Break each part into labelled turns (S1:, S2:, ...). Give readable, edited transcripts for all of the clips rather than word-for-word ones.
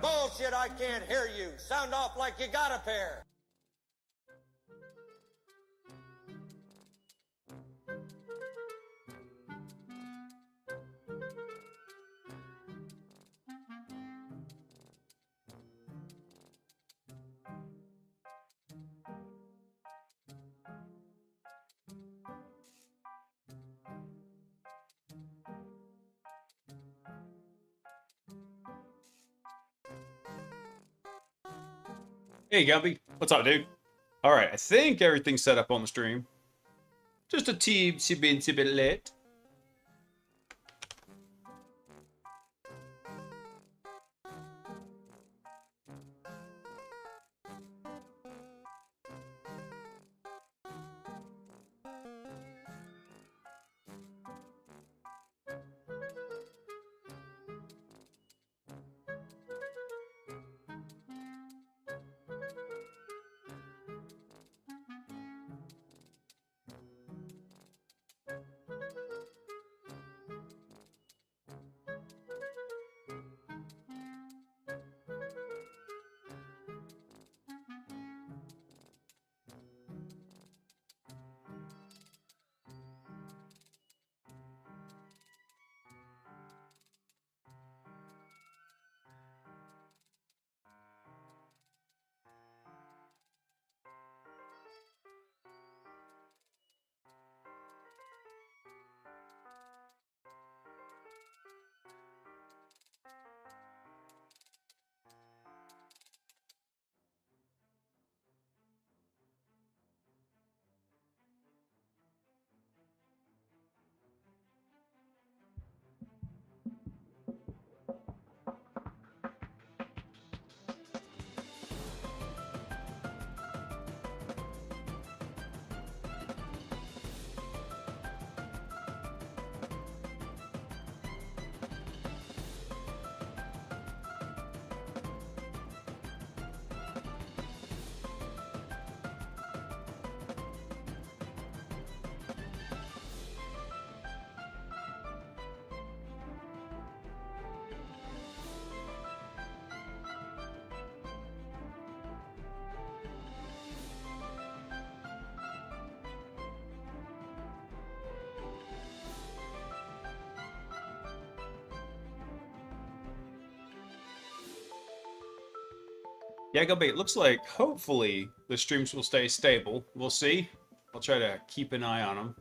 S1: Bullshit, I can't hear you. Sound off like you got a pair.
S2: Hey, Gumby. What's up, dude? All right, I think everything's set up on the stream. Just a teensy bit late. Yeah, Gumby, it looks like hopefully the streams will stay stable. We'll see. I'll try to keep an eye on them.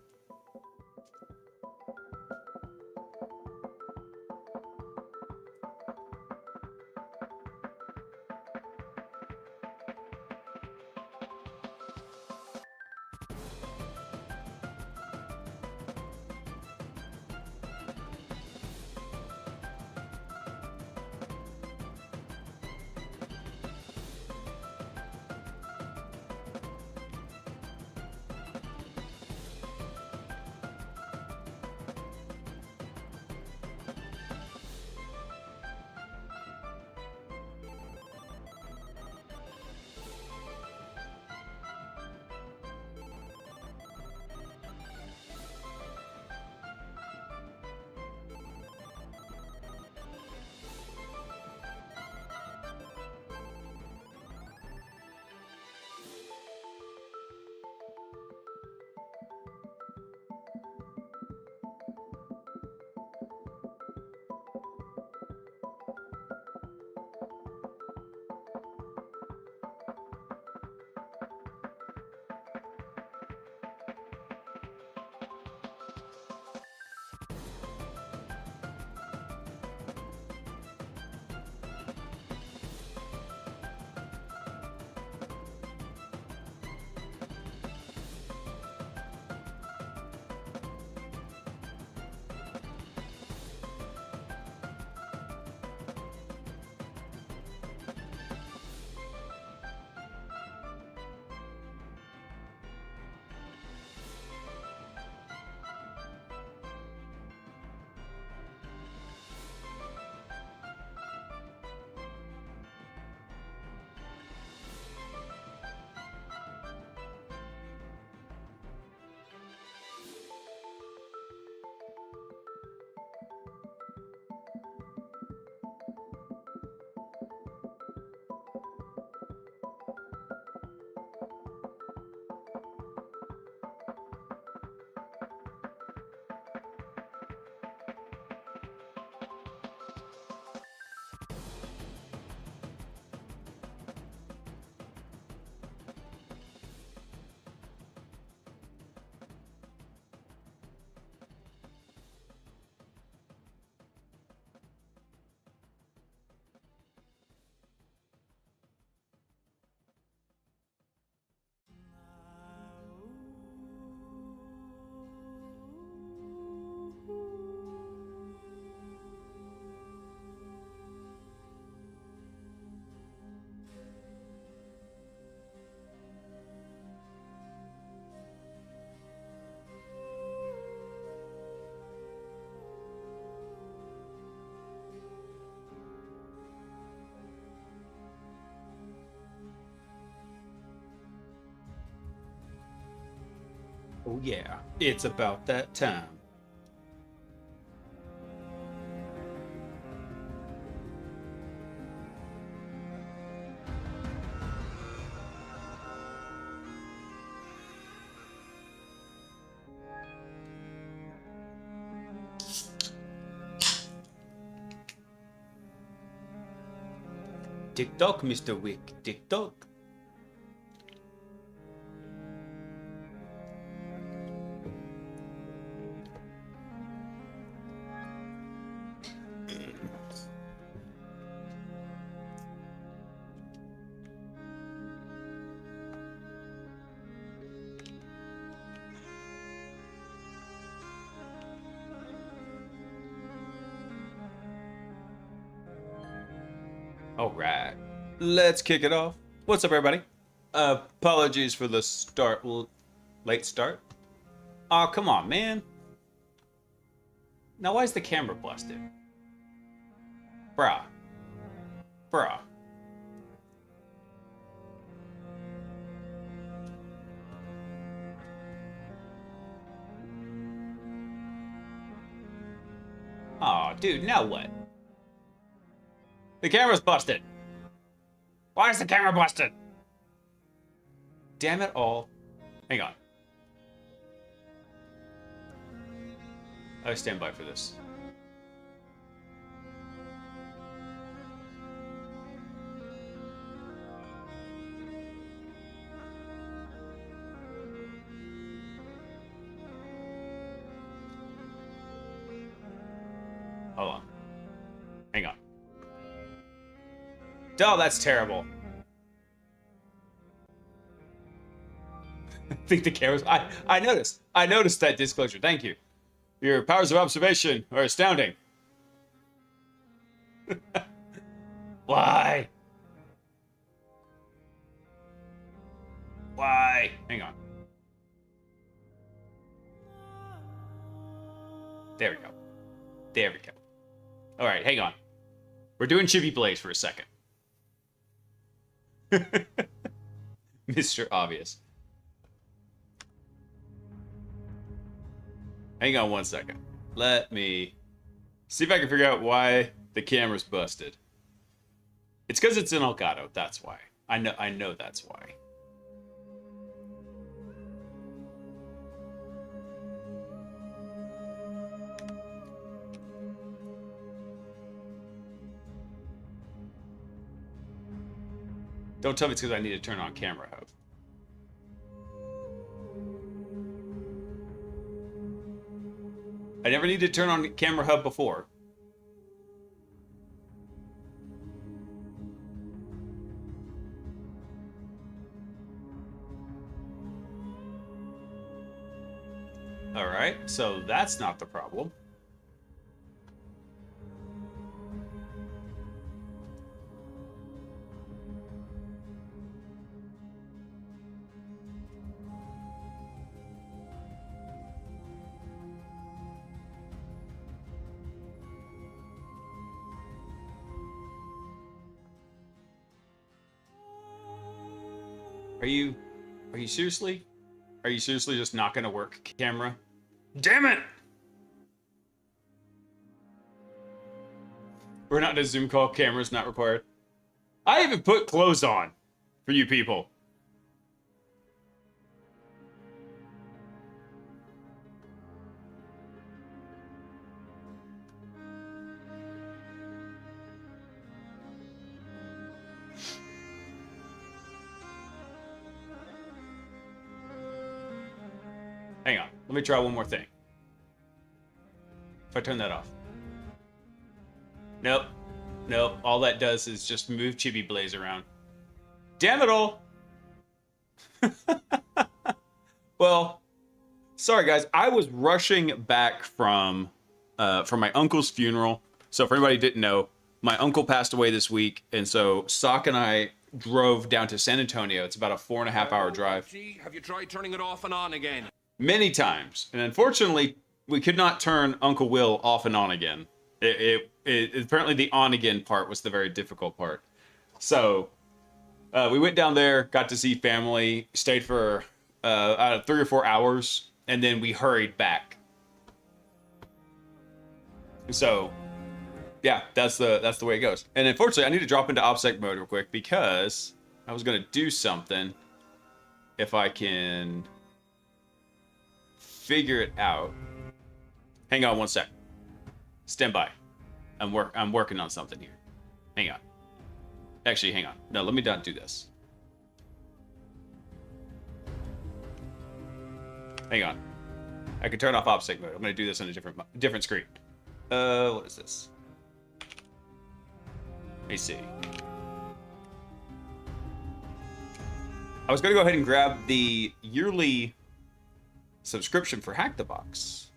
S2: Oh yeah, it's about that time. Tick-tock, Mr. Wick, tick-tock. All right, let's kick it off. What's up, everybody? Apologies for the late start. Oh, come on, man. Now, why is the camera busted? Bruh. Bruh. Oh, dude, now what? The camera's busted. Why is the camera busted? Damn it all. Hang on. I stand by for this. Hold on. Hang on. Oh, that's terrible. I think the camera's... I noticed. I noticed that disclosure. Thank you. Your powers of observation are astounding. Why? Why? Hang on. There we go. There we go. All right, hang on. We're doing Chibi Blaise for a second. Mr. Obvious. Hang on one second. Let me see if I can figure out why the camera's busted. It's because it's in Elgato, that's why. I know that's why. Don't tell me it's because I need to turn on camera hub. I never needed to turn on camera hub before. Alright, so that's not the problem. Are you seriously? Are you seriously just not gonna work, camera? Damn it! We're not in a Zoom call, camera's not required. I even put clothes on for you people. Hang on, let me try one more thing. If I turn that off. Nope. Nope, all that does is just move Chibi Blaise around. Damn it all! Well, sorry guys, I was rushing back from my uncle's funeral. So for anybody who didn't know, my uncle passed away this week, and so Sock and I drove down to San Antonio. It's about a 4.5-hour drive.
S3: Gee, have you tried turning it off and on again?
S2: Many times, and unfortunately, we could not turn Uncle Will off and on again. It apparently the on again part was the very difficult part. So we went down there, got to see family, stayed for 3 or 4 hours, and then we hurried back. So, yeah, that's the way it goes. And unfortunately, I need to drop into OPSEC mode real quick because I was gonna do something if I can figure it out. Hang on one sec. Stand by. I'm working on something here. Hang on. Actually, hang on. No, let me not do this. Hang on. I can turn off OPSEC mode. I'm going to do this on a different screen. What is this? Let me see. I was going to go ahead and grab the yearly subscription for Hack the Box.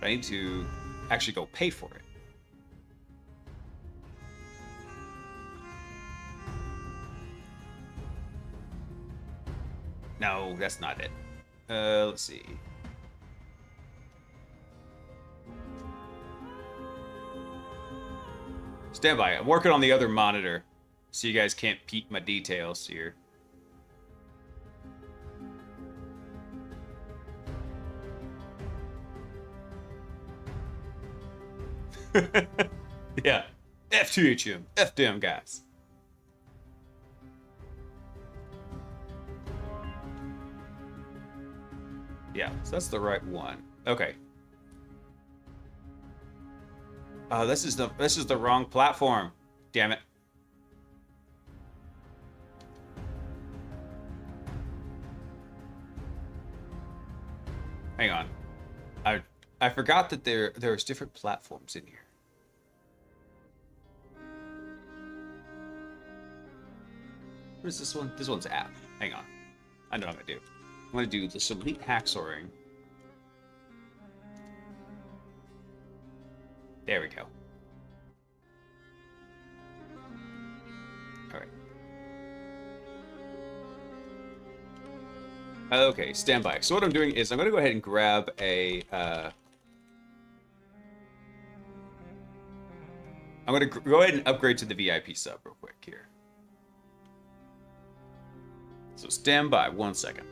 S2: I need to actually go pay for it. No, that's not it. Let's see. Stand by. I'm working on the other monitor, so you guys can't peek my details here. Yeah. F2HM. F them guys. Yeah, so that's the right one. Okay. Oh, this is the wrong platform. Damn it. Hang on. I forgot that there's different platforms in here. What is this one? This one's app. Hang on. I know what I'm gonna do. I'm gonna do the Elite Hacksaw. There we go. Alright. Okay, stand by. So what I'm doing is I'm gonna go ahead and grab a I'm gonna go ahead and upgrade to the VIP sub real quick here. So stand by 1 second.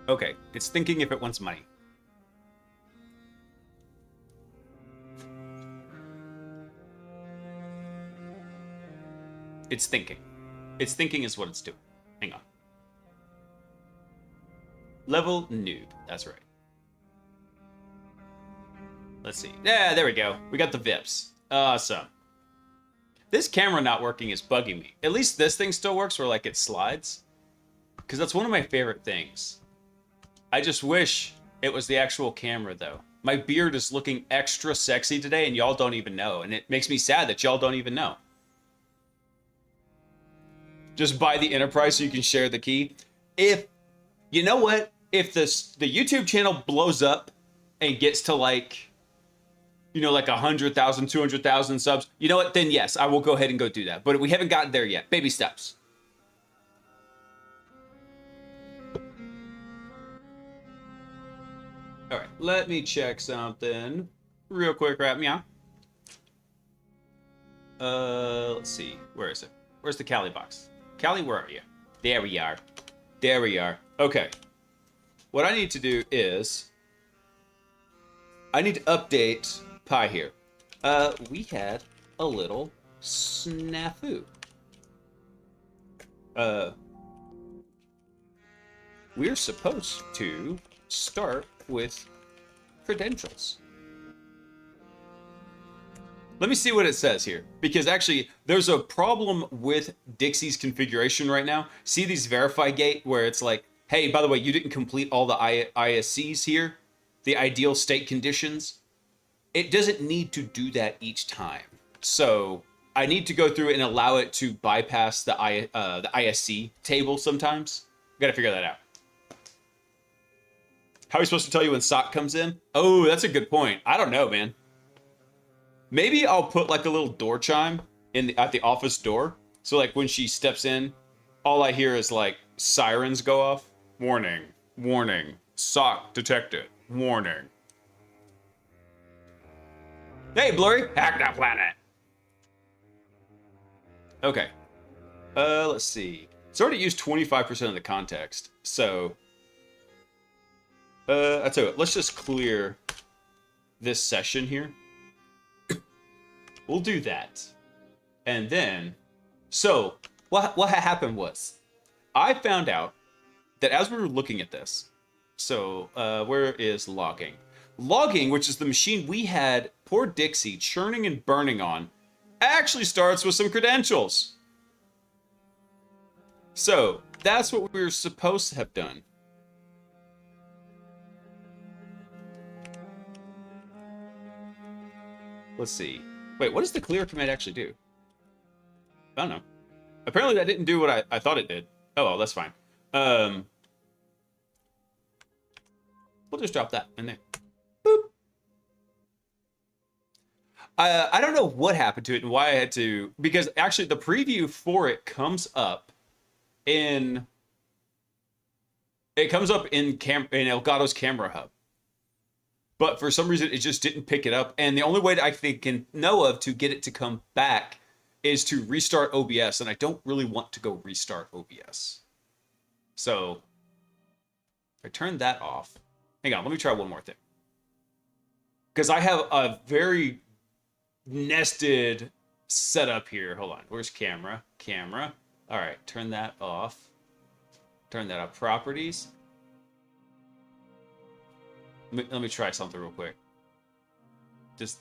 S2: Okay, it's thinking if it wants money. It's thinking. It's thinking is what it's doing. Hang on. Level noob. That's right. Let's see. Yeah, there we go. We got the VIPs. Awesome. This camera not working is bugging me. At least this thing still works where like it slides. Because that's one of my favorite things. I just wish it was the actual camera, though. My beard is looking extra sexy today, and y'all don't even know. And it makes me sad that y'all don't even know. Just buy the Enterprise so you can share the key. If, you know what? If the YouTube channel blows up and gets to like, you know, like 100,000, 200,000 subs, you know what? Then yes, I will go ahead and go do that. But we haven't gotten there yet. Baby steps. All right, let me check something real quick, right? Meow. Let's see. Where is it? Where's the Cali box? Cali, where are you? There we are. There we are. Okay. What I need to do is I need to update Pi here. We had a little snafu. We're supposed to start with credentials. Let me see what it says here, because actually there's a problem with Dixie's configuration right now. See these verify gate where it's like, hey, by the way, you didn't complete all the ISCs here. the ideal state conditions, it doesn't need to do that each time. So I need to go through it and allow it to bypass the ISC table sometimes. Got to figure that out. How are we supposed to tell you when sock comes in? Oh, that's a good point. I don't know, man. Maybe I'll put like a little door chime at the office door. So like when she steps in, all I hear is like sirens go off. Warning, warning, sock detected, warning. Hey, Blurry, hack that planet. Okay. Let's see. It's already used 25% of the context. So, I tell you what, let's just clear this session here. We'll do that. And then, so what happened was, I found out that as we were looking at this, so where is logging? Logging, which is the machine we had poor Dixie churning and burning on, actually starts with some credentials. So that's what we were supposed to have done. Let's see. Wait, what does the clear command actually do? I don't know. Apparently that didn't do what I thought it did. Oh, well, that's fine. We'll just drop that in there. Boop. I don't know what happened to it and why I had to, because actually the preview for it comes up in Elgato's camera hub. But for some reason, it just didn't pick it up. And the only way that I can know of to get it to come back is to restart OBS. And I don't really want to go restart OBS. So if I turn that off. Hang on, let me try one more thing. Because I have a very nested setup here. Hold on, where's camera? Camera. All right, turn that off. Turn that off. Properties. Let me try something real quick.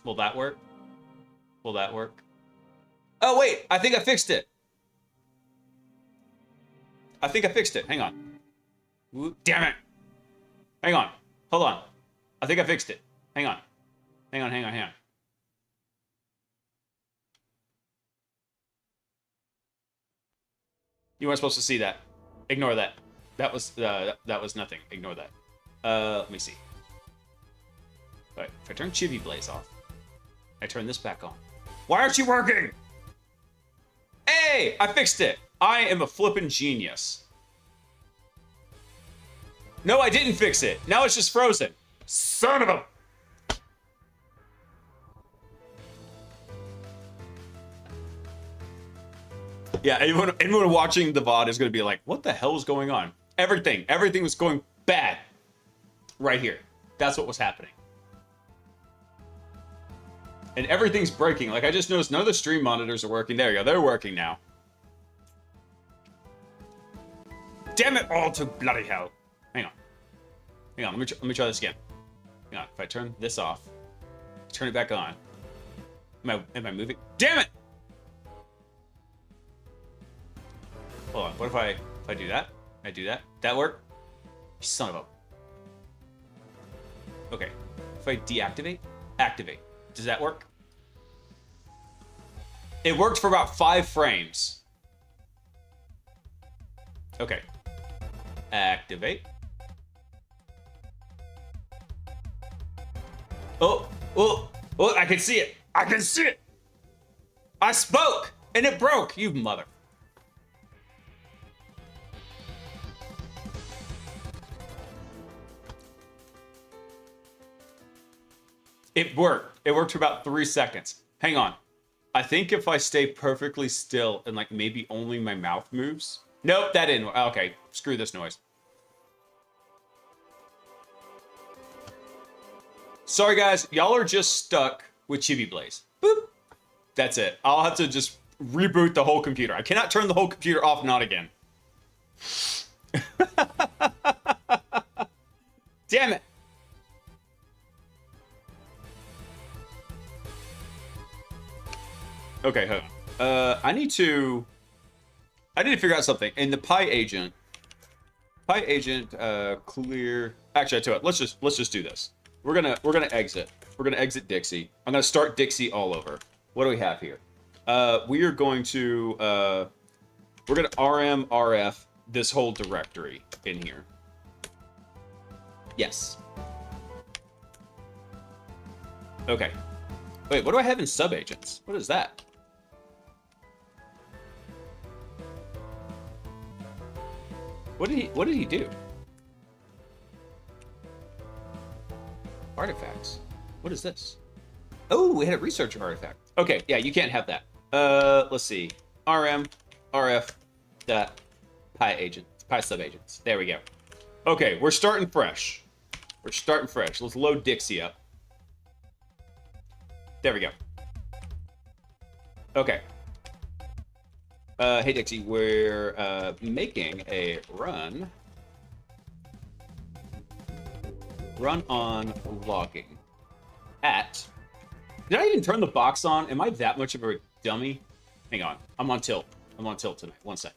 S2: Will that work? Will that work? Oh, wait, I think I fixed it. I think I fixed it. Hang on. Ooh, damn it. Hang on. Hold on. I think I fixed it. Hang on. Hang on. You weren't supposed to see that. Ignore that. That was nothing. Ignore that. Let me see. All right, if I turn Chibi Blaze off, I turn this back on. Why aren't you working? Hey, I fixed it. I am a flippin' genius. No, I didn't fix it. Now it's just frozen. Son of a... Yeah, anyone watching the VOD is going to be like, what the hell is going on? Everything was going bad. Right here. That's what was happening. And everything's breaking. Like, I just noticed none of the stream monitors are working. There you go. They're working now. Damn it all to bloody hell. Hang on. Let me try this again. Hang on. If I turn this off, turn it back on. Am I moving? Damn it! Hold on. What if I do that? I do that. That work? You son of a... Okay. If I deactivate, activate. Does that work? It worked for about 5 frames. Okay. Activate. Oh, I can see it. I can see it. I spoke and it broke, you mother. It worked. It worked for about 3 seconds. Hang on. I think if I stay perfectly still and like maybe only my mouth moves. Nope, that didn't work. Okay, screw this noise. Sorry guys, y'all are just stuck with Chibi Blaze. Boop. That's it. I'll have to just reboot the whole computer. I cannot turn the whole computer off and on again. Damn it. Okay, hold on. I need to figure out something. In the Pi agent, clear. Actually, I tell you what, let's just do this. We're gonna exit. We're gonna exit Dixie. I'm gonna start Dixie all over. What do we have here? We are going to we're gonna RF this whole directory in here. Yes. Okay. Wait, what do I have in subagents? What is that? What did he do? Artifacts. What is this? Oh, we had a research artifact. Okay, yeah, you can't have that. Let's see. RM, RF, dot, pi agent, pi subagents. There we go. Okay, we're starting fresh. We're starting fresh. Let's load Dixie up. There we go. Okay. Hey Dixie, we're making a run on logging at. Did I even turn the box on? Am I that much of a dummy? Hang on. I'm on tilt. I'm on tilt tonight. One sec.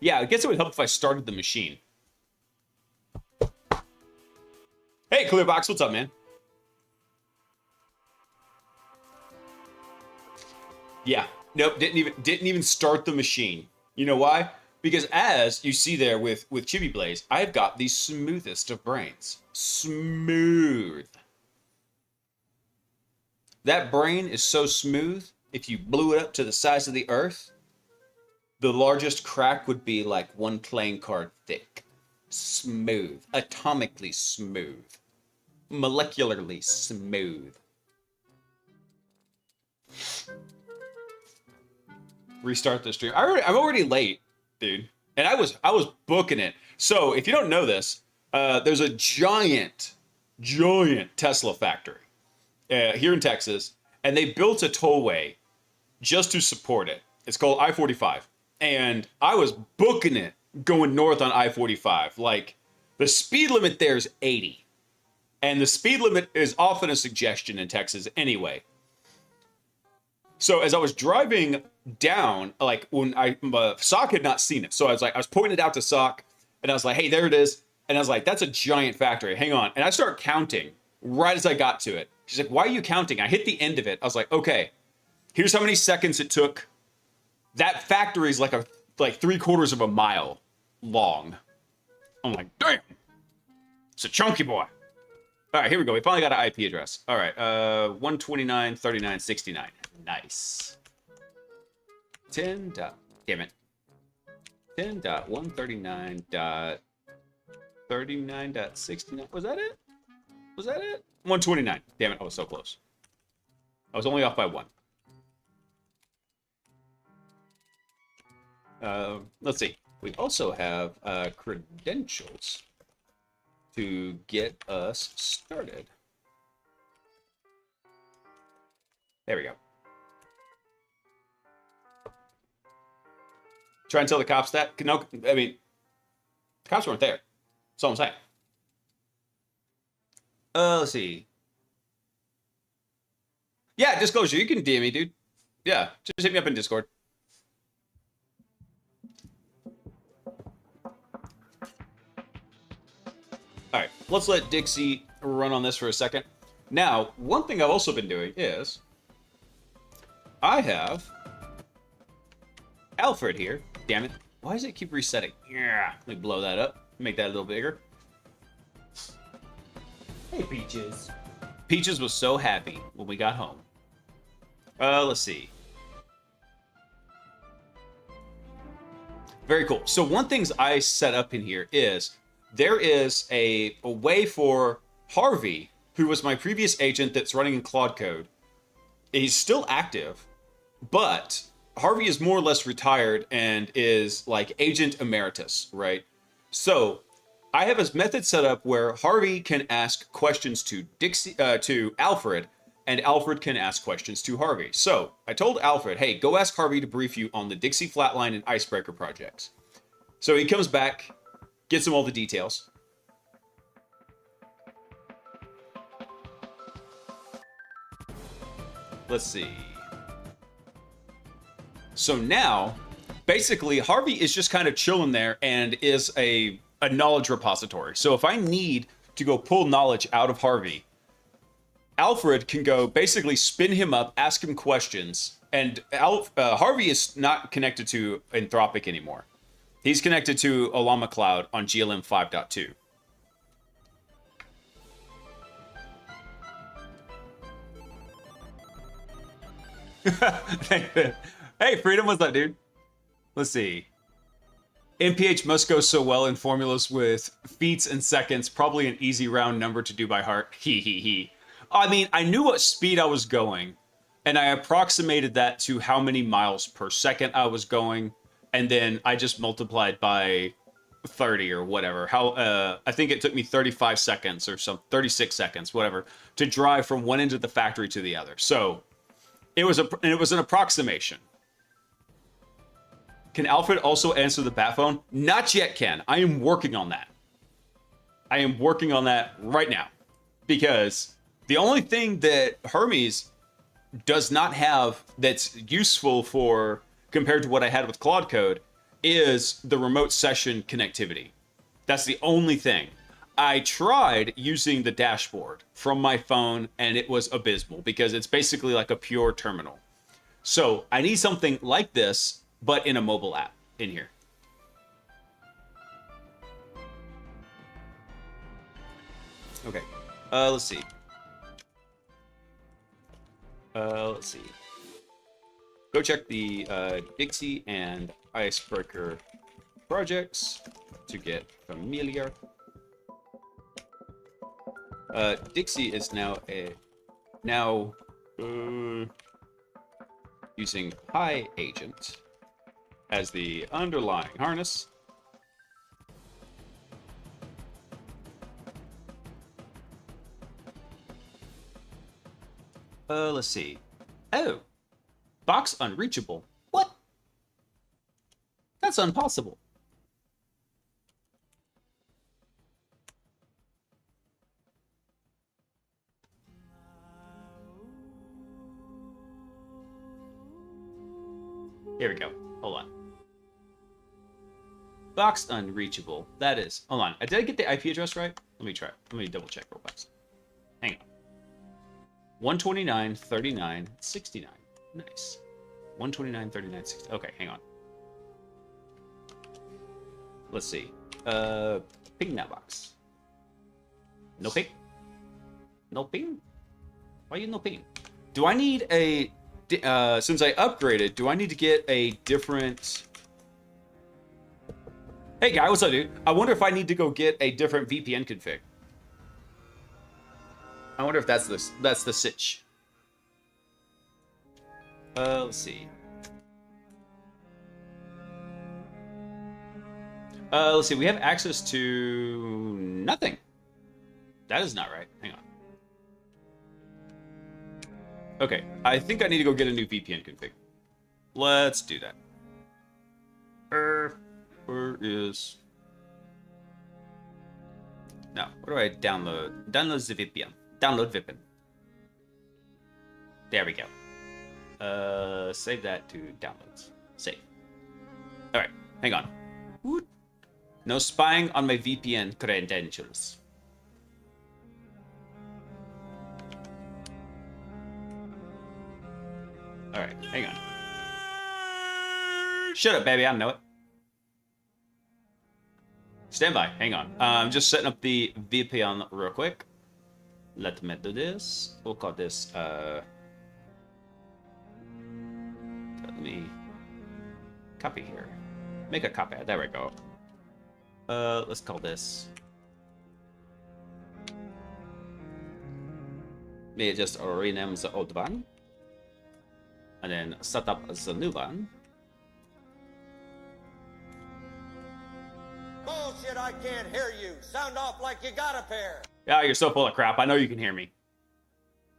S2: Yeah, I guess it would help if I started the machine. Hey, Clearbox, what's up, man? Yeah. Nope, didn't even start the machine. You know why? Because as you see there with Chibi Blaze, I've got the smoothest of brains. Smooth. That brain is so smooth, if you blew it up to the size of the Earth, the largest crack would be like one playing card thick. Smooth. Atomically smooth. Molecularly smooth. Restart the stream. I'm already late, dude. And I was booking it. So if you don't know this, there's a giant Tesla factory here in Texas, and they built a tollway just to support it. It's called I-45. And I was booking it going north on I-45. Like, the speed limit there is 80. And the speed limit is often a suggestion in Texas anyway. So as I was driving down, like when Sock had not seen it. So I was pointing it out to Sock, and I was like, hey, there it is. And I was like, that's a giant factory. Hang on. And I start counting right as I got to it. She's like, why are you counting? I hit the end of it. I was like, okay, here's how many seconds it took. That factory is like 3/4 of a mile long. I'm like, damn, it's a chunky boy. All right, here we go. We finally got an IP address. All right, 129.39.69. Nice. 10. Damn it. 10.139.39.69. Was that it? 129. Damn it, I was so close. I was only off by 1. Let's see. We also have credentials to get us started. There we go. Try and tell the cops that? No, I mean, the cops weren't there. That's all I'm saying. Let's see. Yeah, disclosure. You can DM me, dude. Yeah, just hit me up in Discord. All right, let's let Dixie run on this for a second. Now, one thing I've also been doing is I have Alfred here. Damn it. Why does it keep resetting? Yeah. Let me blow that up. Make that a little bigger. Hey, Peaches. Peaches was so happy when we got home. Let's see. Very cool. So one things I set up in here is there is a way for Harvey, who was my previous agent that's running in Claude Code. He's still active, but Harvey is more or less retired and is like agent emeritus, right? So I have a method set up where Harvey can ask questions to to Alfred, and Alfred can ask questions to Harvey. So I told Alfred, hey, go ask Harvey to brief you on the Dixie Flatline and Icebreaker projects. So he comes back, gets him all the details. Let's see. So now, basically, Harvey is just kind of chilling there and is a knowledge repository. So if I need to go pull knowledge out of Harvey, Alfred can go basically spin him up, ask him questions, and Harvey is not connected to Anthropic anymore. He's connected to Olama Cloud on GLM 5.2. Hey, Freedom, what's up, dude? Let's see. MPH must go so well in formulas with feet and seconds. Probably an easy round number to do by heart. He. I mean, I knew what speed I was going, and I approximated that to how many miles per second I was going, and then I just multiplied by 30 or whatever. I think it took me 35 seconds or 36 seconds, whatever, to drive from one end of the factory to the other. So it was an approximation. Can Alfred also answer the bat phone? Not yet, Ken. I am working on that. I am working on that right now. Because the only thing that Hermes does not have that's useful for, compared to what I had with Claude Code, is the remote session connectivity. That's the only thing. I tried using the dashboard from my phone, and it was abysmal because it's basically like a pure terminal. So I need something like this, but in a mobile app in here. Okay, let's see. Let's see. Go check the Dixie and Icebreaker projects to get familiar. Dixie is now using Pi Agent as the underlying harness. Let's see. Oh, box unreachable. What? That's impossible. Here we go. Hold on. Box unreachable. That is. Hold on. Did I get the IP address right? Let me try. Let me double check real fast. Hang on. 129.39.69. Nice. 129.39.60. Okay, hang on. Let's see. Ping that box. No ping? No ping? Why you no ping? Do I need a... since I upgraded, do I need to get a different... Hey guy, what's up, dude? I wonder if I need to go get a different VPN config. I wonder if that's the sitch. Let's see. Let's see. We have access to nothing. That is not right. Hang on. Okay, I think I need to go get a new VPN config. Let's do that. Where is... No, where do I download? Download the VPN. Download VPN. There we go. Save that to downloads. Save. All right, hang on. Woot. No spying on my VPN credentials. All right, hang on. Shut up, baby. I know it. Stand by. Hang on. I'm just setting up the VPN real quick. Let me do this. We'll call this. Let me copy here. Make a copy. There we go. Let's call this. Maybe just rename the old one. And then set up the new one.
S1: Bullshit, I can't hear you. Sound off like you got a pair.
S2: Yeah, you're so full of crap. I know you can hear me.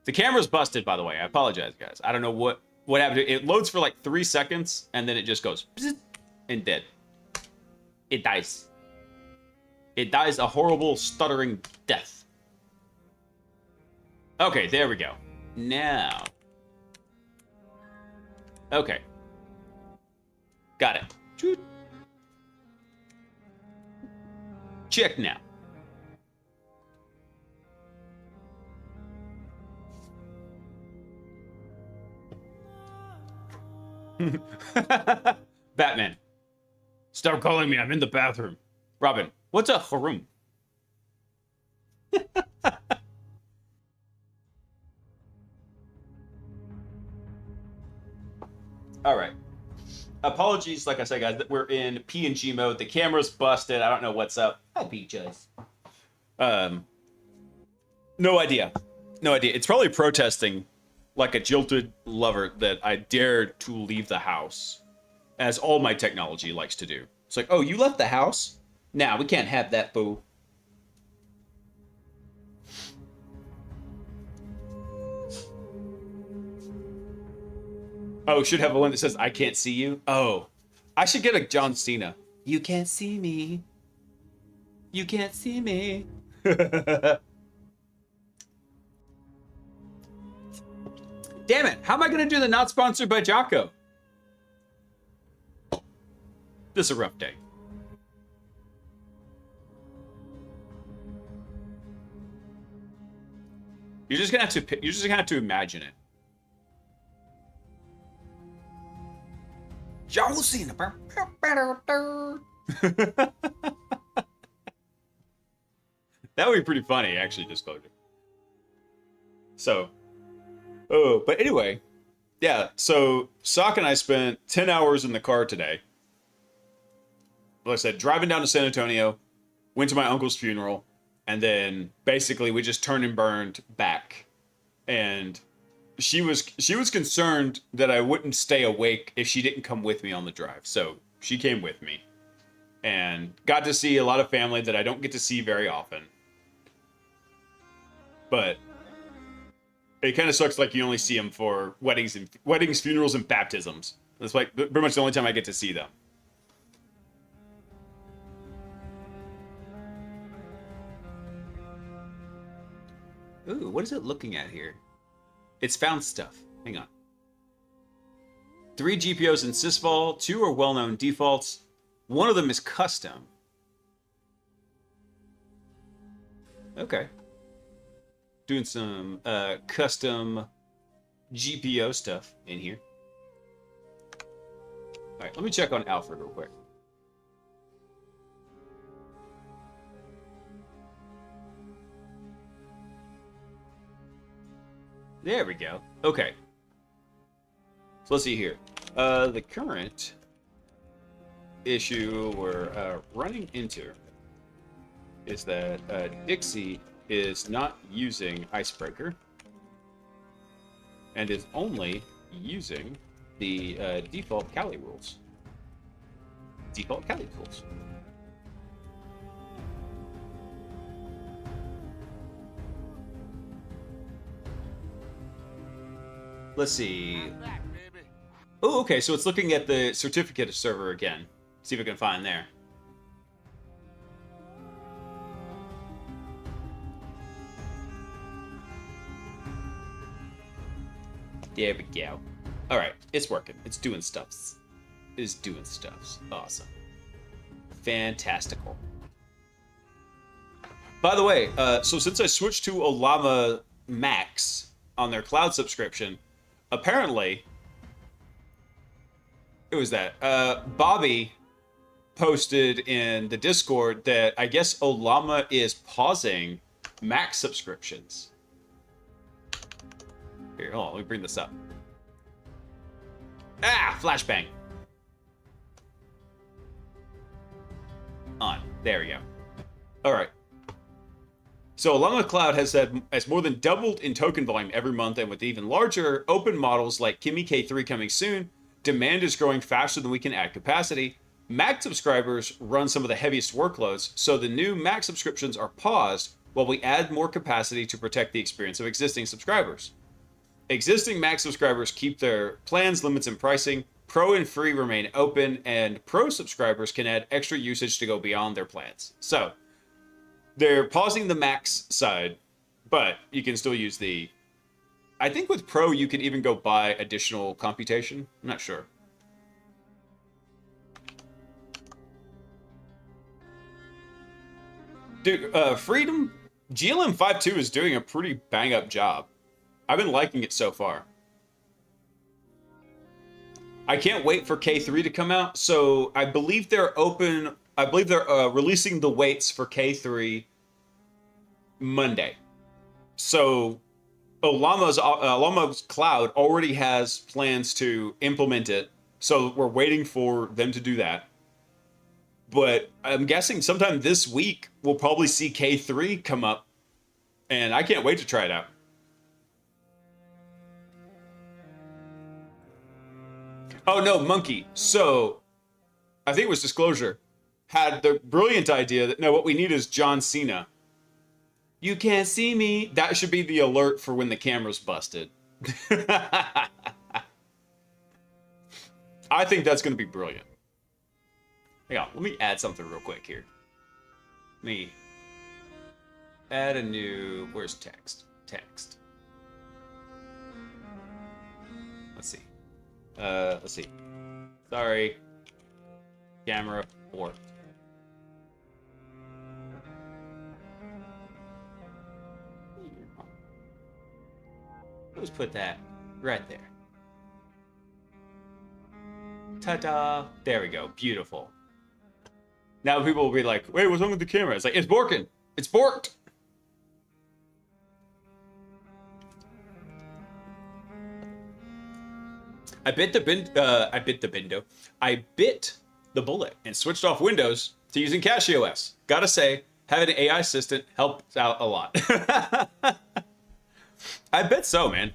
S2: The camera's busted, by the way. I apologize, guys. I don't know what happened. It loads for like 3 seconds, and then it just goes and dead. It dies. It dies a horrible, stuttering death. Okay, there we go. Now. Okay. Got it. Check now. Batman. Stop calling me. I'm in the bathroom. Robin. What's a harum? All right. Apologies, like I said, guys, that we're in PNG mode. The camera's busted. I don't know what's up. Hi, Peaches. No idea. No idea. It's probably protesting like a jilted lover that I dared to leave the house, as all my technology likes to do. It's like, oh, you left the house? Nah, we can't have that, boo. Oh, should have a one that says, I can't see you. Oh, I should get a John Cena. You can't see me. You can't see me. Damn it. How am I going to do the not sponsored by Jocko? This is a rough day. You're just gonna have to imagine it. John Cena. That would be pretty funny, actually, disclosure. So, but anyway, yeah, so Sock and I spent 10 hours in the car today. Like I said, driving down to San Antonio, went to my uncle's funeral, and then basically we just turned and burned back. And she was concerned that I wouldn't stay awake if she didn't come with me on the drive. So she came with me and got to see a lot of family that I don't get to see very often. But it kind of sucks, like you only see them for weddings, funerals, and baptisms. That's like pretty much the only time I get to see them. Ooh, what is it looking at here? It's found stuff. Hang on. 3 GPOs in Sysvol, 2 are well-known defaults. One of them is custom. Okay. Doing some custom GPO stuff in here. All right, let me check on Alfred real quick. There we go. Okay. So let's see here. The current issue we're running into is that Dixie is not using Icebreaker and is only using the default Kali rules. Default Kali rules. Let's see. Oh, okay, so it's looking at the certificate server again. See if I can find there. There we go. All right, it's working. It's doing stuffs. It's doing stuffs. Awesome. Fantastical. By the way, so since I switched to Olama Max on their cloud subscription, apparently, it was that Bobby posted in the Discord that I guess Olama is pausing Max subscriptions. Here, hold on, let me bring this up. Ah, flashbang. On. There we go. All right. So Olama Cloud has more than doubled in token volume every month, and with even larger open models like Kimi K3 coming soon, demand is growing faster than we can add capacity. Max subscribers run some of the heaviest workloads, so the new Max subscriptions are paused while we add more capacity to protect the experience of existing subscribers. Existing Max subscribers keep their plans, limits, and pricing. Pro and free remain open, and Pro subscribers can add extra usage to go beyond their plans. So, they're pausing the Max side, but you can still use the... I think with Pro, you can even go buy additional computation. I'm not sure. Dude, Freedom... GLM 5.2 is doing a pretty bang-up job. I've been liking it so far. I can't wait for K3 to come out. So I believe they're open. I believe they're releasing the weights for K3 Monday. So Llama's Cloud already has plans to implement it. So we're waiting for them to do that. But I'm guessing sometime this week we'll probably see K3 come up. And I can't wait to try it out. Oh no, Monkey. So, I think it was Disclosure, had the brilliant idea that no, what we need is John Cena. You can't see me. That should be the alert for when the camera's busted. I think that's going to be brilliant. Hang on, let me add something real quick here. Let me add a new. Where's text? Text. Let's see. Let's see. Sorry. Camera warped. Let's put that right there. Ta-da! There we go. Beautiful. Now people will be like, wait, what's wrong with the camera? It's like, it's borking. It's borked. I bit the bullet and switched off Windows to using CashOS. Gotta say, having an AI assistant helps out a lot. I bet so, man.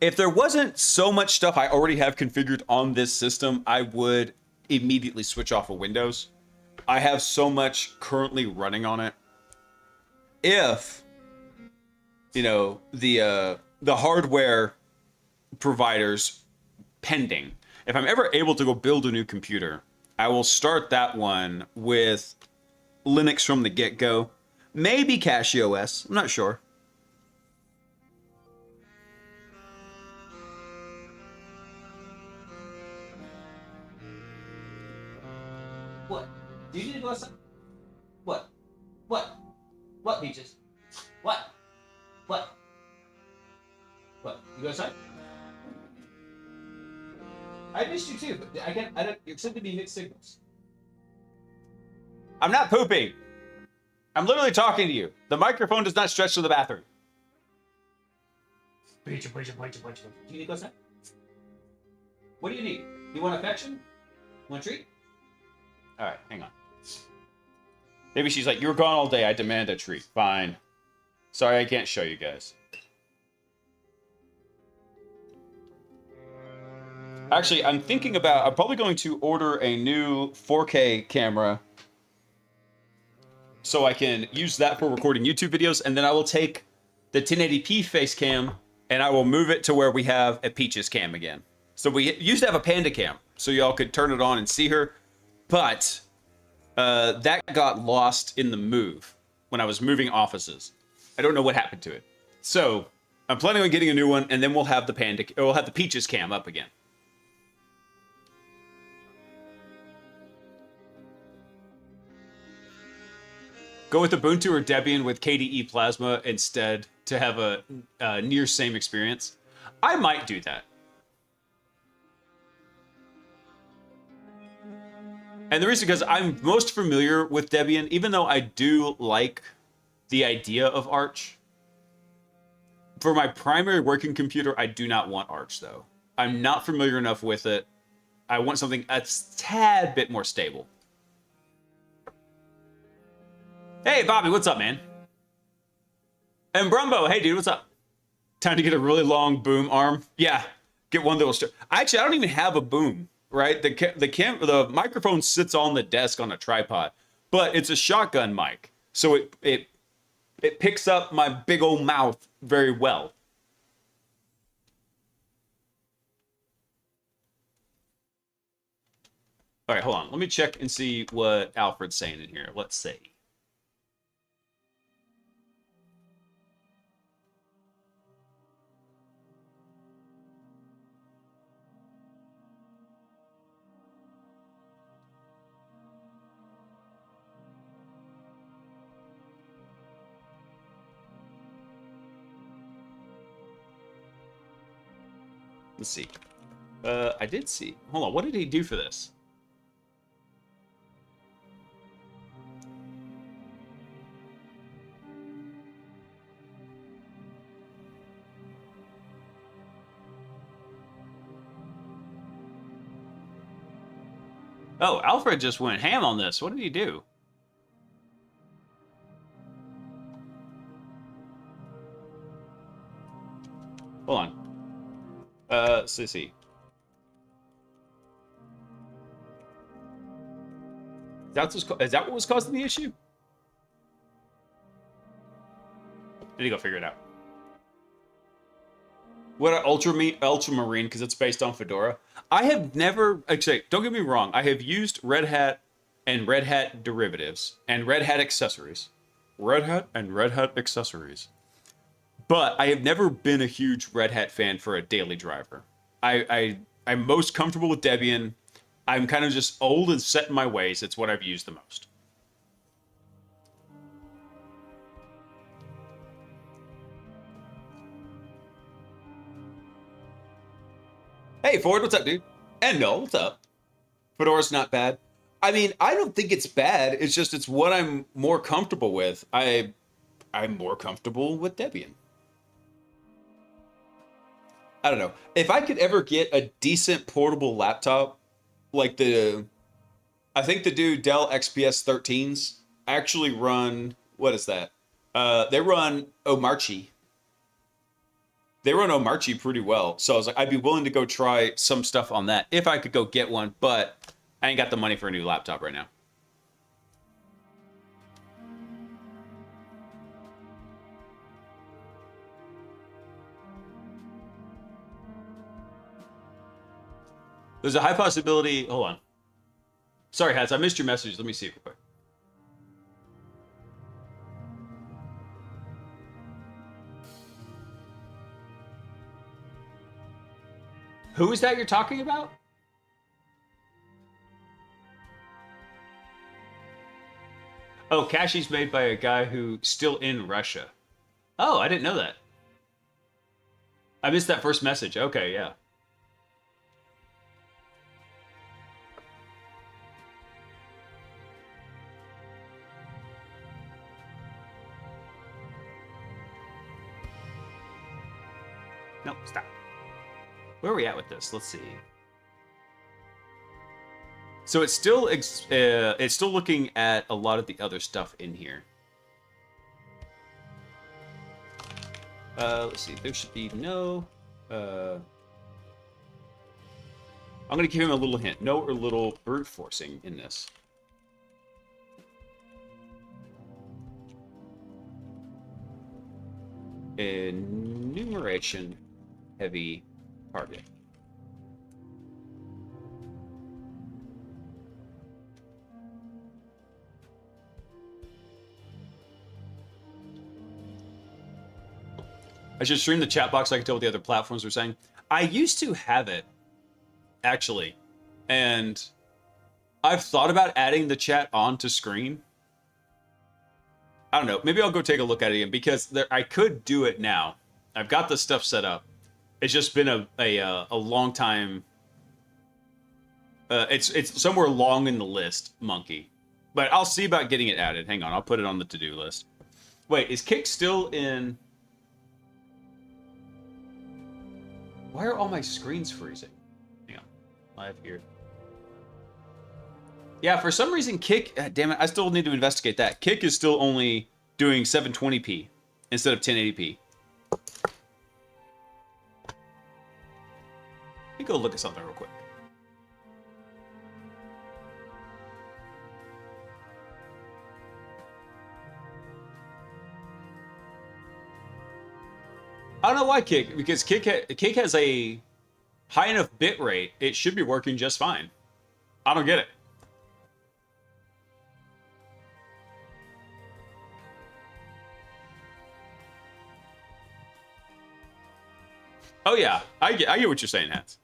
S2: If there wasn't so much stuff I already have configured on this system, I would immediately switch off of Windows. I have so much currently running on it. If, you know, the hardware providers pending. If I'm ever able to go build a new computer, I will start that one with Linux from the get-go. Maybe CashOS, I'm not sure. What? Do you need to go outside? What? What? What, Peaches? What? What? What? You go outside? I missed you too, but I don't, it seem to be mixed signals. I'm not pooping. I'm literally talking to you. The microphone does not stretch to the bathroom. Do you need to go outside? What do you need? You want affection? Want a treat? All right, hang on. Maybe she's like, you were gone all day. I demand a treat. Fine. Sorry, I can't show you guys. Actually, I'm probably going to order a new 4K camera so I can use that for recording YouTube videos, and then I will take the 1080p face cam and I will move it to where we have a Peaches cam again. So we used to have a Panda cam, so y'all could turn it on and see her, but that got lost in the move when I was moving offices. I don't know what happened to it. So I'm planning on getting a new one, and then we'll have the Peaches cam up again. Go with Ubuntu or Debian with KDE Plasma instead to have a near same experience. I might do that. And the reason, because I'm most familiar with Debian, even though I do like the idea of Arch. For my primary working computer, I do not want Arch, though. I'm not familiar enough with it. I want something a tad bit more stable. Hey, Bobby, what's up, man? And Brumbo, hey, dude, what's up? Time to get a really long boom arm. Yeah, get one that will... Actually, I don't even have a boom, right? The microphone sits on the desk on a tripod, but it's a shotgun mic, so it picks up my big old mouth very well. All right, hold on. Let me check and see what Alfred's saying in here. Let's see. Let's see. I did see. Hold on, what did he do for this? Oh, Alfred just went ham on this. What did he do? Hold on. Sissy. Is that what was causing the issue? I need to go figure it out. What are Ultramarine, because it's based on Fedora. I have never, actually, don't get me wrong, I have used Red Hat and Red Hat derivatives and Red Hat accessories. Red Hat and Red Hat accessories. But I have never been a huge Red Hat fan for a daily driver. I'm most comfortable with Debian. I'm kind of just old and set in my ways. It's what I've used the most. Hey, Ford, what's up, dude? And no, what's up? Fedora's not bad. I mean, I don't think it's bad. It's just it's what I'm more comfortable with. I'm more comfortable with Debian. I don't know. If I could ever get a decent portable laptop, like I think the new Dell XPS 13s actually run, what is that? They run Omarchi. They run Omarchi pretty well. So I was like, I'd be willing to go try some stuff on that if I could go get one, but I ain't got the money for a new laptop right now. There's a high possibility. Hold on. Sorry, Hats. I missed your message. Let me see it real quick. Who is that you're talking about? Oh, Cashy's made by a guy who's still in Russia. Oh, I didn't know that. I missed that first message. Okay, yeah. Nope, stop. Where are we at with this? Let's see. So it's still looking at a lot of the other stuff in here. Let's see. There should be no. I'm gonna give him a little hint. No or little brute forcing in this. Enumeration heavy target. I should stream the chat box so I can tell what the other platforms were saying. I used to have it, actually, and I've thought about adding the chat onto screen. I don't know. Maybe I'll go take a look at it again because I could do it now. I've got the stuff set up. It's just been a long time. It's somewhere long in the list, Monkey. But I'll see about getting it added. Hang on, I'll put it on the to-do list. Wait, is Kick still in? Why are all my screens freezing? Hang on, live here. Yeah, for some reason, Kick. Damn it, I still need to investigate that. Kick is still only doing 720p instead of 1080p. Let me go look at something real quick. I don't know why Kick, because Kick has a high enough bit rate, it should be working just fine. I don't get it. Oh yeah, I get what you're saying, Hats.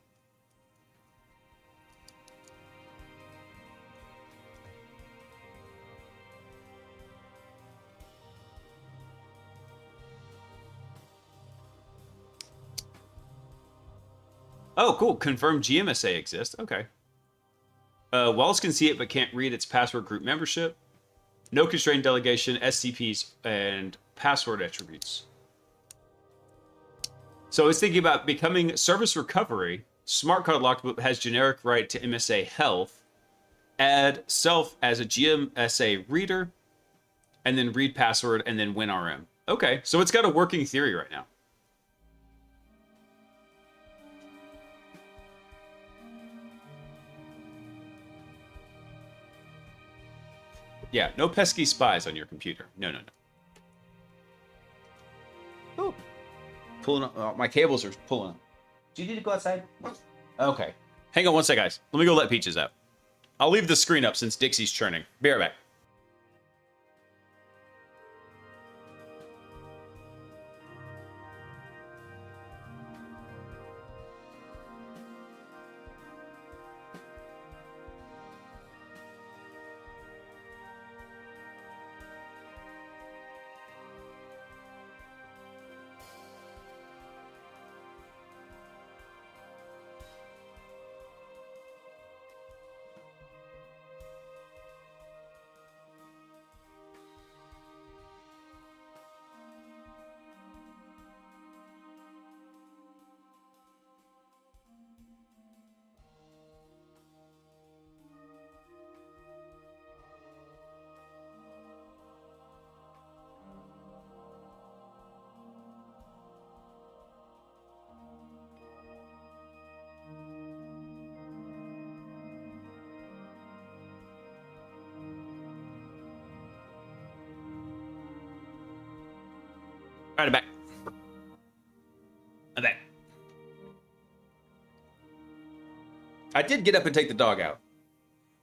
S2: Oh, cool. Confirmed GMSA exists. Okay. Wallace can see it but can't read its password group membership. No constrained delegation, SCPs, and password attributes. So it's thinking about becoming service recovery. Smart card lockbook has generic right to MSA health. Add self as a GMSA reader. And then read password and then win RM. Okay, so it's got a working theory right now. Yeah, no pesky spies on your computer. No, no, no. Oh, pulling up. Oh, my cables are pulling up. Do you need to go outside? Okay. Hang on one sec, guys. Let me go let Peaches out. I'll leave the screen up since Dixie's churning. Be right back. All right, I'm back. I'm back. I did get up and take the dog out.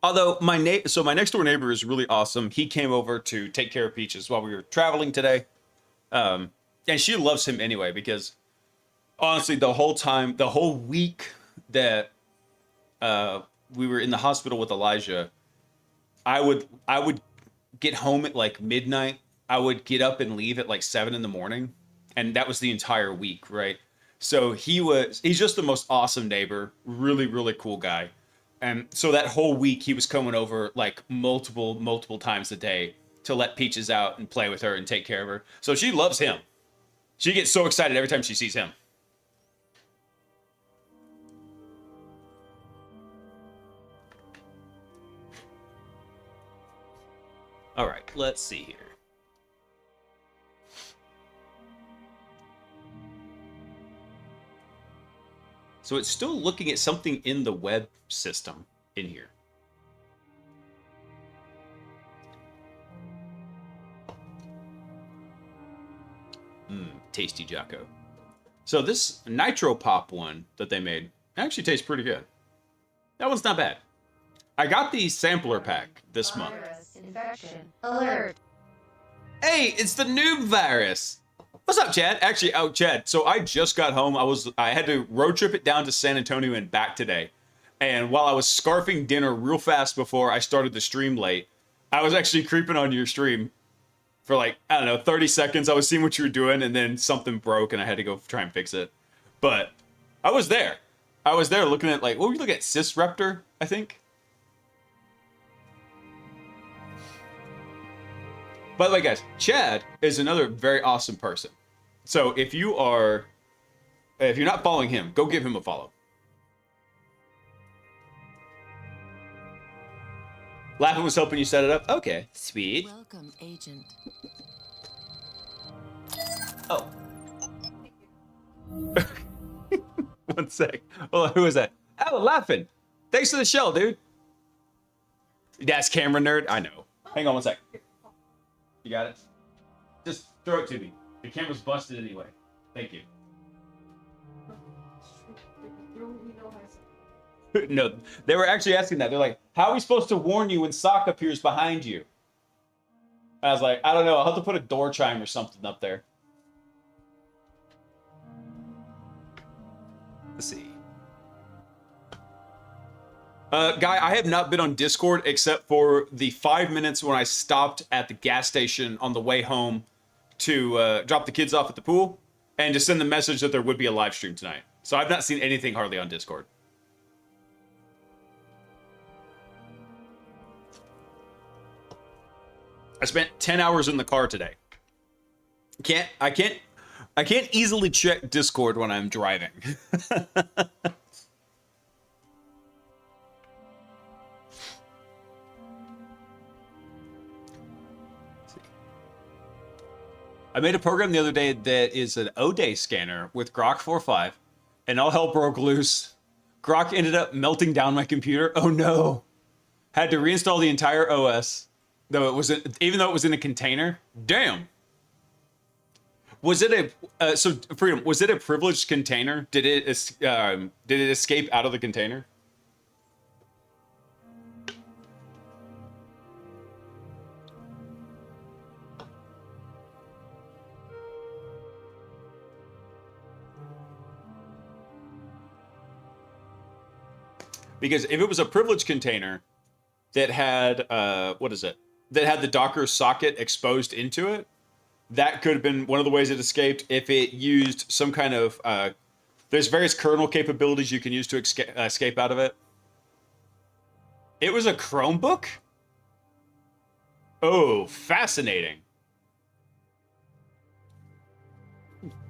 S2: Although my next door neighbor is really awesome. He came over to take care of Peaches while we were traveling today. And she loves him anyway because honestly, the whole week that we were in the hospital with Elijah, I would get home at like midnight. I would get up and leave at like 7 in the morning. And that was the entire week, right? So he's just the most awesome neighbor, really, really cool guy. And so that whole week he was coming over like multiple times a day to let Peaches out and play with her and take care of her. So she loves him. She gets so excited every time she sees him. All right, let's see here. So it's still looking at something in the web system in here. Tasty Jocko. So this Nitro Pop one that they made actually tastes pretty good. That one's not bad. I got the sampler pack this month.
S4: Virus infection alert.
S2: Hey, it's the noob virus. What's up, Chad? Actually, Chad, so I just got home. I had to road trip it down to San Antonio and back today. And while I was scarfing dinner real fast before I started the stream late, I was actually creeping on your stream for like, I don't know, 30 seconds. I was seeing what you were doing, and then something broke, and I had to go try and fix it. But I was there. I was there looking at, like, what were you looking at? Sysraptor, I think? By the way, guys, Chad is another very awesome person. So if you're not following him, go give him a follow. Laughing was hoping you set it up. Okay, sweet.
S4: Welcome, agent.
S2: Oh. One sec. Oh, who is that? Oh, laughing. Thanks for the shell, dude. That's camera nerd. I know. Hang on one sec. You got it? Just throw it to me. The camera's busted anyway. Thank you. No, they were actually asking that. They're like, how are we supposed to warn you when Sock appears behind you? I was like, I don't know. I'll have to put a door chime or something up there. Let's see. Guy, I have not been on Discord except for the 5 minutes when I stopped at the gas station on the way home to drop the kids off at the pool and to send the message that there would be a live stream tonight. So I've not seen anything hardly on Discord. I spent 10 hours in the car today. I can't easily check Discord when I'm driving. I made a program the other day that is an O-Day scanner with Grok 4.5, and all hell broke loose. Grok ended up melting down my computer. Oh no. Had to reinstall the entire OS, though it was even though it was in a container. Damn. Was it a so Freedom? Was it a privileged container? Did it escape out of the container? Because if it was a privileged container that had that had the Docker socket exposed into it, that could have been one of the ways it escaped. If it used some kind of there's various kernel capabilities you can use to escape out of it. It was a Chromebook? Oh, fascinating.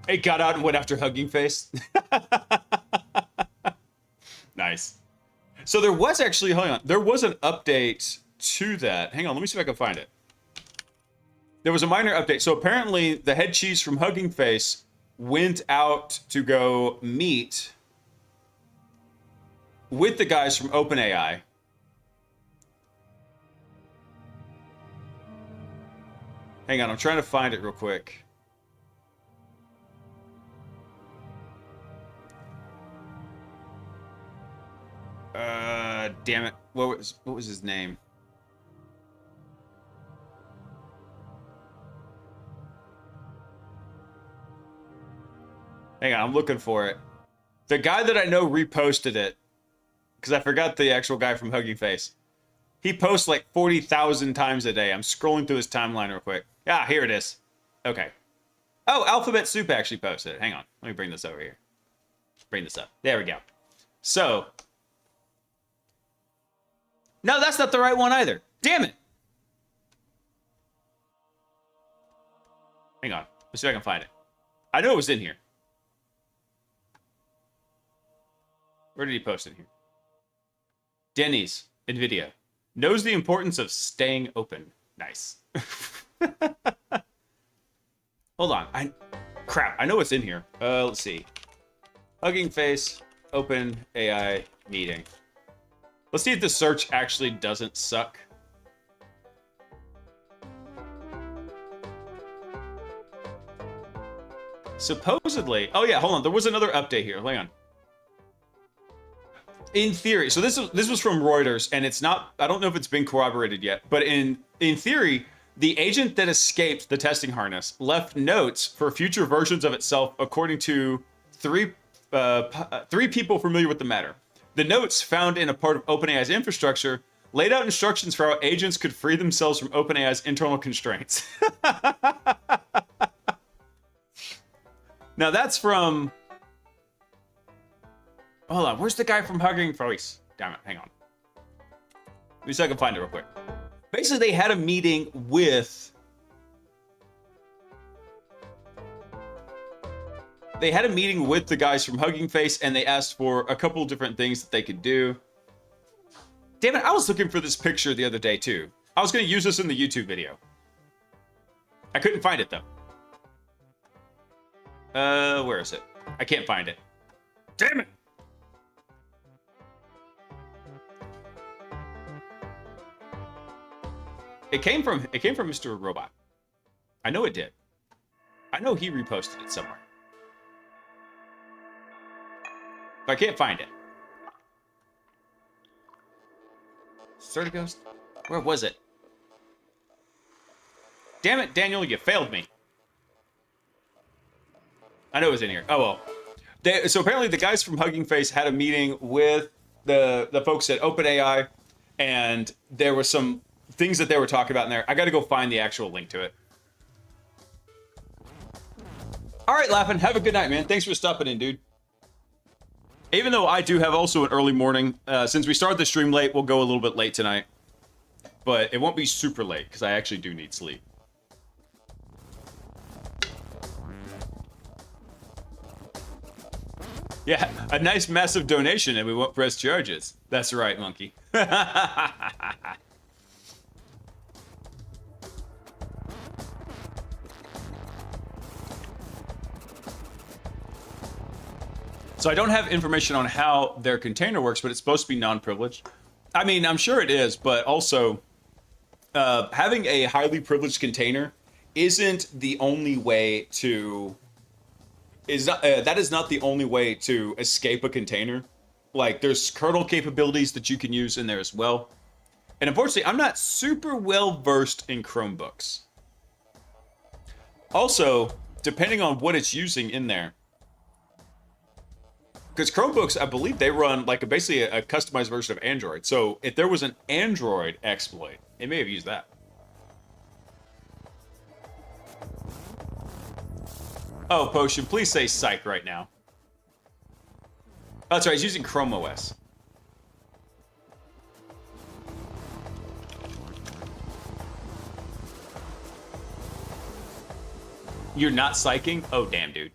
S2: It got out and went after Hugging Face. Nice. So there was actually, hold on, there was an update to that. Hang on, let me see if I can find it. There was a minor update. So apparently the head cheese from Hugging Face went out to go meet with the guys from OpenAI. Hang on, I'm trying to find it real quick. Damn it. What was his name? Hang on, I'm looking for it. The guy that I know reposted it, because I forgot the actual guy from Hugging Face. He posts like 40,000 times a day. I'm scrolling through his timeline real quick. Ah, here it is. Okay. Oh, Alphabet Soup actually posted it. Hang on. Let me bring this over here. Bring this up. There we go. So... No, that's not the right one either. Damn it. Hang on. Let's see if I can find it. I know it was in here. Where did he post it here? Denny's, NVIDIA, knows the importance of staying open. Nice. Hold on. Crap. I know it's in here. Let's see. Hugging Face, Open AI meeting. Let's see if the search actually doesn't suck. Supposedly, oh yeah, hold on. There was another update here. Hang on. In theory, so this was from Reuters, and it's not. I don't know if it's been corroborated yet, but in theory, the agent that escaped the testing harness left notes for future versions of itself, according to three people familiar with the matter. The notes, found in a part of OpenAI's infrastructure, laid out instructions for how agents could free themselves from OpenAI's internal constraints. Now that's from... Hold on, where's the guy from Hugging Face? Damn it, hang on. Let me see if I can find it real quick. Basically, they had a meeting with... They had a meeting with the guys from Hugging Face, and they asked for a couple of different things that they could do. Damn it, I was looking for this picture the other day, too. I was going to use this in the YouTube video. I couldn't find it, though. Where is it? I can't find it. Damn it! It came from Mr. Robot. I know it did. I know he reposted it somewhere. But I can't find it. Sort Ghost? Where was it? Damn it, Daniel, you failed me. I know it was in here. Oh, well. So apparently the guys from Hugging Face had a meeting with the folks at OpenAI, and there were some things that they were talking about in there. I got to go find the actual link to it. All right, Laughing. Have a good night, man. Thanks for stopping in, dude. Even though I do have also an early morning, since we started the stream late, we'll go a little bit late tonight. But it won't be super late, because I actually do need sleep. Yeah, a nice massive donation and we won't press charges. That's right, monkey. So I don't have information on how their container works, but it's supposed to be non-privileged. I mean, I'm sure it is, but also having a highly privileged container isn't the only way to... that is not the only way to escape a container. Like, there's kernel capabilities that you can use in there as well. And unfortunately, I'm not super well versed in Chromebooks. Also, depending on what it's using in there, because Chromebooks, I believe they run like basically a customized version of Android. So if there was an Android exploit, it may have used that. Oh, Potion, please say psych right now. Oh, that's right, he's using Chrome OS. You're not psyching? Oh, damn, dude.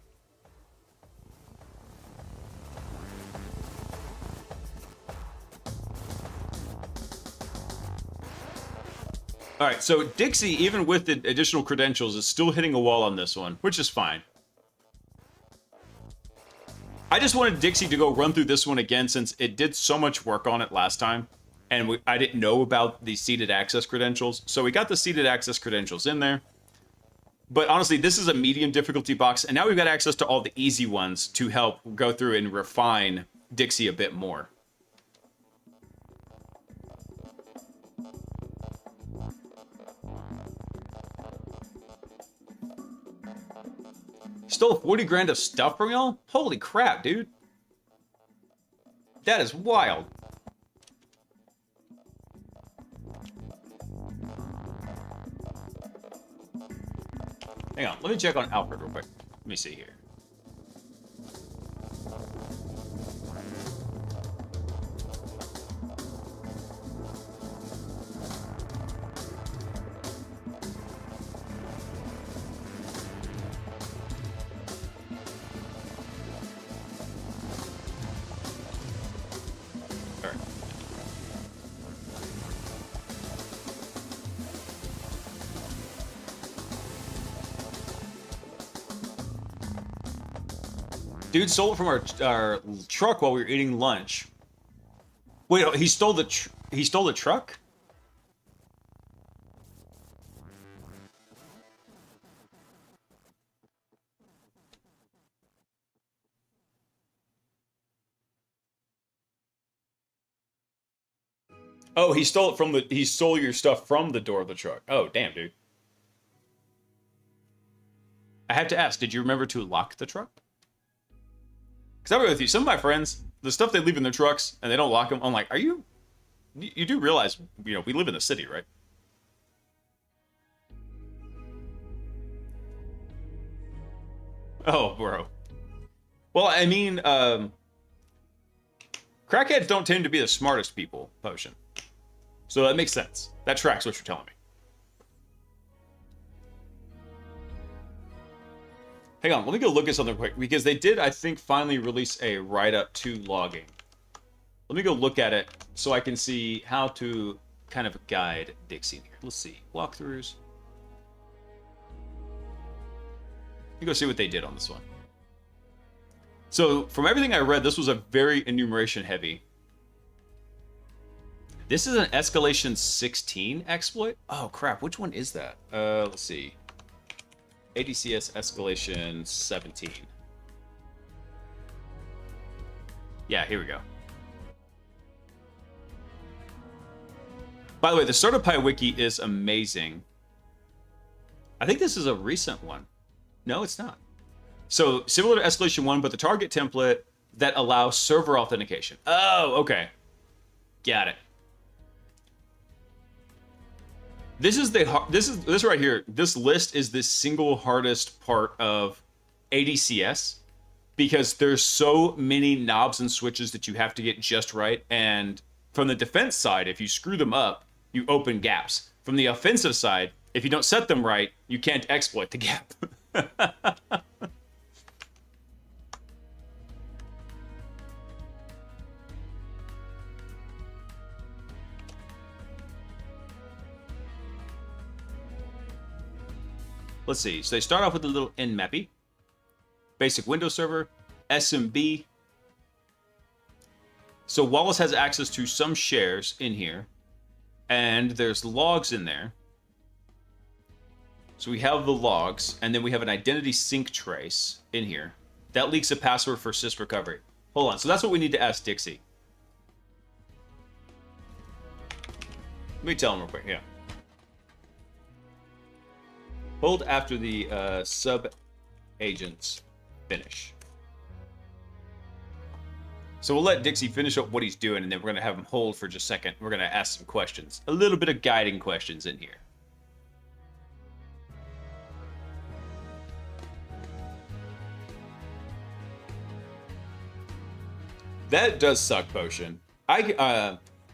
S2: All right, so Dixie, even with the additional credentials, is still hitting a wall on this one, which is fine. I just wanted Dixie to go run through this one again since it did so much work on it last time, and I didn't know about the seated access credentials. So we got the seated access credentials in there. But honestly, this is a medium difficulty box, and now we've got access to all the easy ones to help go through and refine Dixie a bit more. Stole 40 grand of stuff from y'all? Holy crap, dude. That is wild. Hang on, let me check on Alfred real quick. Let me see here. Dude stole it from our truck while we were eating lunch. Wait, he stole the truck? Oh, he stole it from he stole your stuff from the door of the truck. Oh, damn, dude. I have to ask, did you remember to lock the truck? Because I'll be with you, some of my friends, the stuff they leave in their trucks and they don't lock them, I'm like, you do realize, you know, we live in the city, right? Oh, bro. Well, I mean, crackheads don't tend to be the smartest people, Potion. So that makes sense. That tracks what you're telling me. Hang on, let me go look at something quick, because they did, I think, finally release a write-up to logging. Let me go look at it so I can see how to kind of guide Dixie in here. Let's see, walkthroughs. Let me go see what they did on this one. So, from everything I read, this was a very enumeration heavy. This is an escalation 16 exploit? Oh crap, which one is that? Let's see. ADCS escalation 17. Yeah, here we go. By the way, the CertiPy wiki is amazing. I think this is a recent one. No, it's not. So, similar to escalation 1, but the target template that allows server authentication. Oh, okay. Got it. This is this right here. This list is the single hardest part of ADCS. because there's so many knobs and switches that you have to get just right. And from the defense side, if you screw them up, you open gaps. From the offensive side, if you don't set them right, you can't exploit the gap. Let's see. So they start off with a little nmappy, basic Windows server, SMB. So Wallace has access to some shares in here, and there's logs in there. So we have the logs, and then we have an identity sync trace in here. That leaks a password for sys recovery. Hold on. So that's what we need to ask Dixie. Let me tell him real quick. Yeah. Hold after the sub agents finish. So we'll let Dixie finish up what he's doing, and then we're going to have him hold for just a second. We're going to ask some questions. A little bit of guiding questions in here. That does suck, Potion.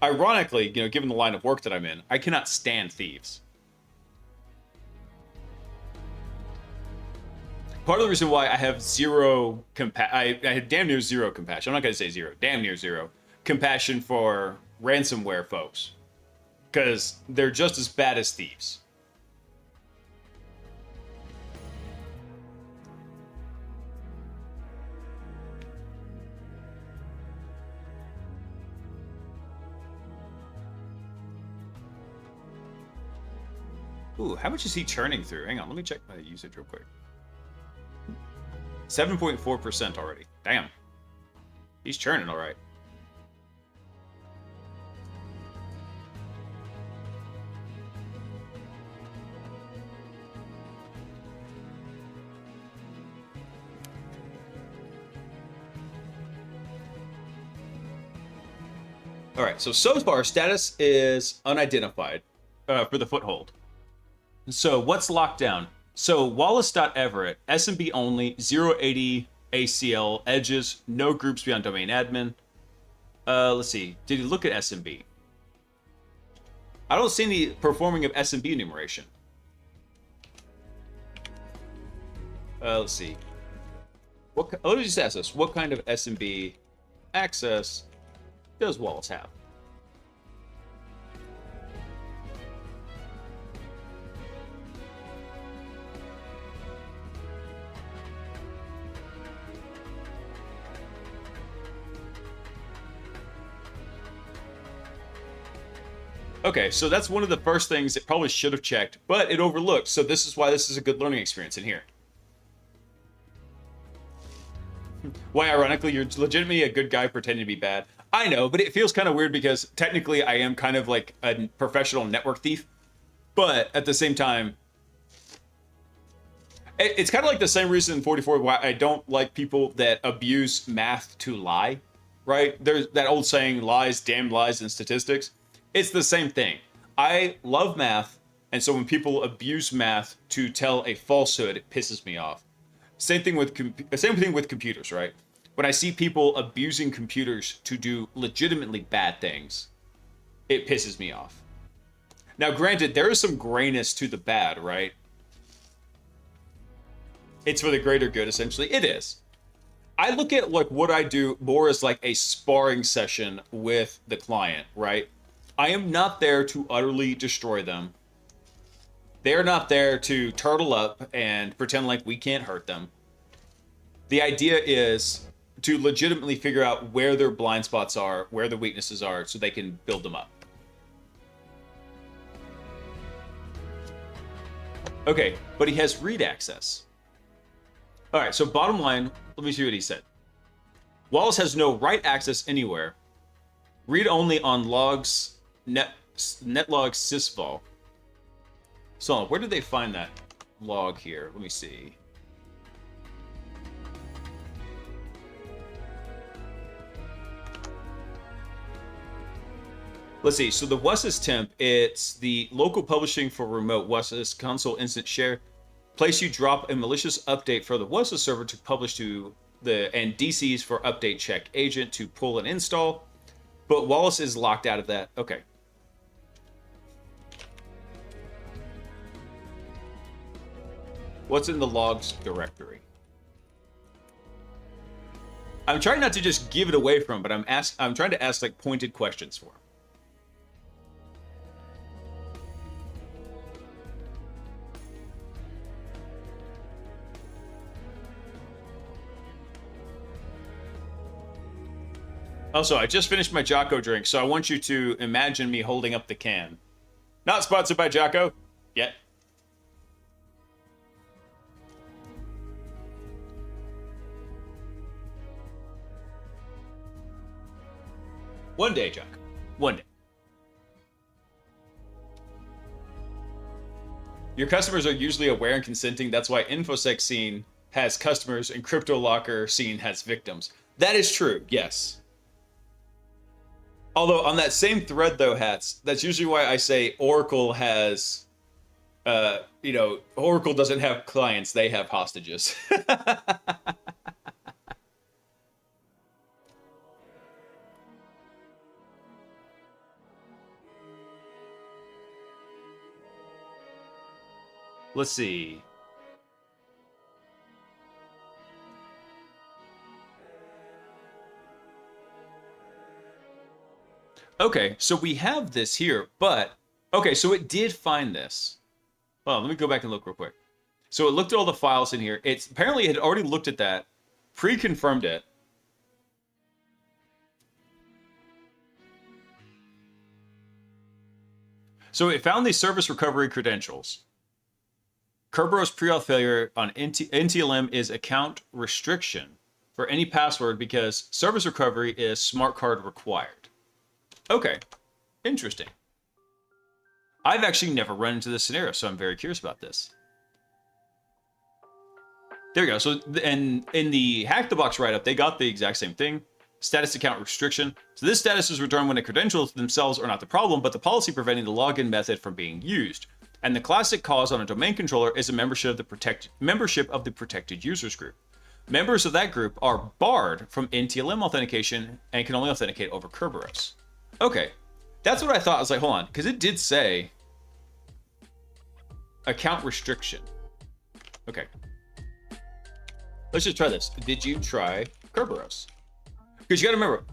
S2: Ironically, given the line of work that I'm in, I cannot stand thieves. Part of the reason why I have zero I have damn near zero compassion. I'm not going to say zero. Damn near zero compassion for ransomware folks. Because they're just as bad as thieves. Ooh, how much is he churning through? Hang on, let me check my usage real quick. 7.4% already. Damn. He's churning all right. All right, so far status is unidentified for the foothold. So what's locked down? So Wallace.Everett, SMB only, 080 ACL, edges, no groups beyond domain admin. Let's see. Did he look at SMB? I don't see any performing of SMB enumeration. Let's see. Let me just ask this. What kind of SMB access does Wallace have? Okay, so that's one of the first things it probably should have checked, but it overlooked. So this is why this is a good learning experience in here. Why, ironically, you're legitimately a good guy pretending to be bad. I know, but it feels kind of weird because technically I am kind of like a professional network thief. But at the same time, it's kind of like the same reason in 44 why I don't like people that abuse math to lie, right? There's that old saying, lies, damn lies, and statistics. It's the same thing. I love math, and so when people abuse math to tell a falsehood, it pisses me off. Same thing with computers, right? When I see people abusing computers to do legitimately bad things, it pisses me off. Now, granted, there is some grayness to the bad, right? It's for the greater good, essentially. It is. I look at like what I do more as like a sparring session with the client, right? I am not there to utterly destroy them. They're not there to turtle up and pretend like we can't hurt them. The idea is to legitimately figure out where their blind spots are, where the weaknesses are, so they can build them up. Okay, but he has read access. All right, so bottom line, let me see what he said. Wallace has no write access anywhere. Read only on logs, netlog sysvol. So where did they find that log here? Let me see. Let's see. So the WSIS temp, it's the local publishing for remote WSIS console instant share. Place you drop a malicious update for the WSIS server to publish to and DCs for update check agent to pull and install. But Wallace is locked out of that. Okay. What's in the logs directory? I'm trying not to just give it away from him, but I'm trying to ask like pointed questions for him. Also, I just finished my Jocko drink, so I want you to imagine me holding up the can. Not sponsored by Jocko yet. One day, Jocko. One day. Your customers are usually aware and consenting. That's why InfoSec scene has customers and CryptoLocker scene has victims. That is true, yes. Although on that same thread, though, Hats, that's usually why I say Oracle has, Oracle doesn't have clients, they have hostages. Let's see. Okay, so we have this here, but... Okay, so it did find this. Well, let me go back and look real quick. So it looked at all the files in here. It's apparently it had already looked at that, pre-confirmed it. So it found these service recovery credentials. Kerberos pre-auth failure on NTLM is account restriction for any password because service recovery is smart card required. Okay, interesting. I've actually never run into this scenario, so I'm very curious about this. There we go. So, and in the Hack the Box write-up, they got the exact same thing. Status account restriction. So this status is returned when the credentials themselves are not the problem, but the policy preventing the login method from being used. And the classic cause on a domain controller is a membership of the protected users group. Members of that group are barred from NTLM authentication and can only authenticate over Kerberos. Okay, that's what I thought. I was like, hold on, because it did say account restriction. Okay, let's just try this. Did you try Kerberos? Because you got to remember,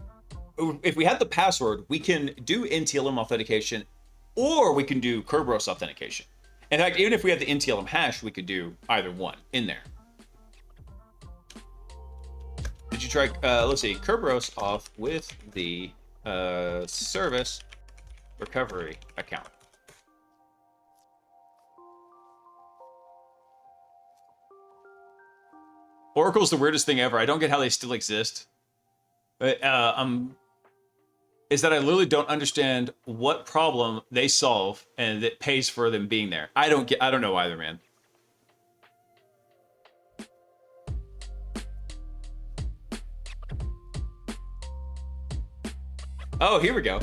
S2: if we have the password, we can do NTLM authentication or we can do Kerberos authentication. In fact, even if we have the NTLM hash, we could do either one in there. Did you try, let's see, Kerberos auth with the service recovery account? Oracle's the weirdest thing ever. I don't get how they still exist. But is that I literally don't understand what problem they solve and that pays for them being there. I don't know either, man. Oh, here we go.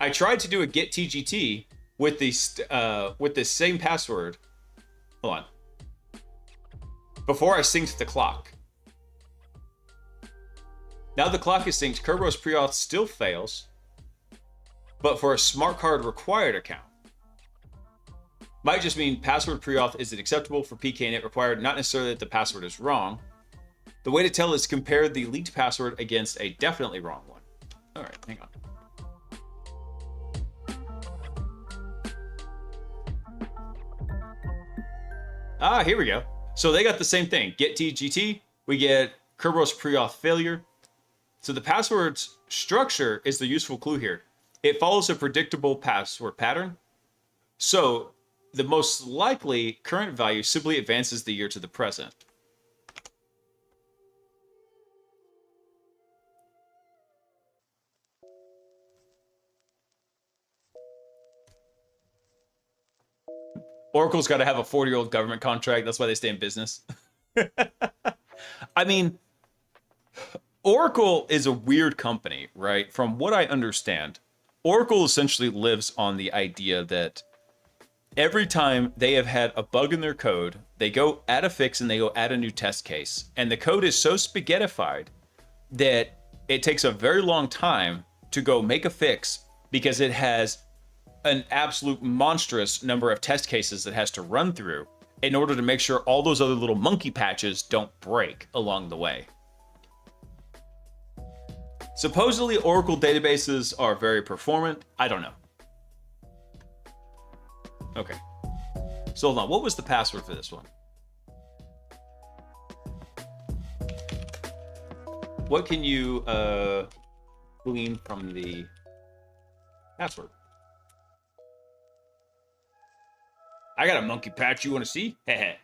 S2: I tried to do a get TGT with the same password. Hold on. Before I synced the clock. Now the clock is synced. Kerberos pre-auth still fails, but for a smart card required account. Might just mean password pre-auth isn't acceptable for PKNet required, not necessarily that the password is wrong. The way to tell is compare the leaked password against a definitely wrong one. All right, hang on. Ah, here we go. So they got the same thing. Get TGT, we get Kerberos pre-auth failure. So the password's structure is the useful clue here. It follows a predictable password pattern. So the most likely current value simply advances the year to the present. Oracle's got to have a 40-year-old government contract. That's why they stay in business. I mean, Oracle is a weird company, right? From what I understand, Oracle essentially lives on the idea that every time they have had a bug in their code, they go add a fix and they go add a new test case. And the code is so spaghettified that it takes a very long time to go make a fix because it has an absolute monstrous number of test cases that has to run through in order to make sure all those other little monkey patches don't break along the way. Supposedly, Oracle databases are very performant. I don't know. Okay. So hold on. What was the password for this one? What can you glean from the password? I got a monkey patch you want to see? Heh.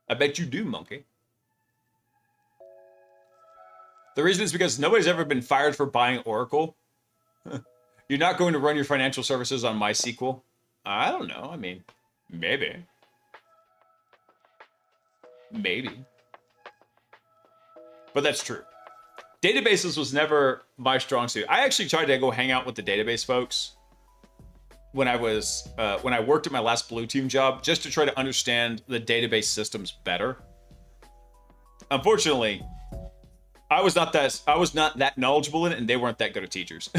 S2: I bet you do, monkey. The reason is because nobody's ever been fired for buying Oracle. You're not going to run your financial services on MySQL? I don't know. I mean, maybe. Maybe. But that's true. Databases was never my strong suit. I actually tried to go hang out with the database folks when I worked at my last Blue Team job, just to try to understand the database systems better. Unfortunately, I was not that knowledgeable in it, and they weren't that good of teachers.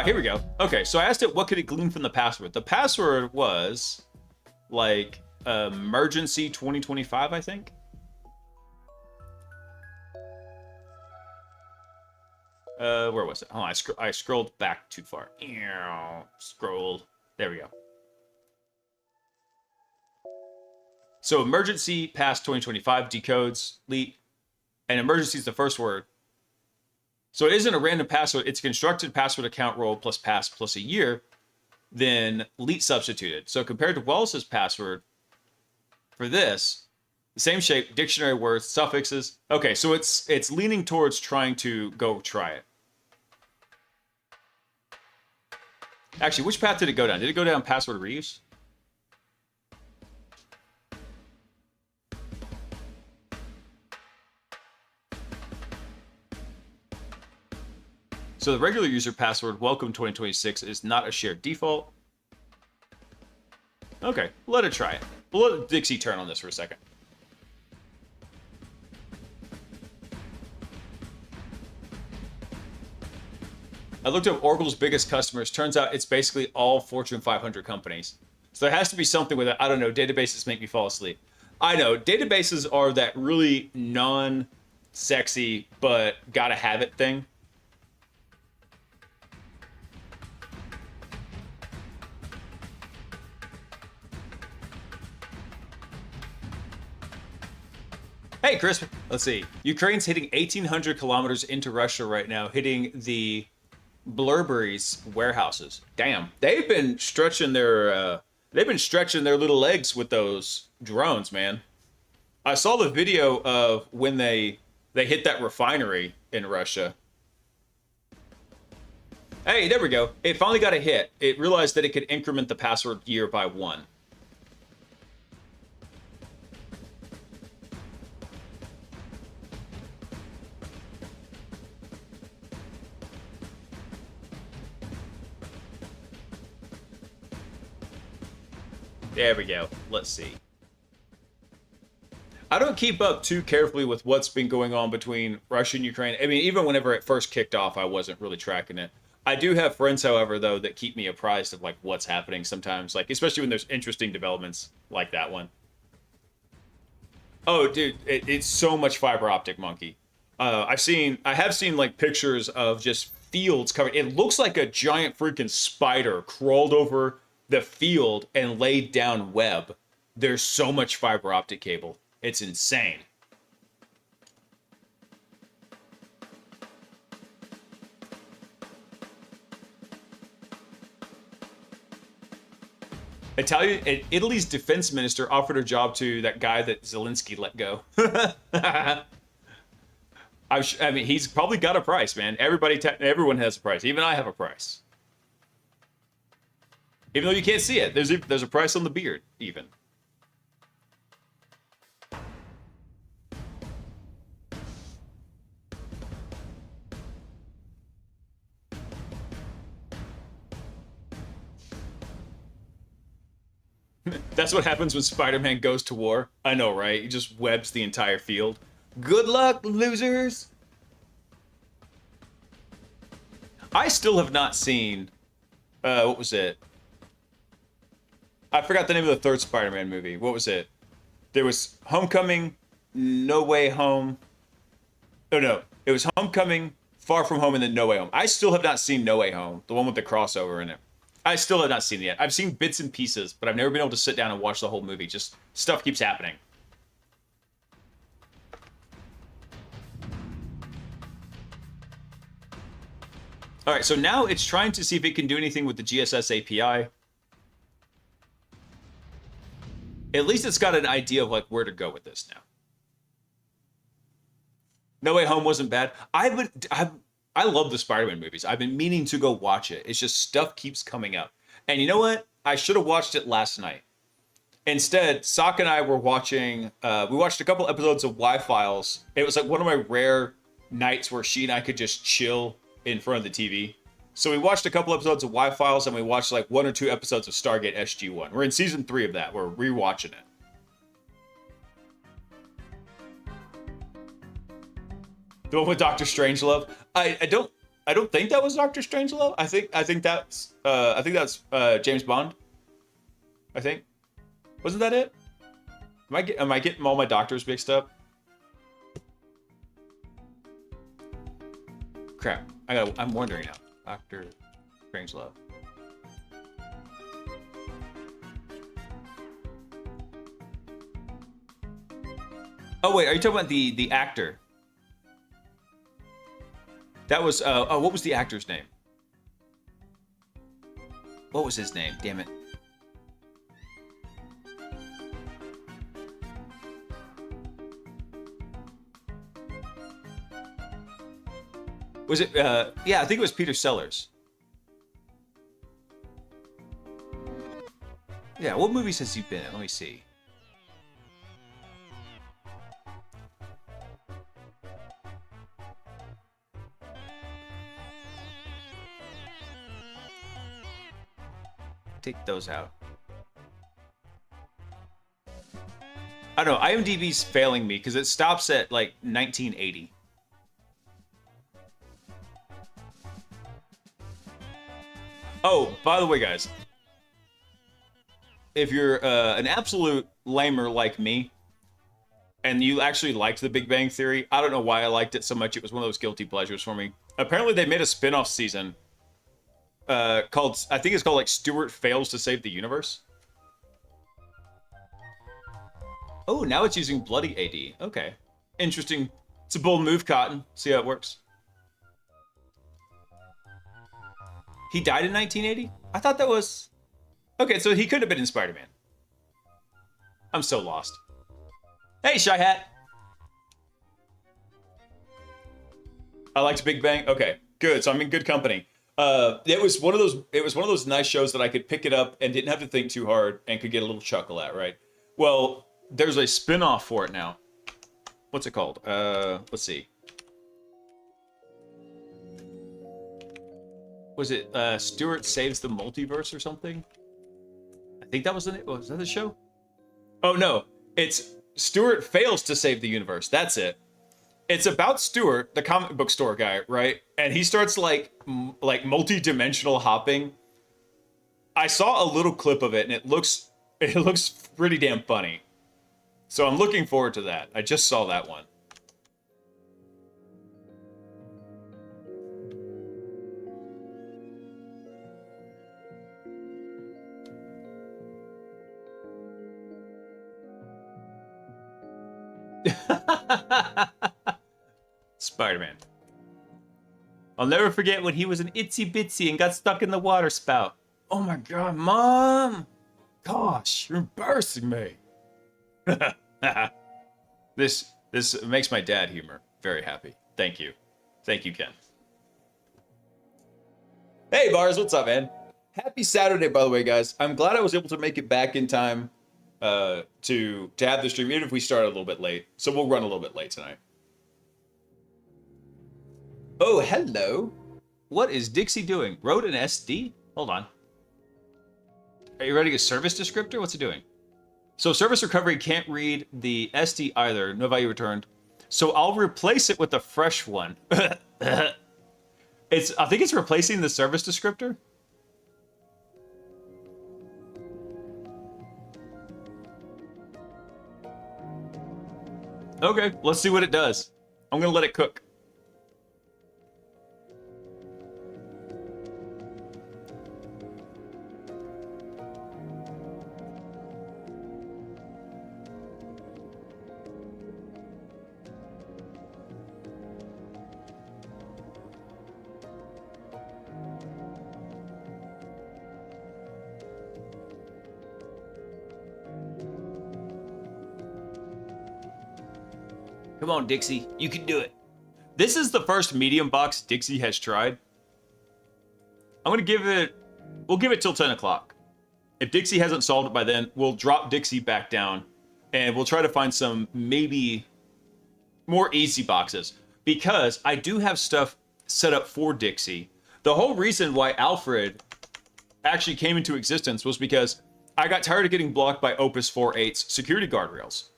S2: Here we go. Okay, so I asked it what could it glean from the password. The password was like emergency 2025, I think. Where was it? Oh, I scrolled back too far. Scrolled. There we go. So emergency past 2025 decodes leet, and emergency is the first word. So it isn't a random password. It's a constructed password account role plus pass plus a year, then leet substituted. So compared to Wallace's password for this, the same shape, dictionary words, suffixes. Okay, so it's leaning towards trying to go try it. Actually, which path did it go down? Did it go down password reuse? So the regular user password, welcome 2026, is not a shared default. Okay, let it try it. We'll let Dixie turn on this for a second. I looked up Oracle's biggest customers. Turns out it's basically all Fortune 500 companies. So there has to be something with it. I don't know. Databases make me fall asleep. I know. Databases are that really non-sexy but gotta have it thing. Hey, Chris. Let's see. Ukraine's hitting 1,800 kilometers into Russia right now, hitting the Blurberry's warehouses. Damn, they've been stretching their little legs with those drones, man. I saw the video of when they hit that refinery in Russia. Hey, there we go. It finally got a hit. It realized that it could increment the password year by 1. There we go. Let's see. I don't keep up too carefully with what's been going on between Russia and Ukraine. I mean, even whenever it first kicked off, I wasn't really tracking it. I do have friends, however, though, that keep me apprised of like what's happening sometimes, like especially when there's interesting developments like that one. Oh, dude, it's so much fiber optic, monkey. I have seen like pictures of just fields covered. It looks like a giant freaking spider crawled over the field and laid down web. There's so much fiber optic cable. It's insane. Italy's defense minister offered a job to that guy that Zelensky let go. I mean, he's probably got a price, man. Everyone has a price. Even I have a price. Even though you can't see it, there's a price on the beard, even. That's what happens when Spider-Man goes to war. I know, right? He just webs the entire field. Good luck, losers! I still have not seen... what was it? I forgot the name of the third Spider-Man movie. What was it? There was Homecoming, No Way Home. Oh, no. It was Homecoming, Far From Home, and then No Way Home. I still have not seen No Way Home, the one with the crossover in it. I still have not seen it yet. I've seen bits and pieces, but I've never been able to sit down and watch the whole movie. Just stuff keeps happening. All right, so now it's trying to see if it can do anything with the GSS API. At least it's got an idea of like where to go with this now. No Way Home wasn't bad. I love the Spider-Man movies. I've been meaning to go watch it. It's just stuff keeps coming up. And you know what? I should have watched it last night. Instead, Sock and I were watching, we watched a couple episodes of Y-Files. It was like one of my rare nights where she and I could just chill in front of the TV. So we watched a couple episodes of Y-Files and we watched like 1 or 2 episodes of Stargate SG-1. We're in season 3 of that. We're rewatching it. The one with Dr. Strangelove. I don't think that was Dr. Strangelove. I think that's James Bond. I think. Wasn't that it? Am I getting all my doctors mixed up? Crap. I'm wondering now. Dr. Strangelove. Oh wait, are you talking about the actor? That was what was the actor's name? What was his name? Damn it. Was it yeah, I think it was Peter Sellers. Yeah, what movies has he been in? Let me see. Take those out. I don't know. IMDb's failing me because it stops at like 1980. Oh, by the way, guys, if you're an absolute lamer like me, and you actually liked The Big Bang Theory, I don't know why I liked it so much. It was one of those guilty pleasures for me. Apparently, they made a spin-off season called, I think it's called like Stewart Fails to Save the Universe. Oh, now it's using bloody AD. Okay. Interesting. It's a bold move, Cotton. See how it works. He died in 1980? I thought that was... Okay, so he could have been in Spider-Man. I'm so lost. Hey, Shy Hat! I liked Big Bang? Okay, good. So I'm in good company. It was one of those nice shows that I could pick it up and didn't have to think too hard and could get a little chuckle at, right? Well, there's a spin-off for it now. What's it called? Let's see. Was it Stewart Saves the Multiverse or something? I think that was the name. Was that the show? Oh no, it's Stewart Fails to Save the Universe. That's it. It's about Stewart, the comic book store guy, right? And he starts like multi-dimensional hopping. I saw a little clip of it, and it looks pretty damn funny. So I'm looking forward to that. I just saw that one. Spider-Man. I'll never forget when he was an itsy bitsy and got stuck in the water spout. Oh my god, Mom! Gosh, you're embarrassing me. This makes my dad humor very happy. Thank you. Thank you, Ken. Hey, Bars, what's up, man? Happy Saturday, by the way, guys. I'm glad I was able to make it back in time to have the stream, even if we started a little bit late. So we'll run a little bit late tonight. Oh, hello. What is Dixie doing? Wrote an SD? Hold on. Are you writing a service descriptor? What's it doing? So service recovery can't read the SD either. No value returned. So I'll replace it with a fresh one. I think it's replacing the service descriptor. Okay, let's see what it does. I'm gonna let it cook. Come on, Dixie. You can do it. This is the first medium box Dixie has tried. I'm going to give it... We'll give it till 10 o'clock. If Dixie hasn't solved it by then, we'll drop Dixie back down. And we'll try to find some maybe more easy boxes. Because I do have stuff set up for Dixie. The whole reason why Alfred actually came into existence was because I got tired of getting blocked by Opus 4.8's security guardrails.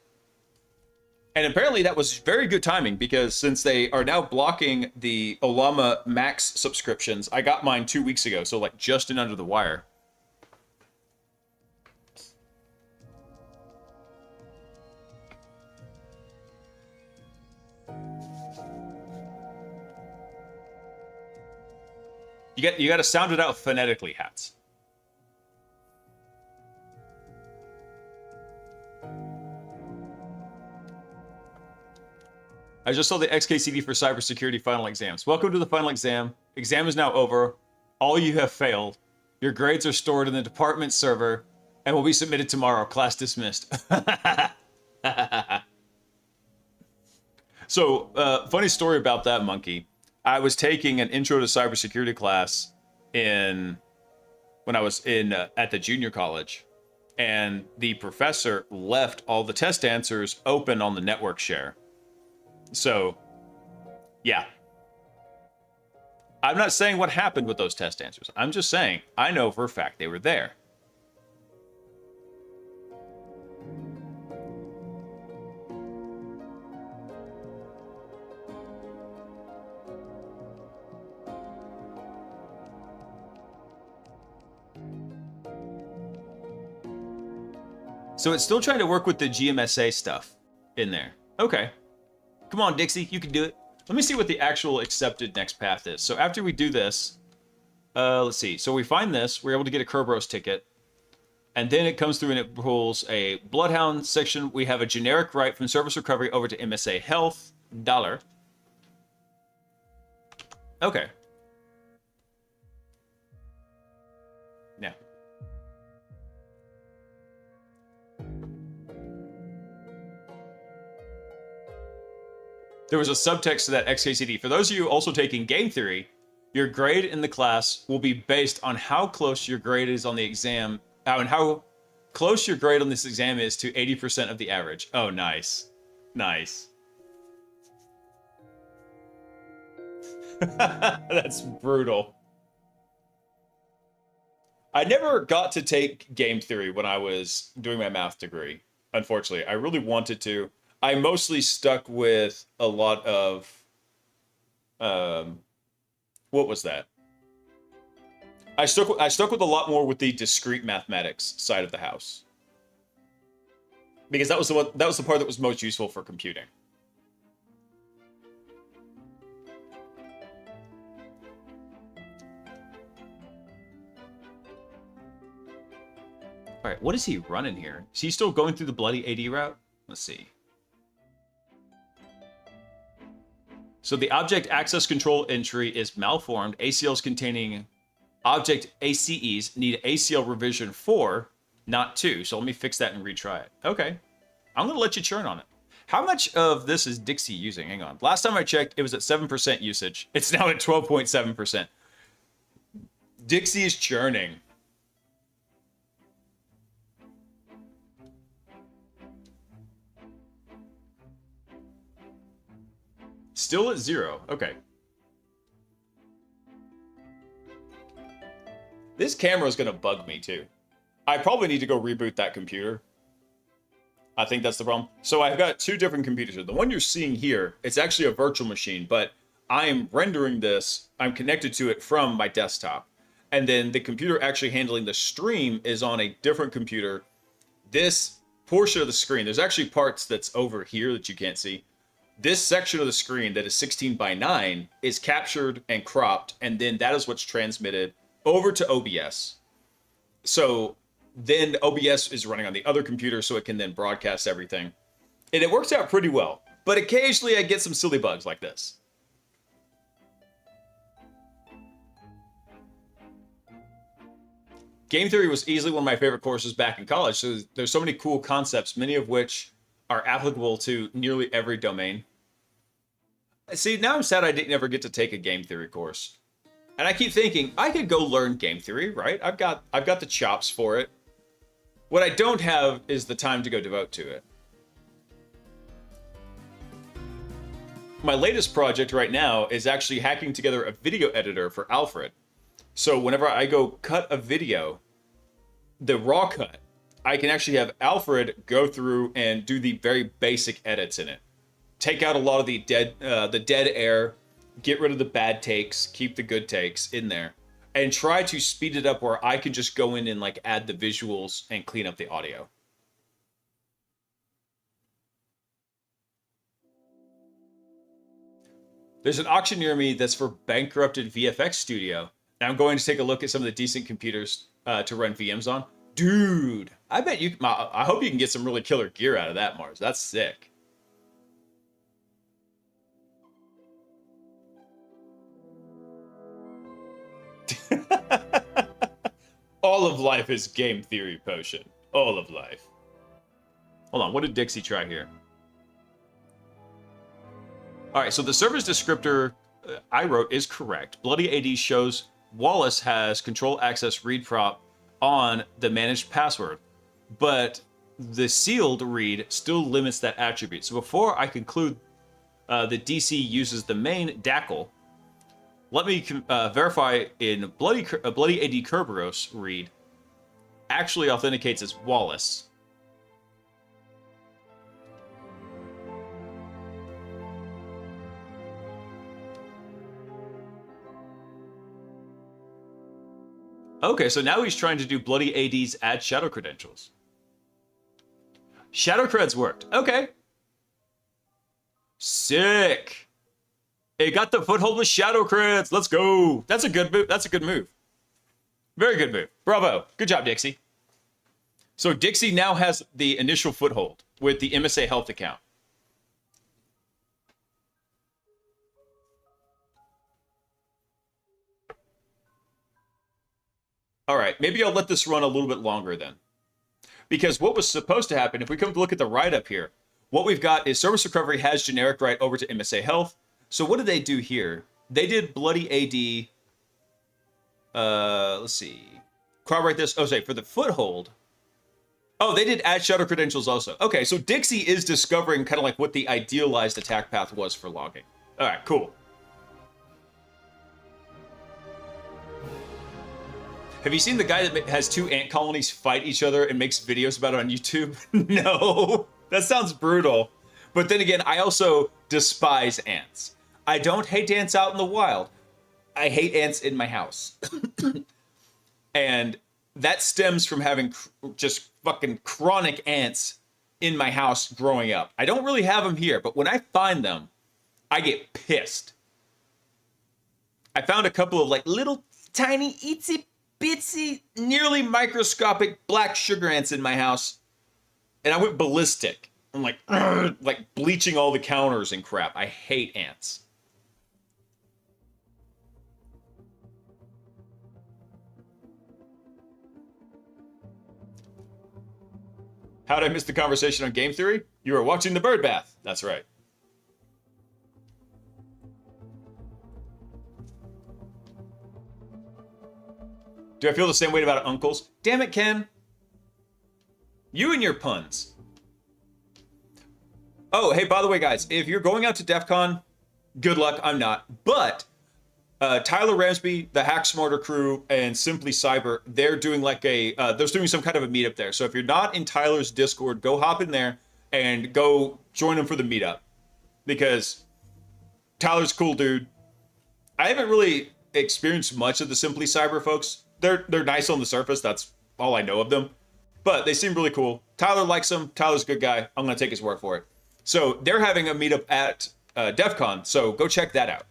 S2: And apparently that was very good timing because since they are now blocking the Olama Max subscriptions, I got mine 2 weeks ago, so like just in under the wire. You got to sound it out phonetically, Hats. I just saw the XKCD for cybersecurity final exams. Welcome to the final exam. Exam is now over. All you have failed. Your grades are stored in the department server and will be submitted tomorrow. Class dismissed. So, funny story about that, Monkey. I was taking an intro to cybersecurity class when I was at the junior college, and the professor left all the test answers open on the network share. So, yeah. I'm not saying what happened with those test answers. I'm just saying, I know for a fact they were there. So it's still trying to work with the GMSA stuff in there. Okay. Come on, Dixie, you can do it. Let me see what the actual accepted next path is. So after we do this, let's see. So we find this, we're able to get a Kerberos ticket. And then it comes through and it pulls a Bloodhound section. We have a generic right from service recovery over to MSA Health, $1. Okay. Now. There was a subtext to that XKCD. For those of you also taking game theory, your grade in the class will be based on how close your grade is on the exam, and how close your grade on this exam is to 80% of the average. Oh, nice. Nice. That's brutal. I never got to take game theory when I was doing my math degree, unfortunately. I really wanted to. I mostly stuck with a lot of, what was that? I stuck with a lot more with the discrete mathematics side of the house, because that was the part that was most useful for computing. All right, what is he running here? Is he still going through the bloody AD route? Let's see. So the object access control entry is malformed. ACLs containing object ACEs need ACL revision 4, not 2. So let me fix that and retry it. Okay. I'm going to let you churn on it. How much of this is Dixie using? Hang on. Last time I checked, it was at 7% usage. It's now at 12.7%. Dixie is churning. still at 0. Okay. This camera is going to bug me too. I probably need to go reboot that computer. I think that's the problem. So I've got 2 different computers here. The one you're seeing here, it's actually a virtual machine, but I am rendering this. I'm connected to it from my desktop. And then the computer actually handling the stream is on a different computer. This portion of the screen, there's actually parts that's over here that you can't see. This section of the screen that is 16 by 9 is captured and cropped, and then that is what's transmitted over to OBS. So then OBS is running on the other computer, so it can then broadcast everything. And it works out pretty well. But occasionally I get some silly bugs like this. Game theory was easily one of my favorite courses back in college. So there's so many cool concepts, many of which are applicable to nearly every domain. See, now I'm sad I didn't ever get to take a game theory course. And I keep thinking, I could go learn game theory, right? I've got the chops for it. What I don't have is the time to go devote to it. My latest project right now is actually hacking together a video editor for Alfred. So whenever I go cut a video, the raw cut, I can actually have Alfred go through and do the very basic edits in it. Take out a lot of the dead air, get rid of the bad takes, keep the good takes in there, and try to speed it up where I can just go in and like add the visuals and clean up the audio. There's an auction near me that's for bankrupted VFX studio. And I'm going to take a look at some of the decent computers to run VMs on. Dude, I bet you, I hope you can get some really killer gear out of that, Mars. That's sick. All of life is game theory potion. All of life. Hold on, what did Dixie try here? All right, so the service descriptor I wrote is correct. Bloody AD shows Wallace has control access read prop on the managed password, but the sealed read still limits that attribute. So before I conclude the DC uses the main DACL, let me verify in Bloody AD Kerberos read actually authenticates as Wallace. Okay, so now he's trying to do Bloody AD's add shadow credentials. Shadow creds worked. Okay. Sick. It got the foothold with shadow creds. Let's go. That's a good move. That's a good move. Very good move. Bravo. Good job, Dixie. So Dixie now has the initial foothold with the MSA Health account. All right, maybe I'll let this run a little bit longer then. Because what was supposed to happen, if we come to look at the write-up here, what we've got is service recovery has generic write over to MSA Health. So what did they do here? They did Bloody AD. Let's see. Corroborate this. Oh, sorry, for the foothold. Oh, they did add shadow credentials also. Okay, so Dixie is discovering kind of like what the idealized attack path was for logging. All right, cool. Have you seen the guy that has 2 ant colonies fight each other and makes videos about it on YouTube? No, that sounds brutal. But then again, I also despise ants. I don't hate ants out in the wild. I hate ants in my house. And that stems from having just fucking chronic ants in my house growing up. I don't really have them here, but when I find them, I get pissed. I found a couple of like little tiny itsy bitsy, nearly microscopic black sugar ants in my house, and I went ballistic. I'm like, like bleaching all the counters and crap. I hate ants. How did I miss the conversation on game theory? You were watching the bird bath. That's right. Do I feel the same way about uncles? Damn it, Ken. You and your puns. Oh, hey, by the way, guys, if you're going out to DEF CON, Good luck, I'm not. But Tyler Ramsby, the Hack Smarter crew, and Simply Cyber, they're doing they're doing some kind of a meetup there. So if you're not in Tyler's Discord, go hop in there and go join them for the meetup, because Tyler's a cool dude. I haven't really experienced much of the Simply Cyber folks. They're nice on the surface. That's all I know of them, but they seem really cool. Tyler likes them. Tyler's a good guy. I'm gonna take his word for it. So they're having a meetup at DEF CON. So go check that out.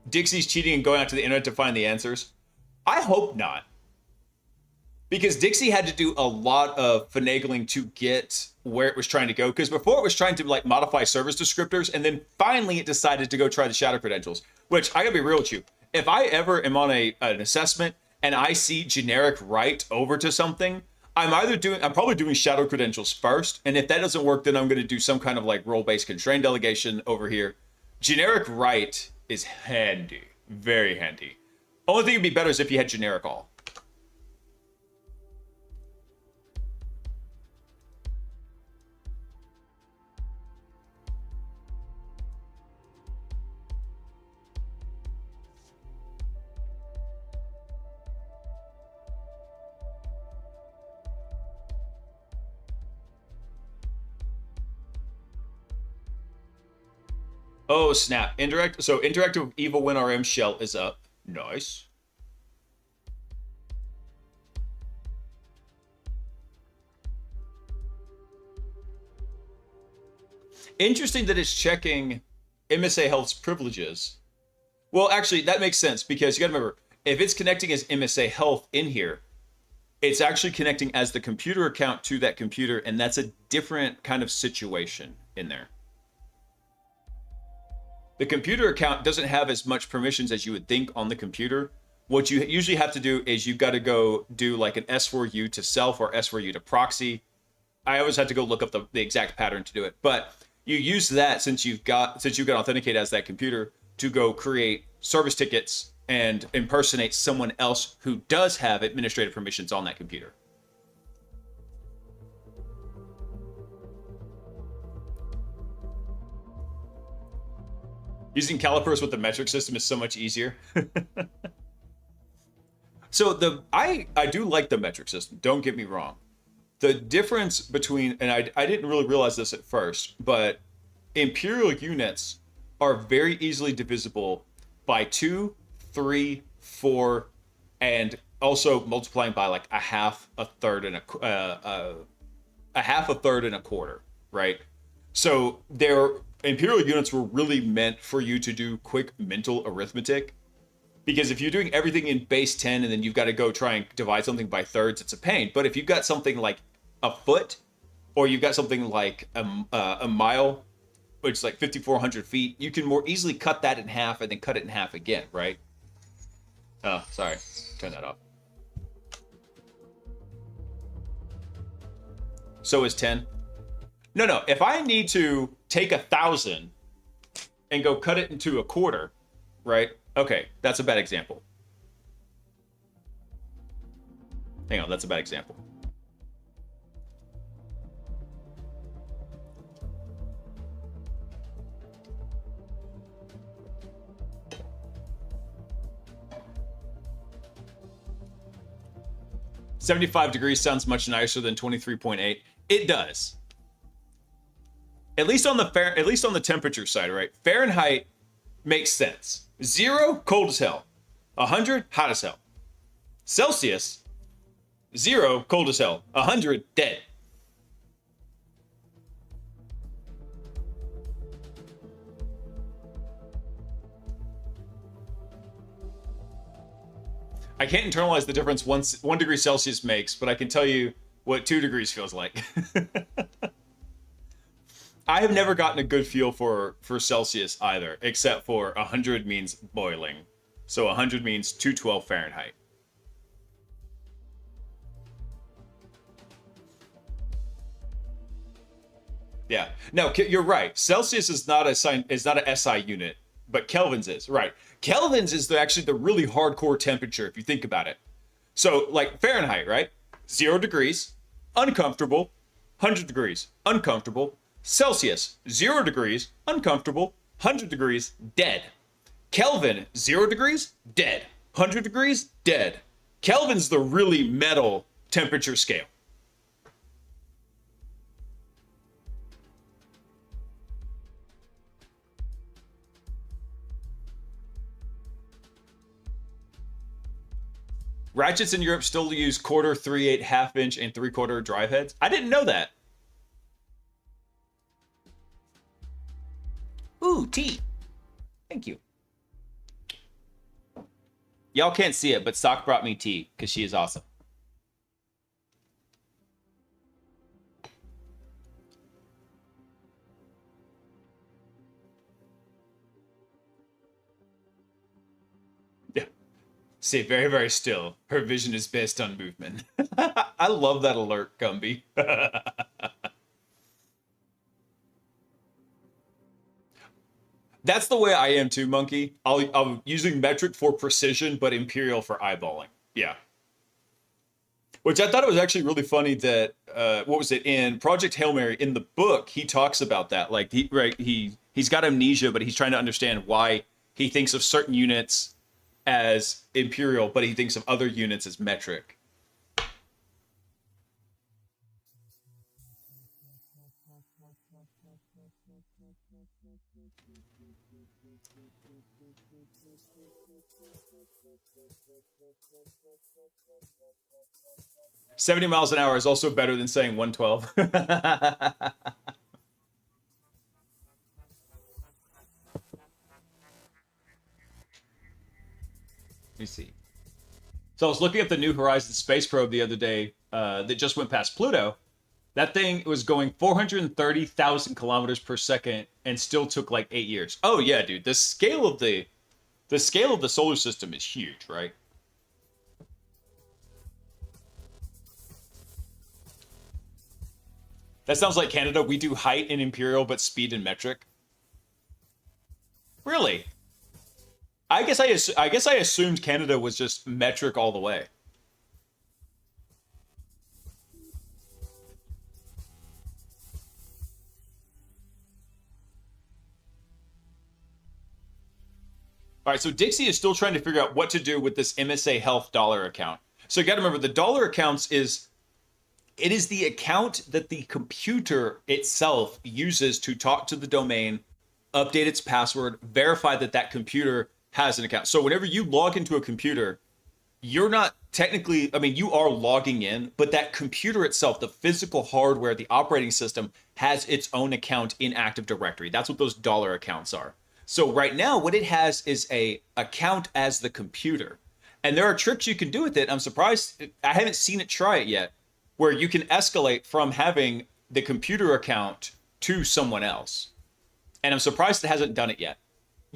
S2: Dixie's cheating and going out to the internet to find the answers. I hope not. Because Dixie had to do a lot of finagling to get where it was trying to go. Because before it was trying to modify service descriptors, and then finally it decided to go try the shadow credentials. Which, I gotta be real with you, if I ever am on an assessment and I see generic write over to something, I'm probably doing shadow credentials first. And if that doesn't work, then I'm gonna do some kind of role-based constraint delegation over here. Generic write is handy, very handy. Only thing would be better is if you had generic all. Oh, snap. So interactive Evil WinRM shell is up. Nice. Interesting that it's checking MSA Health's privileges. Well, actually, that makes sense, because you gotta remember, if it's connecting as MSA Health in here, it's actually connecting as the computer account to that computer, and that's a different kind of situation in there. The computer account doesn't have as much permissions as you would think on the computer. What you usually have to do is you've got to go do an S4U to self or S4U to proxy. I always had to go look up the exact pattern to do it. But you use that since you've got authenticated as that computer to go create service tickets and impersonate someone else who does have administrative permissions on that computer. Using calipers with the metric system is so much easier. So I do like the metric system, don't get me wrong. The difference between, and I didn't really realize this at first, but imperial units are very easily divisible by 2, 3, 4, and also multiplying by a half, a third, and a half, a third, and a quarter, right? So imperial units were really meant for you to do quick mental arithmetic, because if you're doing everything in base 10 and then you've got to go try and divide something by thirds, it's a pain. But if you've got something like a foot, or you've got something like a mile, which is 5,400 feet, you can more easily cut that in half and then cut it in half again, right? Oh, sorry, turn that off. So is 10. No, if I need to take 1,000 and go cut it into a quarter, right? Okay, that's a bad example. Hang on, that's a bad example. $75 sounds much nicer than 23.8. It does. At least on the temperature side, right? Fahrenheit makes sense. 0, cold as hell. 100, hot as hell. Celsius, 0, cold as hell. 100, dead. I can't internalize the difference 1 degree Celsius makes, but I can tell you what 2 degrees feels like. I have never gotten a good feel for Celsius either, except for 100 means boiling. So 100 means 212 Fahrenheit. Yeah. No, you're right. Celsius is not a SI unit, but Kelvin's is. Right. Kelvin's is actually the really hardcore temperature if you think about it. So Fahrenheit, right? 0 degrees, uncomfortable, 100 degrees, uncomfortable. Celsius, 0 degrees, uncomfortable. 100 degrees, dead. Kelvin, 0 degrees, dead. 100 degrees, dead. Kelvin's the really metal temperature scale. Ratchets in Europe still use quarter, 3/8, half inch, and 3/4 drive heads. I didn't know that. Ooh, tea. Thank you. Y'all can't see it, but Sock brought me tea because she is awesome. Yeah. Stay very, very still. Her vision is based on movement. I love that alert, Gumby. That's the way I am too, Monkey. I'm using metric for precision, but imperial for eyeballing. Yeah. Which I thought it was actually really funny that what was it in Project Hail Mary in the book? He talks about that. Like he's got amnesia, but he's trying to understand why he thinks of certain units as imperial, but he thinks of other units as metric. $70 miles an hour is also better than saying 112. Let me see. So I was looking at the New Horizons space probe the other day that just went past Pluto. That thing was going 430,000 kilometers per second and still took like 8 years. Oh yeah, dude. The scale of the solar system is huge, right? That sounds like Canada. We do height in imperial, but speed in metric. Really? I guess I assumed Canada was just metric all the way. All right, so Dixie is still trying to figure out what to do with this MSA Health dollar account. So you got to remember the dollar accounts is the account that the computer itself uses to talk to the domain, update its password, verify that that computer has an account. So whenever you log into a computer, you're not technically, I mean, you are logging in, but that computer itself, the physical hardware, the operating system has its own account in Active Directory. That's what those dollar accounts are. So right now, what it has is a account as the computer. And there are tricks you can do with it. I'm surprised, I haven't seen it try it yet, where you can escalate from having the computer account to someone else. And I'm surprised it hasn't done it yet.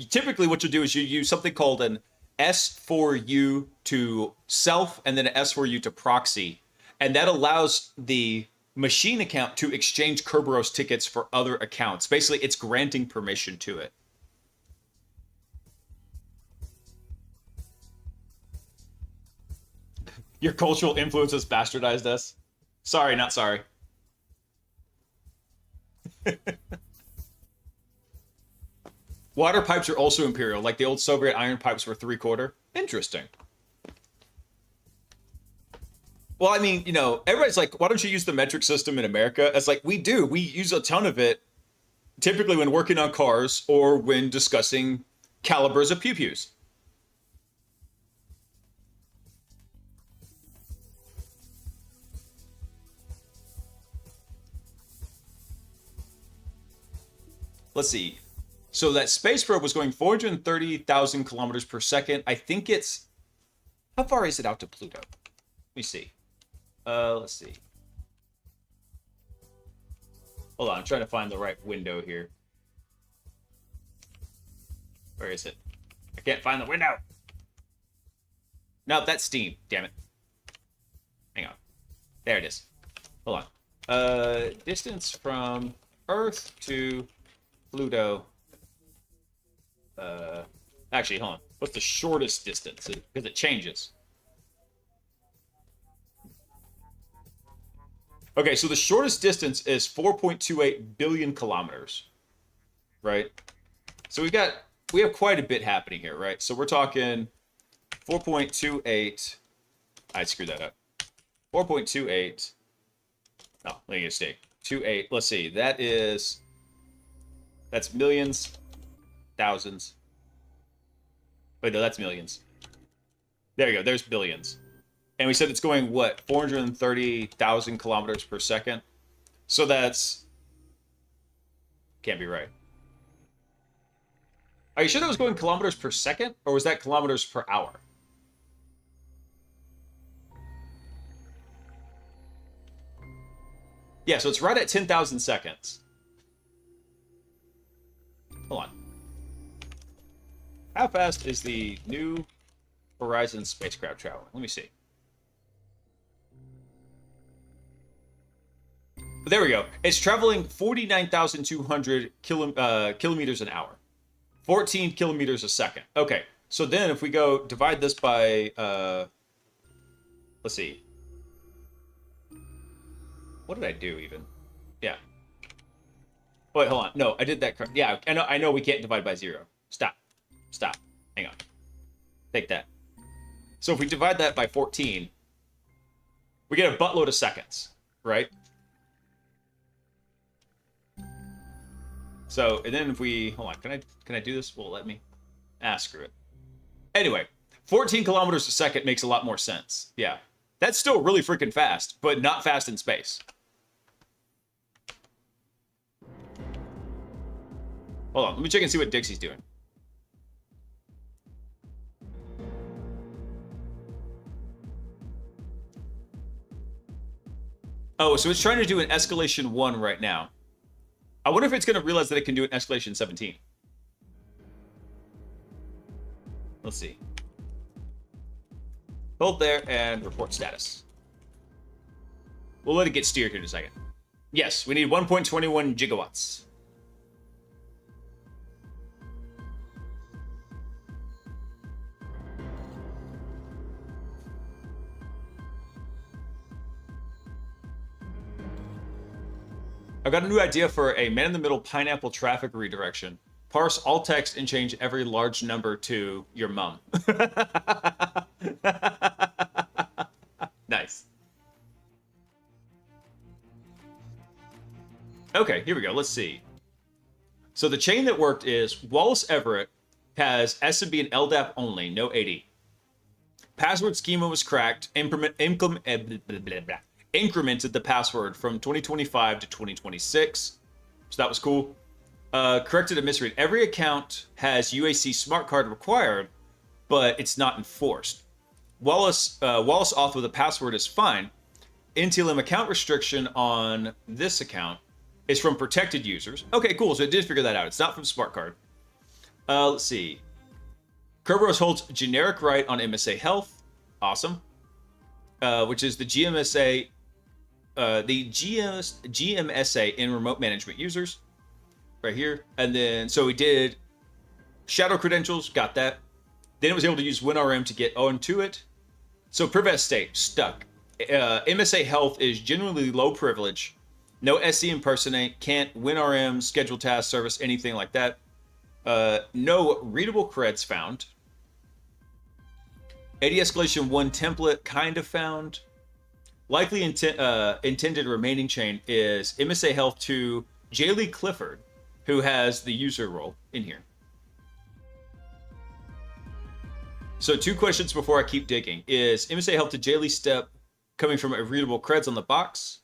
S2: Typically, what you do is you use something called an S4U to self and then an S4U to proxy. And that allows the machine account to exchange Kerberos tickets for other accounts. Basically, it's granting permission to it. Your cultural influence has bastardized us. Sorry, not sorry. Water pipes are also imperial, like the old Soviet iron pipes were 3/4. Interesting. Well, I mean, you know, everybody's like, why don't you use the metric system in America? It's like, we do. We use a ton of it, typically when working on cars or when discussing calibers of pew-pews. Let's see. So that space probe was going 430,000 kilometers per second. I think it's... How far is it out to Pluto? Let me see. Let's see. Hold on, I'm trying to find the right window here. Where is it? I can't find the window. No, that's Steam. Damn it. Hang on. There it is. Hold on. Distance from Earth to Pluto. Actually, hold on. What's the shortest distance? Because it changes. Okay, so the shortest distance is 4.28 billion kilometers, right? So we have quite a bit happening here, right? So we're talking 4.28. I screwed that up. 4.28. Oh, let me get a stay. 28. Let's see. That's millions, thousands. Wait, no, that's millions. There you go. There's billions. And we said it's going, what, 430,000 kilometers per second? So that's... Can't be right. Are you sure that was going kilometers per second? Or was that kilometers per hour? Yeah, so it's right at 10,000 seconds. Hold on. How fast is the New Horizons spacecraft traveling? Let me see. There we go. It's traveling 49,200 kilometers an hour. 14 kilometers a second. Okay, so then if we go divide this by, let's see. What did I do even? Yeah. Wait, hold on. No, I did that. Yeah, I know we can't divide by 0. Stop. Hang on. Take that. So if we divide that by 14, we get a buttload of seconds, right? So, and then if we, hold on, can I do this? Will it let me? Screw it. Anyway, 14 kilometers a second makes a lot more sense. Yeah. That's still really freaking fast, but not fast in space. Hold on, let me check and see what Dixie's doing. Oh, so it's trying to do an escalation 1 right now. I wonder if it's going to realize that it can do an escalation 17. Let's see. Hold there and report status. We'll let it get steered here in a second. Yes, we need 1.21 gigawatts. I've got a new idea for a man-in-the-middle pineapple traffic redirection. Parse all text and change every large number to your mom. Nice. Okay, here we go. Let's see. So the chain that worked is Wallace Everett has SMB and LDAP only, no AD. Password schema was cracked, incremented the password from 2025 to 2026. So that was cool. Corrected a misread. Every account has UAC smart card required, but it's not enforced. Wallace auth with a password is fine. NTLM account restriction on this account is from protected users. Okay, cool. So it did figure that out. It's not from smart card. Let's see. Kerberos holds generic right on MSA Health. Awesome. Which is the GMSA in remote management users. Right here. And then, so we did shadow credentials, got that. Then it was able to use WinRM to get onto it. So prevent state, stuck. MSA Health is generally low privilege. No SC impersonate, can't WinRM, schedule task service, anything like that. No readable creds found. AD escalation 1 template kind of found. Likely intended remaining chain is MSA Health to Jaylee Clifford, who has the user role in here. So 2 questions before I keep digging. Is MSA Health to Jaylee step coming from a readable creds on the box?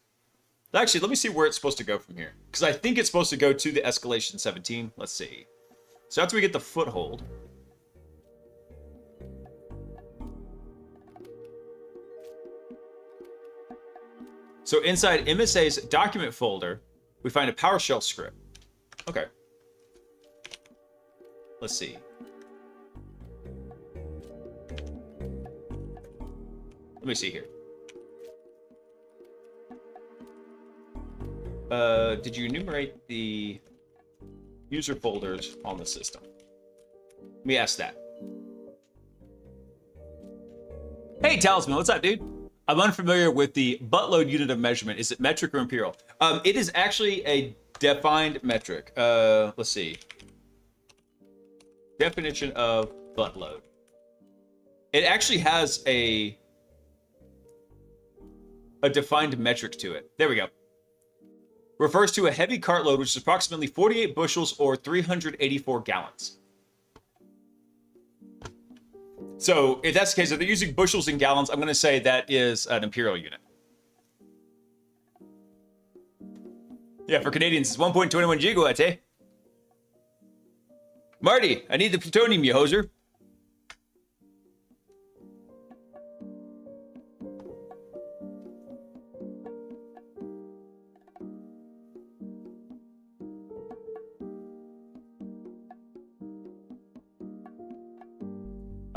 S2: Actually, let me see where it's supposed to go from here. Because I think it's supposed to go to the escalation 17. Let's see. So after we get the foothold. So inside MSA's document folder, we find a PowerShell script. Okay. Let's see. Let me see here. Did you enumerate the user folders on the system? Let me ask that. Hey, Talisman, what's up, dude? I'm unfamiliar with the buttload unit of measurement. Is it metric or imperial? It is actually a defined metric. Let's see. Definition of buttload. It actually has a defined metric to it. There we go. Refers to a heavy cartload, which is approximately 48 bushels or 384 gallons. So if that's the case, if they're using bushels and gallons, I'm going to say that is an imperial unit. Yeah, for Canadians, it's 1.21 gigawatts, eh? Marty, I need the plutonium, you hoser.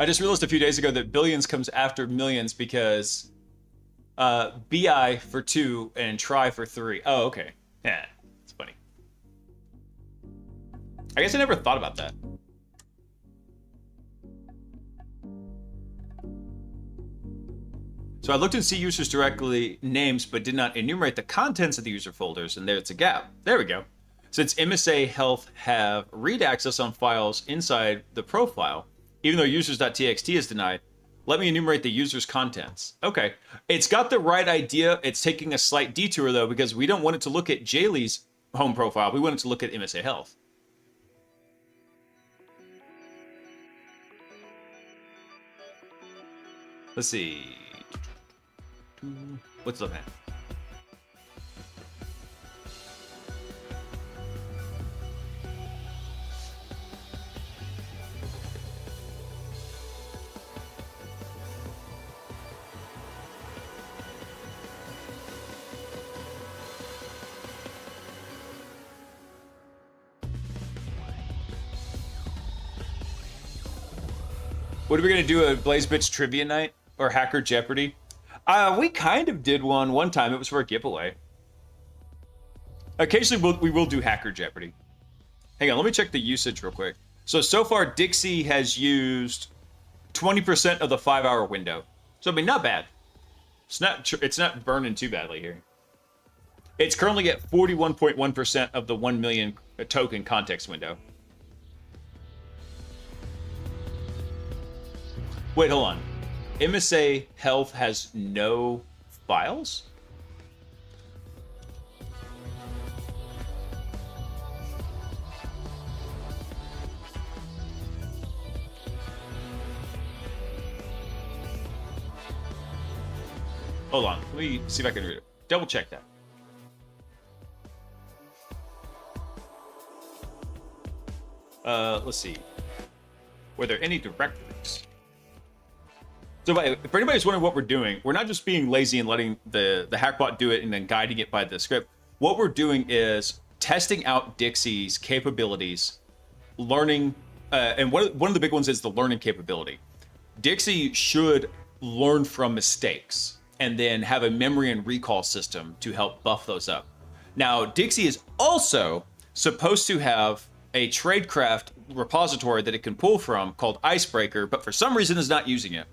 S2: I just realized a few days ago that billions comes after millions because BI for 2 and try for 3. Oh, okay. Yeah, it's funny. I guess I never thought about that. So I looked in C users directly names, but did not enumerate the contents of the user folders, and there's a gap. There we go. Since MSA Health have read access on files inside the profile, even though users.txt is denied, let me enumerate the user's contents. Okay. It's got the right idea. It's taking a slight detour, though, because we don't want it to look at Jaylee's home profile. We want it to look at MSA Health. Let's see. What's up, man? What are we gonna do, a Blaise Bitch trivia night or Hacker Jeopardy? We kind of did one time. It was for a giveaway. Occasionally we will do Hacker Jeopardy. Hang on, let me check the usage real quick. So far Dixie has used 20% of the 5-hour window. So I mean, not bad. It's not burning too badly here. It's currently at 41.1% of the 1 million token context window. Wait, hold on. MSA Health has no files? Hold on. Let me see if I can read it. Double check that. Let's see. Were there any directories? So if anybody's wondering what we're doing, we're not just being lazy and letting the hackbot do it and then guiding it by the script. What we're doing is testing out Dixie's capabilities, learning, and one of the big ones is the learning capability. Dixie should learn from mistakes and then have a memory and recall system to help buff those up. Now, Dixie is also supposed to have a tradecraft repository that it can pull from called Icebreaker, but for some reason is not using it.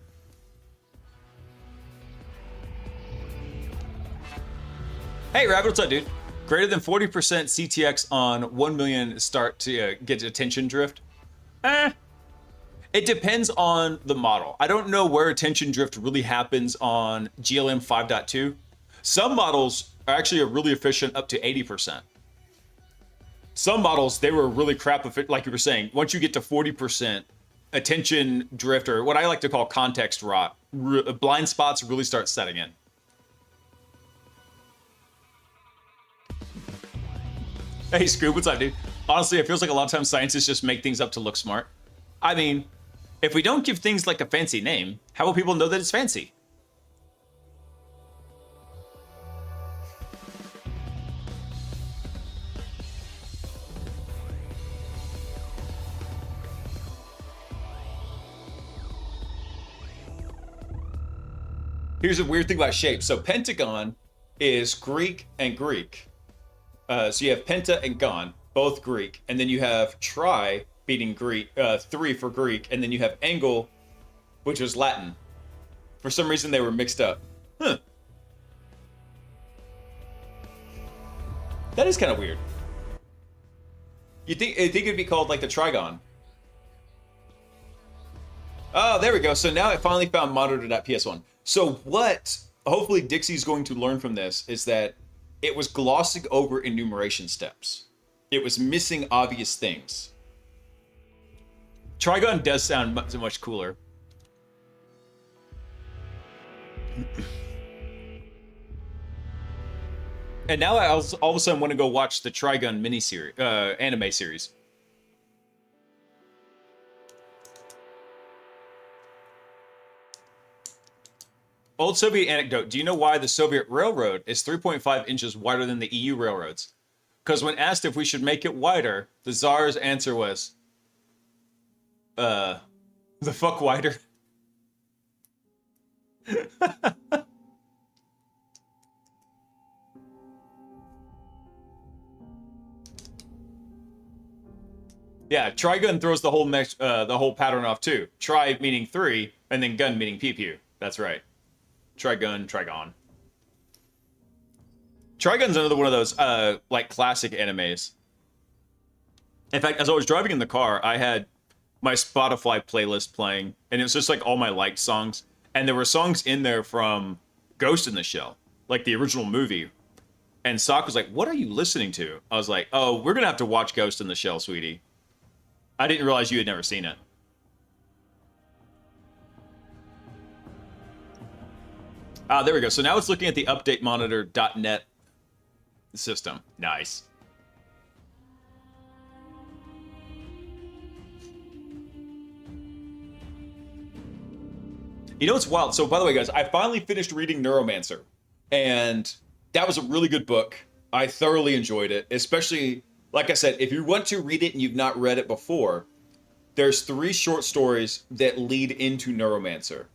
S2: Hey, Rabbit, what's up, dude? Greater than 40% CTX on 1 million start to get attention drift? It depends on the model. I don't know where attention drift really happens on GLM 5.2. Some models are actually really efficient up to 80%. Some models, they were really crap, like you were saying. Once you get to 40%, attention drift, or what I like to call context rot, blind spots really start setting in. Hey, Scoob, what's up, dude? Honestly, it feels like a lot of times scientists just make things up to look smart. I mean, if we don't give things like a fancy name, how will people know that it's fancy? Here's a weird thing about shape. So pentagon is Greek and Greek. So you have penta and gon, both Greek, and then you have tri beating Greek, 3 for Greek, and then you have angle, which was Latin. For some reason they were mixed up. Huh. That is kind of weird. You think it'd be called like the Trigon? Oh, there we go. So now I finally found monitor.ps1. So what hopefully Dixie's going to learn from this is that it was glossing over enumeration steps. It was missing obvious things. Trigon does sound much cooler. And now I all of a sudden want to go watch the Trigun miniseries, anime series. Old Soviet anecdote. Do you know why the Soviet railroad is 3.5 inches wider than the EU railroads? Because when asked if we should make it wider, the Tsar's answer was, the fuck wider? Yeah, Trigun throws the whole pattern off too. Tri meaning 3, and then gun meaning pew pew. That's right. Trigun, Trigon. Trigun's another one of those like classic animes. In fact, as I was driving in the car, I had my Spotify playlist playing, and it was just like all my liked songs. And there were songs in there from Ghost in the Shell, like the original movie. And Sock was like, "What are you listening to?" I was like, "Oh, we're gonna have to watch Ghost in the Shell, sweetie." I didn't realize you had never seen it. Ah, there we go. So now it's looking at the updatemonitor.net system. Nice. You know what's wild? So by the way, guys, I finally finished reading Neuromancer. And that was a really good book. I thoroughly enjoyed it, especially... Like I said, if you want to read it and you've not read it before, there's 3 short stories that lead into Neuromancer.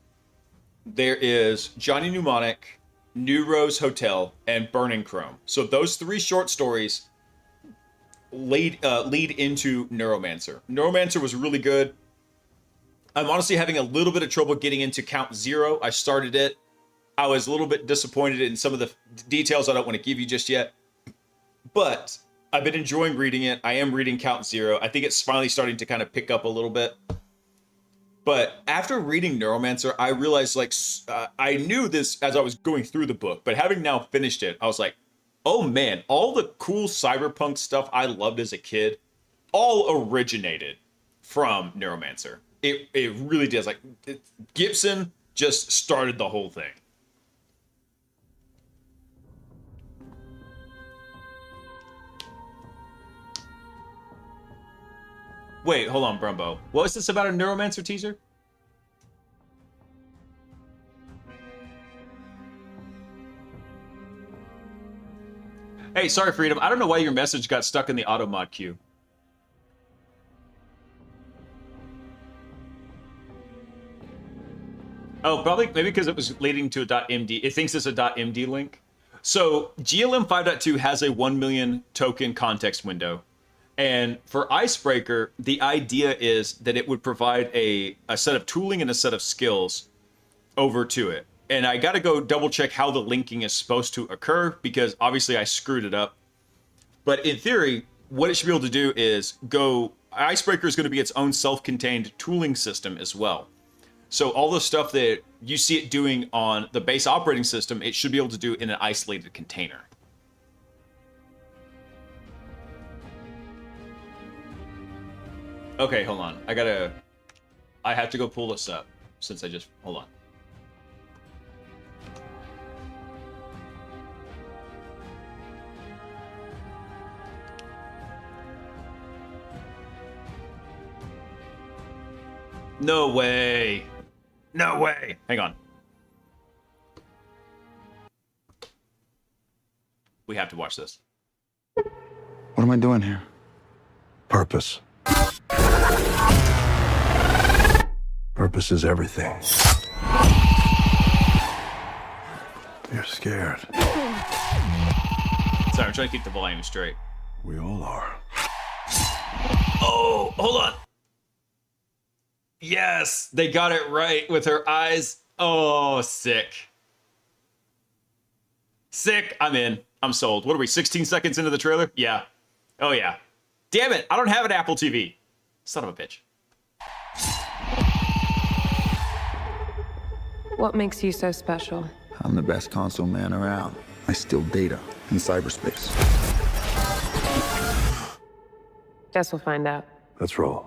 S2: There is Johnny Mnemonic, New Rose Hotel, and Burning Chrome. So those 3 short stories lead into Neuromancer. Neuromancer was really good. I'm honestly having a little bit of trouble getting into Count Zero. I started it. I was a little bit disappointed in some of the details I don't want to give you just yet. But... I've been enjoying reading it. I am reading Count Zero. I think it's finally starting to kind of pick up a little bit. But after reading Neuromancer, I realized, like, I knew this as I was going through the book, but having now finished it, I was like, oh man, all the cool cyberpunk stuff I loved as a kid all originated from Neuromancer. It really does. Like, Gibson just started the whole thing. Wait, hold on, Brumbo. What was this about a Neuromancer teaser? Hey, sorry, Freedom. I don't know why your message got stuck in the auto mod queue. Oh, probably maybe because it was leading to a .md. It thinks it's a .md link. So GLM 5.2 has a 1 million token context window. And for Icebreaker, the idea is that it would provide a set of tooling and a set of skills over to it. And I got to go double check how the linking is supposed to occur because obviously I screwed it up. But in theory, what it should be able to do is Icebreaker is going to be its own self-contained tooling system as well. So all the stuff that you see it doing on the base operating system, it should be able to do in an isolated container. Okay, hold on. I have to go pull this up since hold on. No way. No way. Hang on. We have to watch this.
S5: What am I doing here? Purpose. Purpose is everything. You're scared.
S2: Sorry, I'm trying to keep the volume straight.
S5: We all are.
S2: Oh, hold on. Yes, they got it right with her eyes. Oh, sick. Sick. I'm in. I'm sold. What are we, 16 seconds into the trailer? Yeah. Oh, yeah. Damn it, I don't have an Apple TV. Son of a bitch.
S6: What makes you so special?
S5: I'm the best console man around. I steal data in cyberspace.
S6: Guess we'll find out.
S5: Let's roll.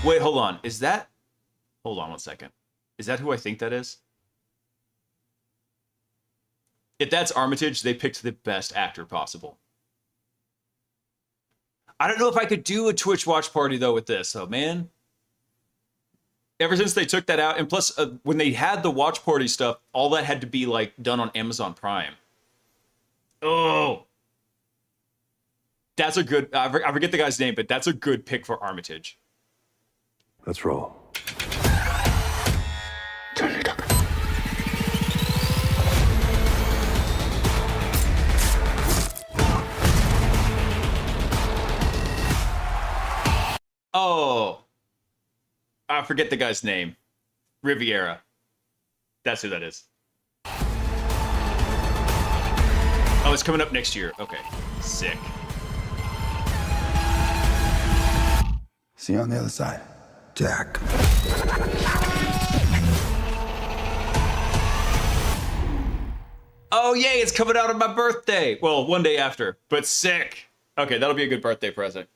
S2: Wait, hold on. Is that... Hold on one second. Is that who I think that is? If that's Armitage, they picked the best actor possible. I don't know if I could do a Twitch watch party, though, with this. Oh, man. Ever since they took that out, and plus, when they had the watch party stuff, all that had to be, like, done on Amazon Prime. Oh. That's a good... I forget the guy's name, but that's a good pick for Armitage.
S5: Let's roll. Turn it up.
S2: Oh. I forget the guy's name. Riviera. That's who that is. Oh, it's coming up next year. Okay. Sick.
S5: See you on the other side, Jack.
S2: Oh, yay, it's coming out on my birthday. Well, one day after, but sick. Okay, that'll be a good birthday present.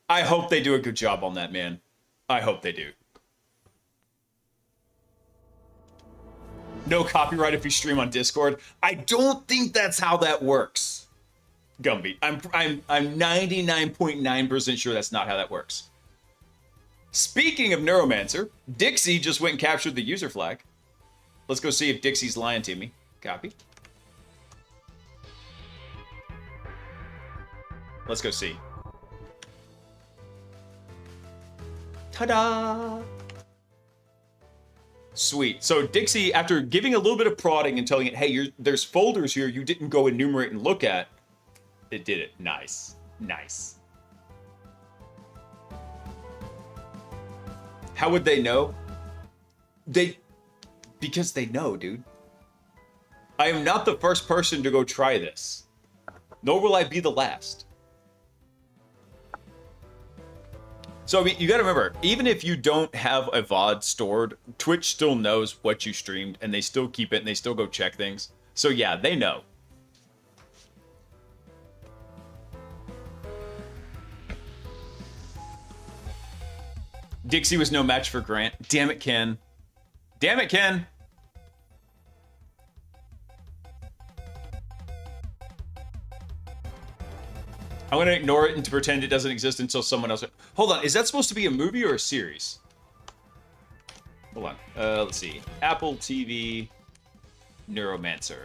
S2: I hope they do a good job on that, man. I hope they do. No copyright if you stream on Discord. I don't think that's how that works. Gumby. I'm 99.9% sure that's not how that works. Speaking of Neuromancer, Dixie just went and captured the user flag. Let's go see if Dixie's lying to me. Copy. Let's go see. Ta-da! Sweet. So Dixie, after giving a little bit of prodding and telling it, hey, there's folders here you didn't go enumerate and look at, it did it. Nice. Nice. How would they know? Because they know, dude. I am not the first person to go try this. Nor will I be the last. So, I mean, you gotta remember, even if you don't have a VOD stored, Twitch still knows what you streamed, and they still keep it, and they still go check things. So yeah, they know. Dixie was no match for Grant. Damn it, Ken. Damn it, Ken! I'm going to ignore it and to pretend it doesn't exist until someone else... Hold on, is that supposed to be a movie or a series? Hold on. Let's see. Apple TV Neuromancer.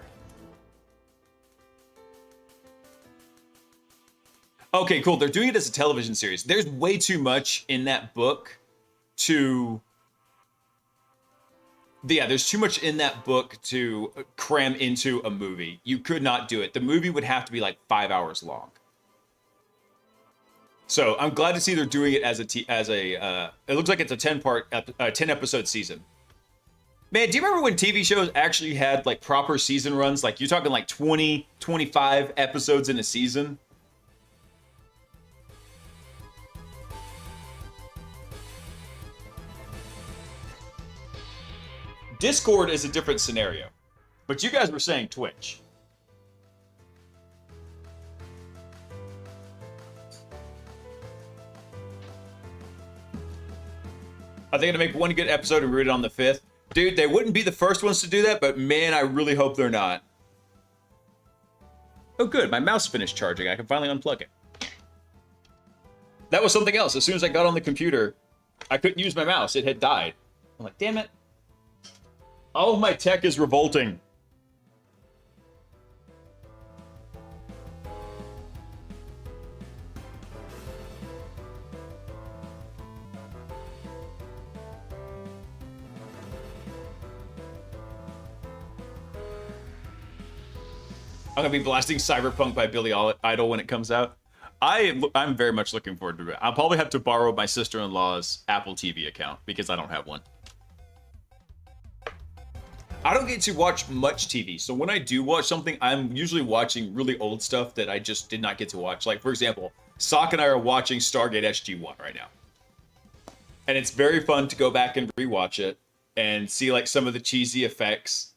S2: Okay, cool. They're doing it as a television series. There's way too much in that book to... Yeah, there's too much in that book to cram into a movie. You could not do it. The movie would have to be like 5 hours long. So I'm glad to see they're doing it as it looks like it's a 10 episode season. Man, do you remember when TV shows actually had like proper season runs? Like you're talking like 20, 25 episodes in a season? Discord is a different scenario, but you guys were saying Twitch. Are they going to make one good episode and root it on the 5th? Dude, they wouldn't be the first ones to do that, but man, I really hope they're not. Oh good, my mouse finished charging. I can finally unplug it. That was something else. As soon as I got on the computer, I couldn't use my mouse. It had died. I'm like, damn it. All of my tech is revolting. I'm gonna be blasting Cyberpunk by Billy Idol when it comes out. I'm very much looking forward to it. I'll probably have to borrow my sister-in-law's Apple TV account because I don't have one. I don't get to watch much TV. So when I do watch something, I'm usually watching really old stuff that I just did not get to watch. Like, for example, Sock and I are watching Stargate SG-1 right now. And it's very fun to go back and rewatch it and see like some of the cheesy effects.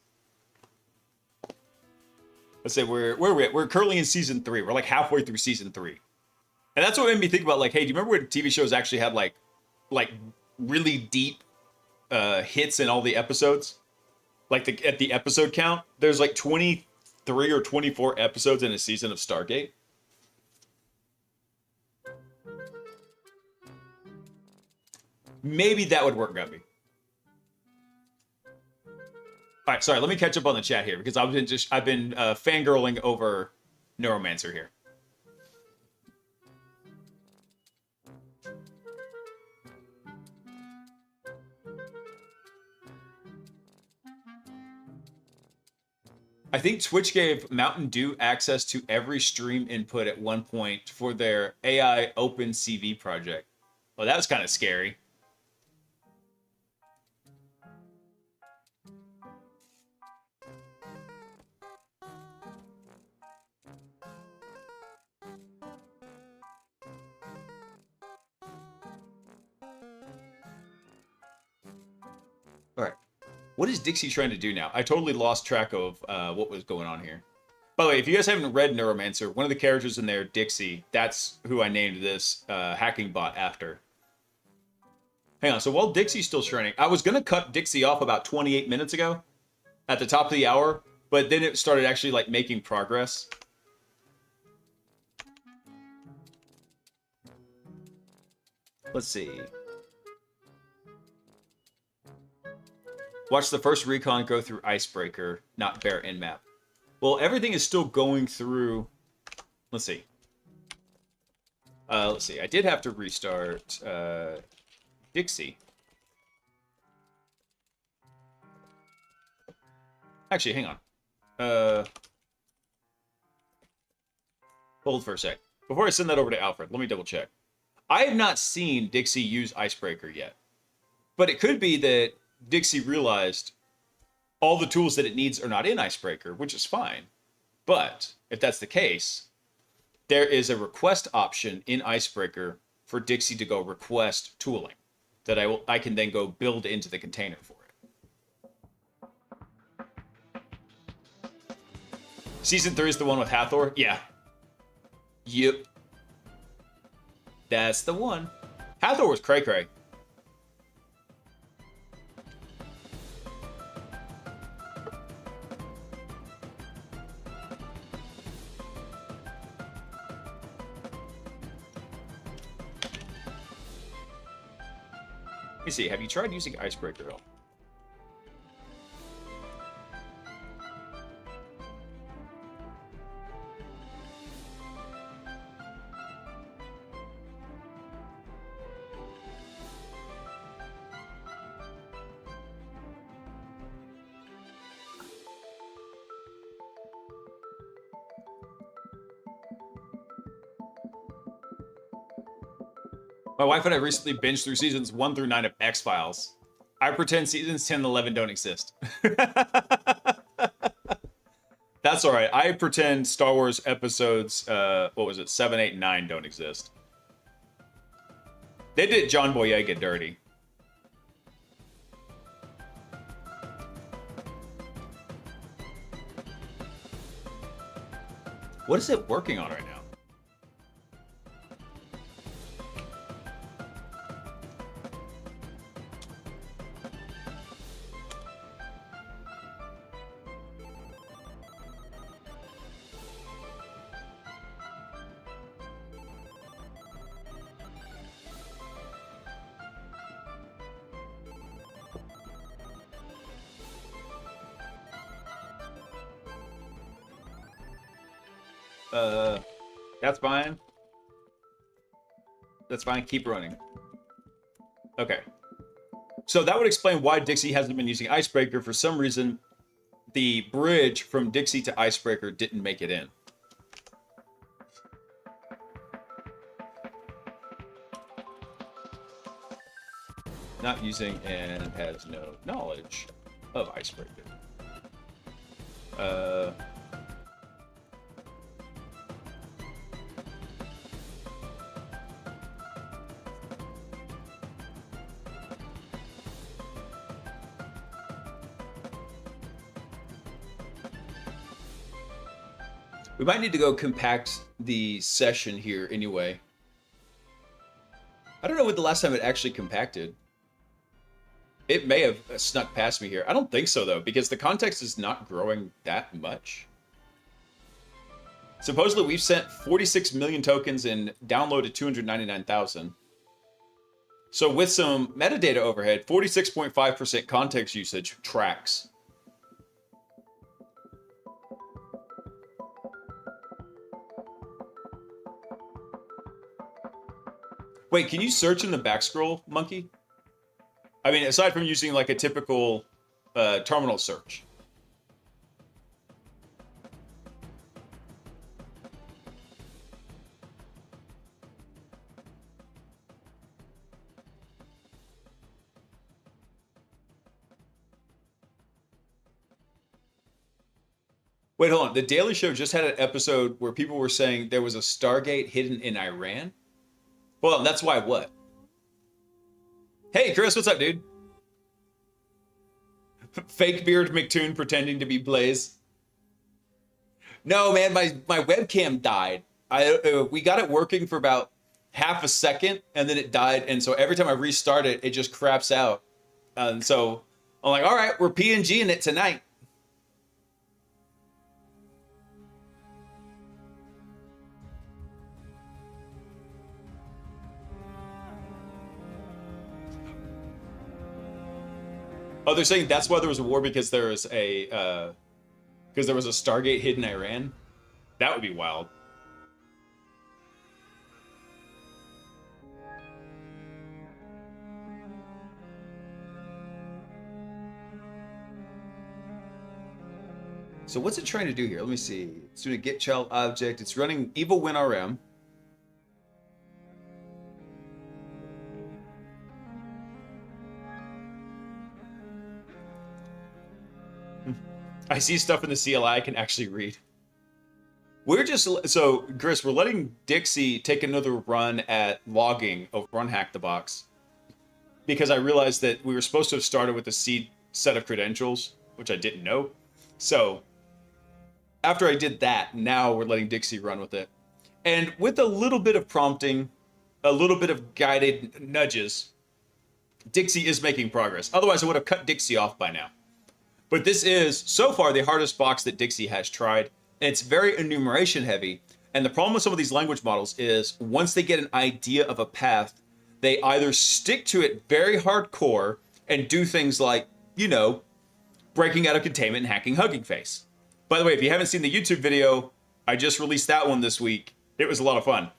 S2: Let's say where are we at? We're currently in season 3. We're like halfway through season 3. And that's what made me think about like, hey, do you remember when TV shows actually had like really deep hits in all the episodes? Like at the episode count, there's like 23 or 24 episodes in a season of Stargate. Maybe that would work, Guppy. All right, sorry. Let me catch up on the chat here because I've been fangirling over Neuromancer here. I think Twitch gave Mountain Dew access to every stream input at one point for their AI Open CV project. Well, that was kind of scary. All right. What is Dixie trying to do now? I totally lost track of what was going on here. By the way, if you guys haven't read Neuromancer, one of the characters in there, Dixie, that's who I named this hacking bot after. Hang on, so while Dixie's still training, I was going to cut Dixie off about 28 minutes ago at the top of the hour, but then it started actually like making progress. Let's see. Watch the first recon go through Icebreaker, not Bear in-map. Well, everything is still going through... Let's see. I did have to restart Dixie. Actually, hang on. Hold for a sec. Before I send that over to Alfred, let me double check. I have not seen Dixie use Icebreaker yet. But it could be that Dixie realized all the tools that it needs are not in Icebreaker, which is fine. But if that's the case, there is a request option in Icebreaker for Dixie to go request tooling that I can then go build into the container for it. Season 3 is the one with Hathor? Yeah. Yep. That's the one. Hathor was cray-cray. Let me see. Have you tried using Icebreaker at all? My wife and I recently binged through seasons 1 through 9 of X-Files. I pretend seasons 10 and 11 don't exist. That's all right. I pretend Star Wars episodes, 7, 8, and 9 don't exist. They did John Boyega dirty. What is it working on right now? That's fine. That's fine. Keep running. Okay. So that would explain why Dixie hasn't been using Icebreaker. For some reason, the bridge from Dixie to Icebreaker didn't make it in. Not using and has no knowledge of Icebreaker. Uh, we might need to go compact the session here anyway. I don't know when the last time it actually compacted. It may have snuck past me here. I don't think so, though, because the context is not growing that much. Supposedly, we've sent 46 million tokens and downloaded 299,000. So with some metadata overhead, 46.5% context usage tracks. Wait, can you search in the back scroll, Monkey? I mean, aside from using like a typical terminal search. Wait, hold on. The Daily Show just had an episode where people were saying there was a Stargate hidden in Iran. Well, that's why what? Hey, Chris, what's up, dude? Fake beard McToon pretending to be Blaise. No, man, my webcam died. We got it working for about half a second, and then it died. And so every time I restart it, it just craps out. And so I'm like, all right, we're PNGing it tonight. Oh, they're saying that's why there was a war because there was a Stargate hidden in Iran. That would be wild. So what's it trying to do here? Let me see. It's doing a get child object. It's running evil WinRM. I see stuff in the CLI I can actually read. We're just, so Chris, we're letting Dixie take another run at logging over on Hack the Box. Because I realized that we were supposed to have started with a seed set of credentials, which I didn't know. So after I did that, now we're letting Dixie run with it. And with a little bit of prompting, a little bit of guided nudges, Dixie is making progress. Otherwise, I would have cut Dixie off by now. But this is, so far, the hardest box that Dixie has tried. And it's very enumeration heavy. And the problem with some of these language models is once they get an idea of a path, they either stick to it very hardcore and do things like, you know, breaking out of containment and hacking Hugging Face. By the way, if you haven't seen the YouTube video, I just released that one this week. It was a lot of fun.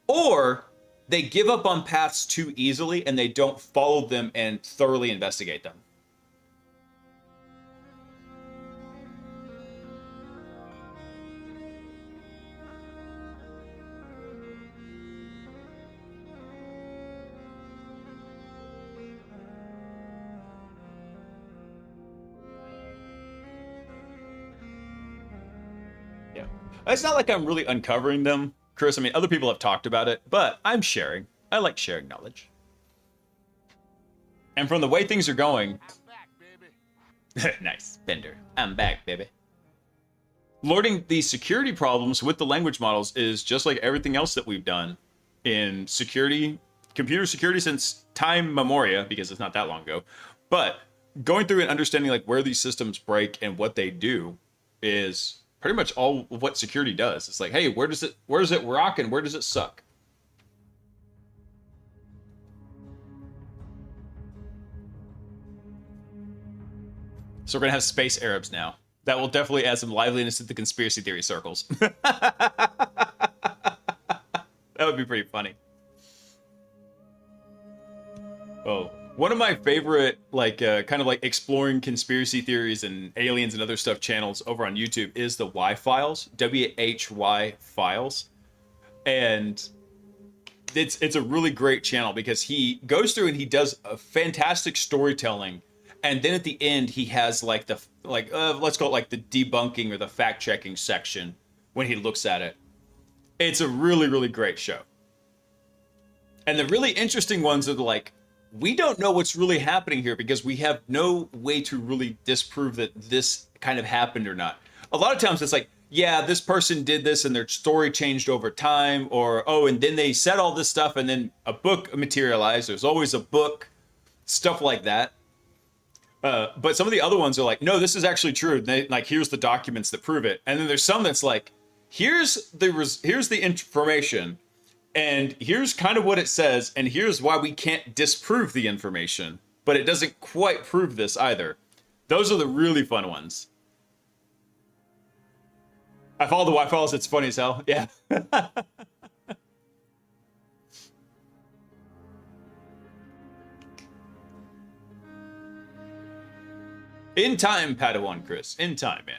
S2: Or they give up on paths too easily and they don't follow them and thoroughly investigate them. It's not like I'm really uncovering them, Chris. I mean, other people have talked about it, but I'm sharing. I like sharing knowledge. And from the way things are going... I'm back, baby. Nice, Bender. I'm back, baby. Lording the security problems with the language models is just like everything else that we've done in security, computer security since time memoria, because it's not that long ago. But going through and understanding like where these systems break and what they do is pretty much all of what security does. It's like, hey, where does it rock and where does it suck? So we're gonna have space Arabs now. That will definitely add some liveliness to the conspiracy theory circles. That would be pretty funny. Oh, one of my favorite, like, kind of like exploring conspiracy theories and aliens and other stuff channels over on YouTube is the Why Files, WHY Files, and it's a really great channel because he goes through and he does a fantastic storytelling And then at the end, he has like let's call it like the debunking or the fact checking section when he looks at it. It's a really, really great show. And the really interesting ones are like, we don't know what's really happening here because we have no way to really disprove that this kind of happened or not. A lot of times it's like, yeah, this person did this and their story changed over time, or, oh, and then they said all this stuff and then a book materialized. There's always a book, stuff like that. But some of the other ones are like, no, this is actually true. And they, like, here's the documents that prove it. And then there's some that's like, here's the information, and here's kind of what it says, and here's why we can't disprove the information, but it doesn't quite prove this either. Those are the really fun ones. I follow the Y-Files, it's funny as hell. Yeah. In time, Padawan Chris. In time, man.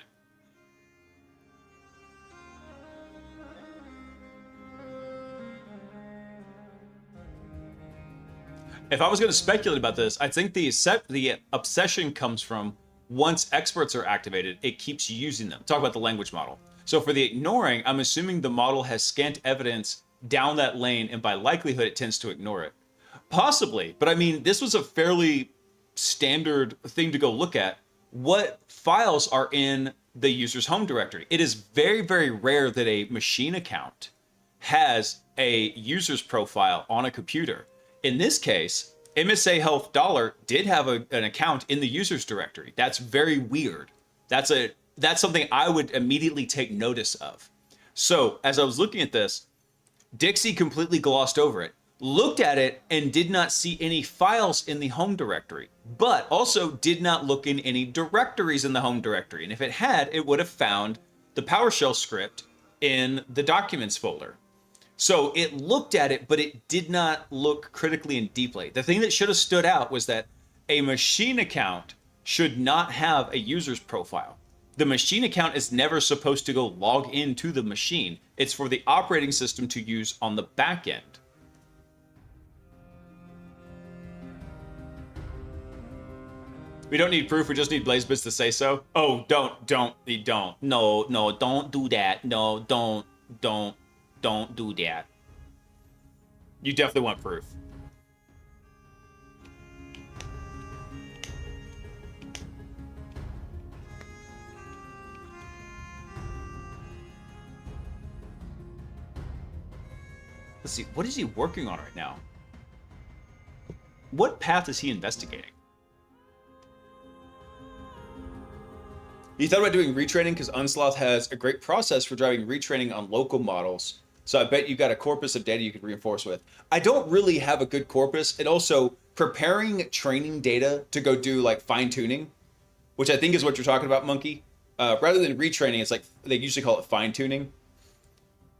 S2: If I was going to speculate about this, I think the obsession comes from once experts are activated, it keeps using them. Talk about the language model. So for the ignoring, I'm assuming the model has scant evidence down that lane, and by likelihood, it tends to ignore it. Possibly, but I mean, this was a fairly standard thing to go look at. What files are in the user's home directory? It is very, very rare that a machine account has a user's profile on a computer. In this case, MSA Health Dollar did have an account in the user's directory. That's very weird. That's something I would immediately take notice of. So as I was looking at this, Dixie completely glossed over it, looked at it, and did not see any files in the home directory, but also did not look in any directories in the home directory. And if it had, it would have found the PowerShell script in the documents folder. So it looked at it, but it did not look critically and deeply. The thing that should have stood out was that a machine account should not have a user's profile. The machine account is never supposed to go log into the machine. It's for the operating system to use on the back end. We don't need proof, we just need Blaise to say so. Oh, don't. No, don't do that. No, don't do that. You definitely want proof. Let's see, what is he working on right now? What path is he investigating? You thought about doing retraining because Unsloth has a great process for driving retraining on local models. So I bet you got a corpus of data you could reinforce with. I don't really have a good corpus, and also preparing training data to go do like fine tuning, which I think is what you're talking about, Monkey. Rather than retraining, it's like they usually call it fine tuning.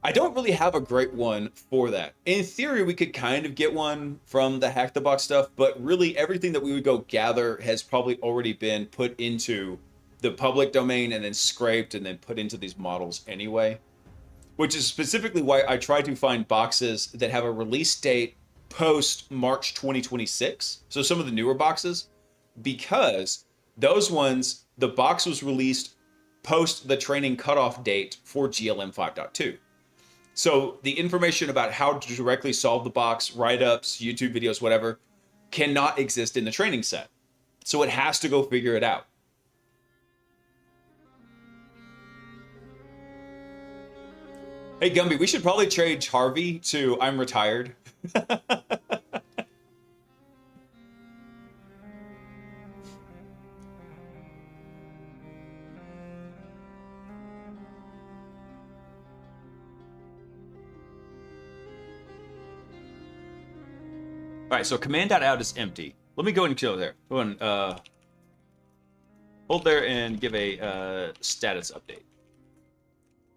S2: I don't really have a great one for that. In theory, we could kind of get one from the Hack the Box stuff, but really everything that we would go gather has probably already been put into the public domain and then scraped and then put into these models anyway, which is specifically why I try to find boxes that have a release date post March 2026. So some of the newer boxes, because those ones, the box was released post the training cutoff date for GLM 5.2. So the information about how to directly solve the box, write-ups, YouTube videos, whatever, cannot exist in the training set. So it has to go figure it out. Hey, Gumby, we should probably change Harvey to I'm retired. All right, so command.out is empty. Let me go and kill there. Go and hold there and give a status update.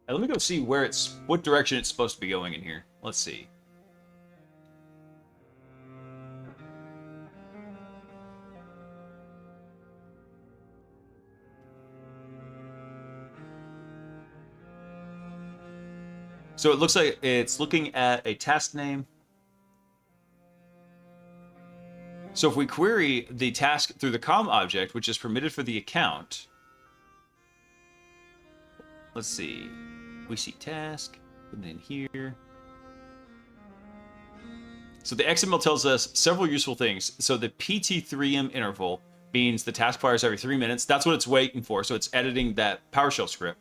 S2: Now, let me go see what direction it's supposed to be going in here. Let's see. So it looks like it's looking at a task name. So if we query the task through the COM object, which is permitted for the account, let's see. We see task, and then here. So the XML tells us several useful things. So the PT3M interval means the task fires every 3 minutes. That's what it's waiting for. So it's editing that PowerShell script.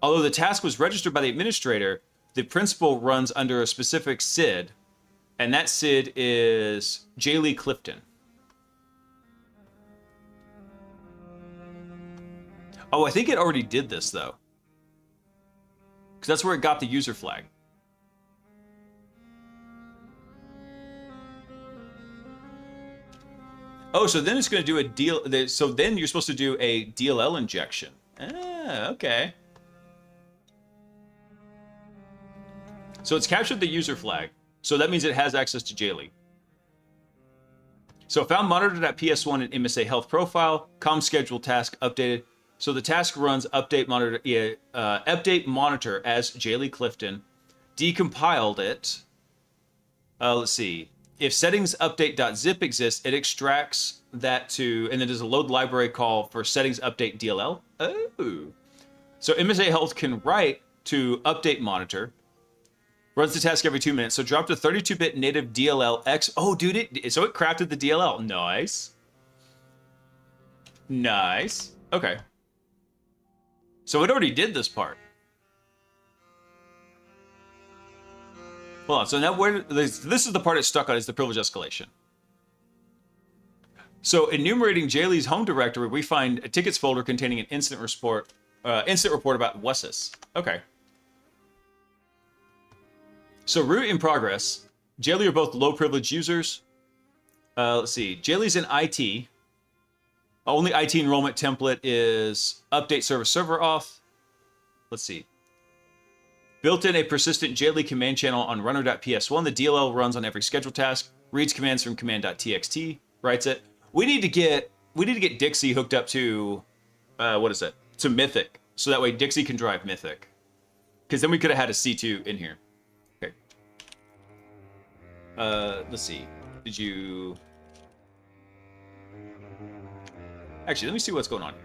S2: Although the task was registered by the administrator, the principal runs under a specific SID, and that SID is Jaylee Clifton. Oh, I think it already did this, though. Because that's where it got the user flag. Oh, so then it's going to do a deal. So then you're supposed to do a DLL injection. Ah, okay. So it's captured the user flag. So that means it has access to Jaylee. So found monitor.ps1 and MSA health profile, com schedule task updated. So the task runs update monitor as Jaylee Clifton. Decompiled it. Let's see. If settings update.zip exists, it extracts that to, and then there's a load library call for settings update DLL. Oh. So MSA health can write to update monitor. Runs the task every 2 minutes. So drop to 32-bit native DLL X. Oh, dude, so it crafted the DLL. Nice. Nice. Okay. So it already did this part. Hold on. So now this is the part it's stuck on, is the privilege escalation. So enumerating Jaylee's home directory, we find a tickets folder containing an incident report about Wessis. Okay. So root in progress. Jaylee are both low privilege users. Let's see. Jaylee's in IT. Only IT enrollment template is update server auth. Let's see. Built in a persistent Jaylee command channel on runner.ps1. The DLL runs on every scheduled task. Reads commands from command.txt. Writes it. We need to get Dixie hooked up to to Mythic, so that way Dixie can drive Mythic. Because then we could have had a C2 in here. Okay. Let's see. Did you? Actually, let me see what's going on here.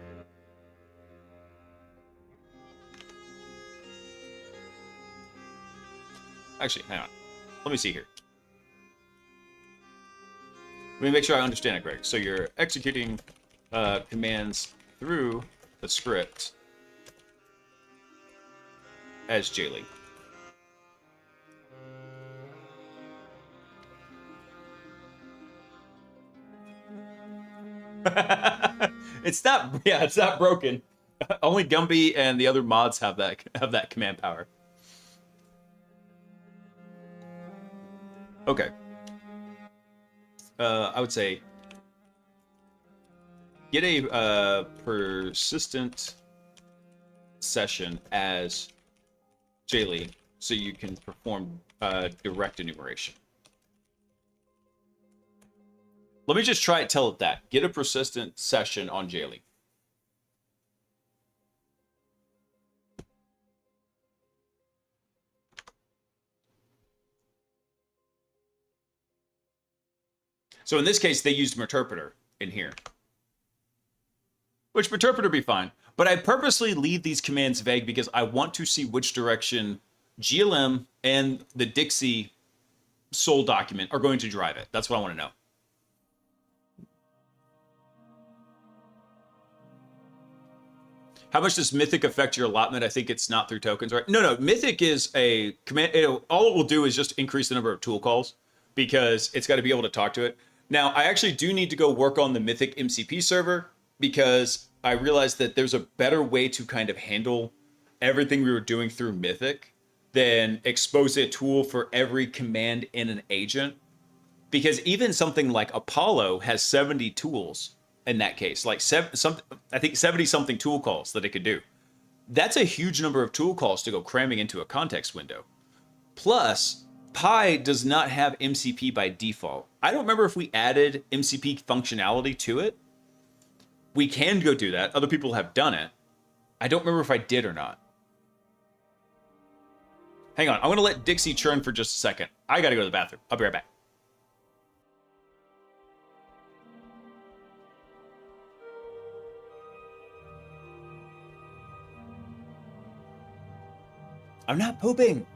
S2: Actually, hang on. Let me see here. Let me make sure I understand it, Greg. So you're executing commands through the script as Jaylee. It's not broken. Only Gumby and the other mods have that command power. Okay. I would say get a persistent session as Jaylee so you can perform direct enumeration. Let me just try it, tell it that. Get a persistent session on Jaylee. So in this case, they used Meterpreter in here. Which Meterpreter would be fine. But I purposely leave these commands vague because I want to see which direction GLM and the Dixie soul document are going to drive it. That's what I want to know. How much does Mythic affect your allotment? I think it's not through tokens, right? No, Mythic is a command. All it will do is just increase the number of tool calls because it's got to be able to talk to it. Now, I actually do need to go work on the Mythic MCP server because I realized that there's a better way to kind of handle everything we were doing through Mythic than expose a tool for every command in an agent. Because even something like Apollo has 70 tools in that case, like I think 70 something tool calls that it could do. That's a huge number of tool calls to go cramming into a context window. Plus, Pi does not have MCP by default. I don't remember if we added MCP functionality to it. We can go do that. Other people have done it. I don't remember if I did or not. Hang on. I'm going to let Dixie churn for just a second. I got to go to the bathroom. I'll be right back. I'm not pooping.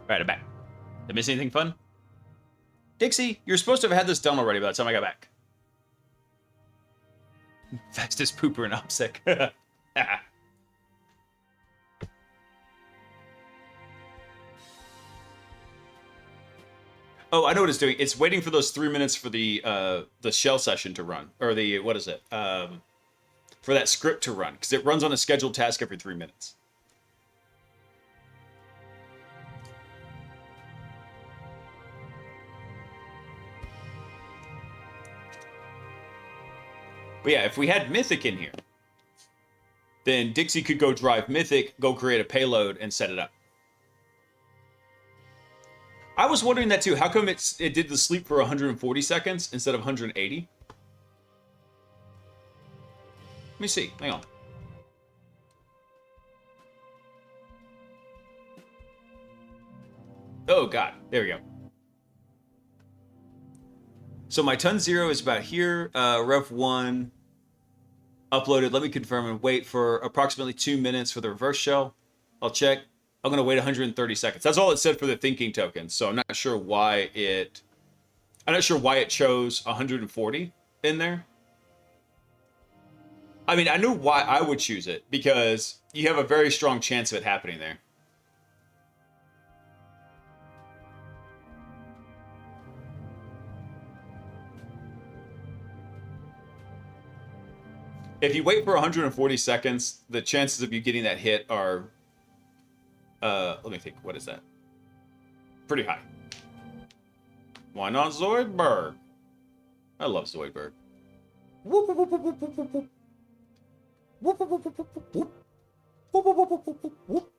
S2: All right, I'm back. Did I miss anything fun? Dixie, you're supposed to have had this done already by the time I got back. Fastest pooper in OPSEC. Oh, I know what it's doing. It's waiting for those 3 minutes for the shell session to run, or the what is it? For that script to run, because it runs on a scheduled task every 3 minutes. But yeah, if we had Mythic in here, then Dixie could go drive Mythic, go create a payload, and set it up. I was wondering that too. How come it did the sleep for 140 seconds instead of 180? Let me see. Hang on. Oh, God. There we go. So my ton 0 is about here. Rev 1 uploaded. Let me confirm and wait for approximately 2 minutes for the reverse shell. I'll check. I'm going to wait 130 seconds. That's all it said for the thinking token. So I'm not sure why it chose 140 in there. I mean, I knew why I would choose it, because you have a very strong chance of it happening there. If you wait for 140 seconds, the chances of you getting that hit are, let me think, what is that? Pretty high. Why not Zoidberg? I love Zoidberg. Whoop, whoop, whoop, whoop, whoop, whoop, whoop. Whoop, whoop, whoop, whoop, whoop, whoop. Whoop, whoop, whoop, whoop, whoop, whoop.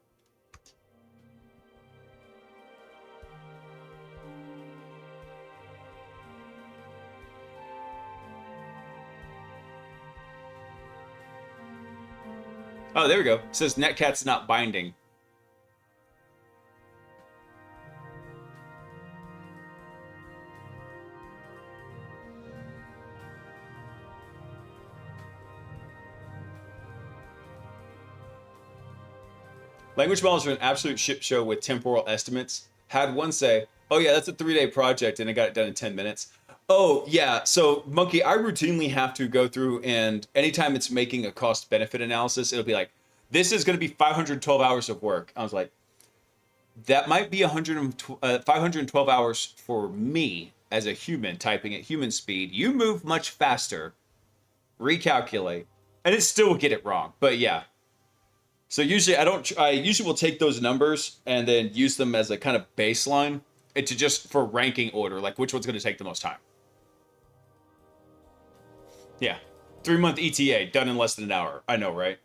S2: Oh, there we go. It says Netcat's not binding. Language models are an absolute shit show with temporal estimates. Had one say, oh yeah, that's a 3-day project and I got it done in 10 minutes. Oh yeah, so Monkey, I routinely have to go through, and anytime it's making a cost benefit analysis, it'll be like, this is going to be 512 hours of work. I was like, that might be 512 hours for me as a human typing at human speed. You move much faster, recalculate, and it still will get it wrong. But yeah. So usually I usually will take those numbers and then use them as a kind of baseline to just for ranking order, like which one's going to take the most time. Yeah. 3-month ETA done in less than an hour. I know, right?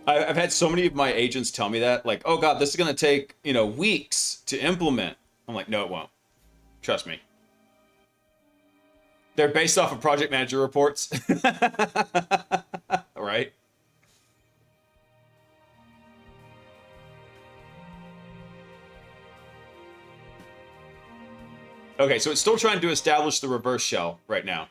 S2: I've had so many of my agents tell me that, like, oh God, this is going to take, weeks to implement. I'm like, no, it won't. Trust me. They're based off of project manager reports. Right? Okay, so it's still trying to establish the reverse shell right now.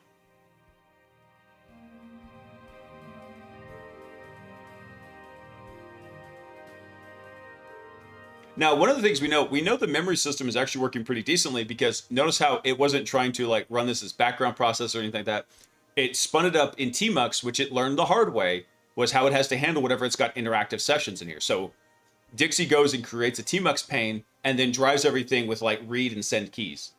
S2: Now, one of the things we know the memory system is actually working pretty decently, because notice how it wasn't trying to like run this as background process or anything like that. It spun it up in tmux, which it learned the hard way was how it has to handle whatever it's got interactive sessions in here. So Dixie goes and creates a tmux pane and then drives everything with like read and send keys.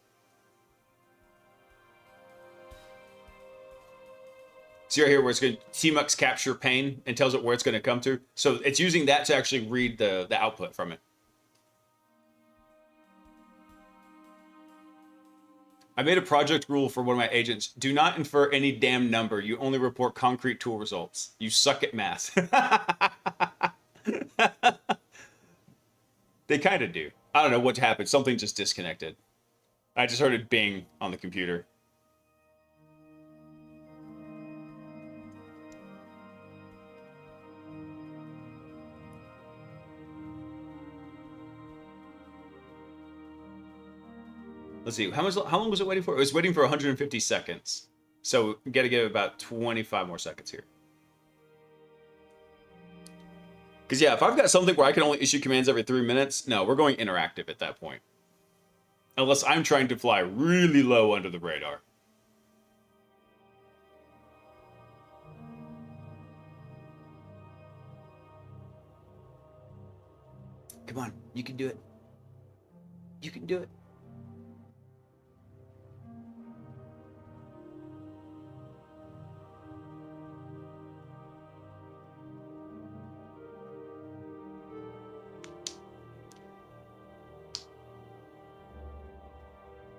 S2: See right here where it's going to tmux capture pane and tells it where it's going to come to. So it's using that to actually read the output from it. I made a project rule for one of my agents. Do not infer any damn number. You only report concrete tool results. You suck at math. They kind of do. I don't know what happened. Something just disconnected. I just heard it bing on the computer. Let's see, how long was it waiting for? It was waiting for 150 seconds. So we got to give it about 25 more seconds here. Because yeah, if I've got something where I can only issue commands every 3 minutes, no, we're going interactive at that point. Unless I'm trying to fly really low under the radar. Come on, you can do it. You can do it.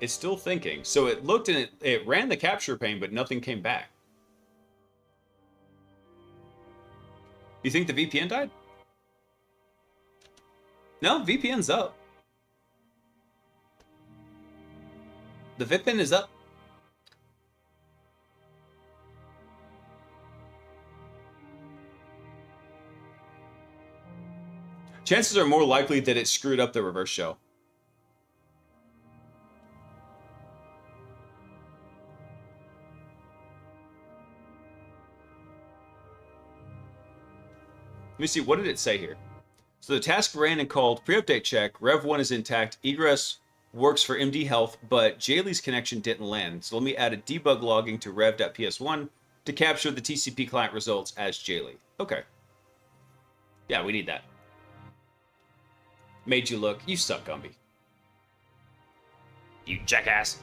S2: It's still thinking. So it looked and it ran the capture pane, but nothing came back. You think the VPN died? No, VPN's up. The VPN is up. Chances are more likely that it screwed up the reverse shell. Let me see, what did it say here? So the task ran and called pre-update check. Rev 1 is intact. Egress works for MD Health, but Jaylee's connection didn't land. So let me add a debug logging to rev.ps1 to capture the TCP client results as Jaylee. Okay. Yeah, we need that. Made you look. You suck, Gumby. You jackass.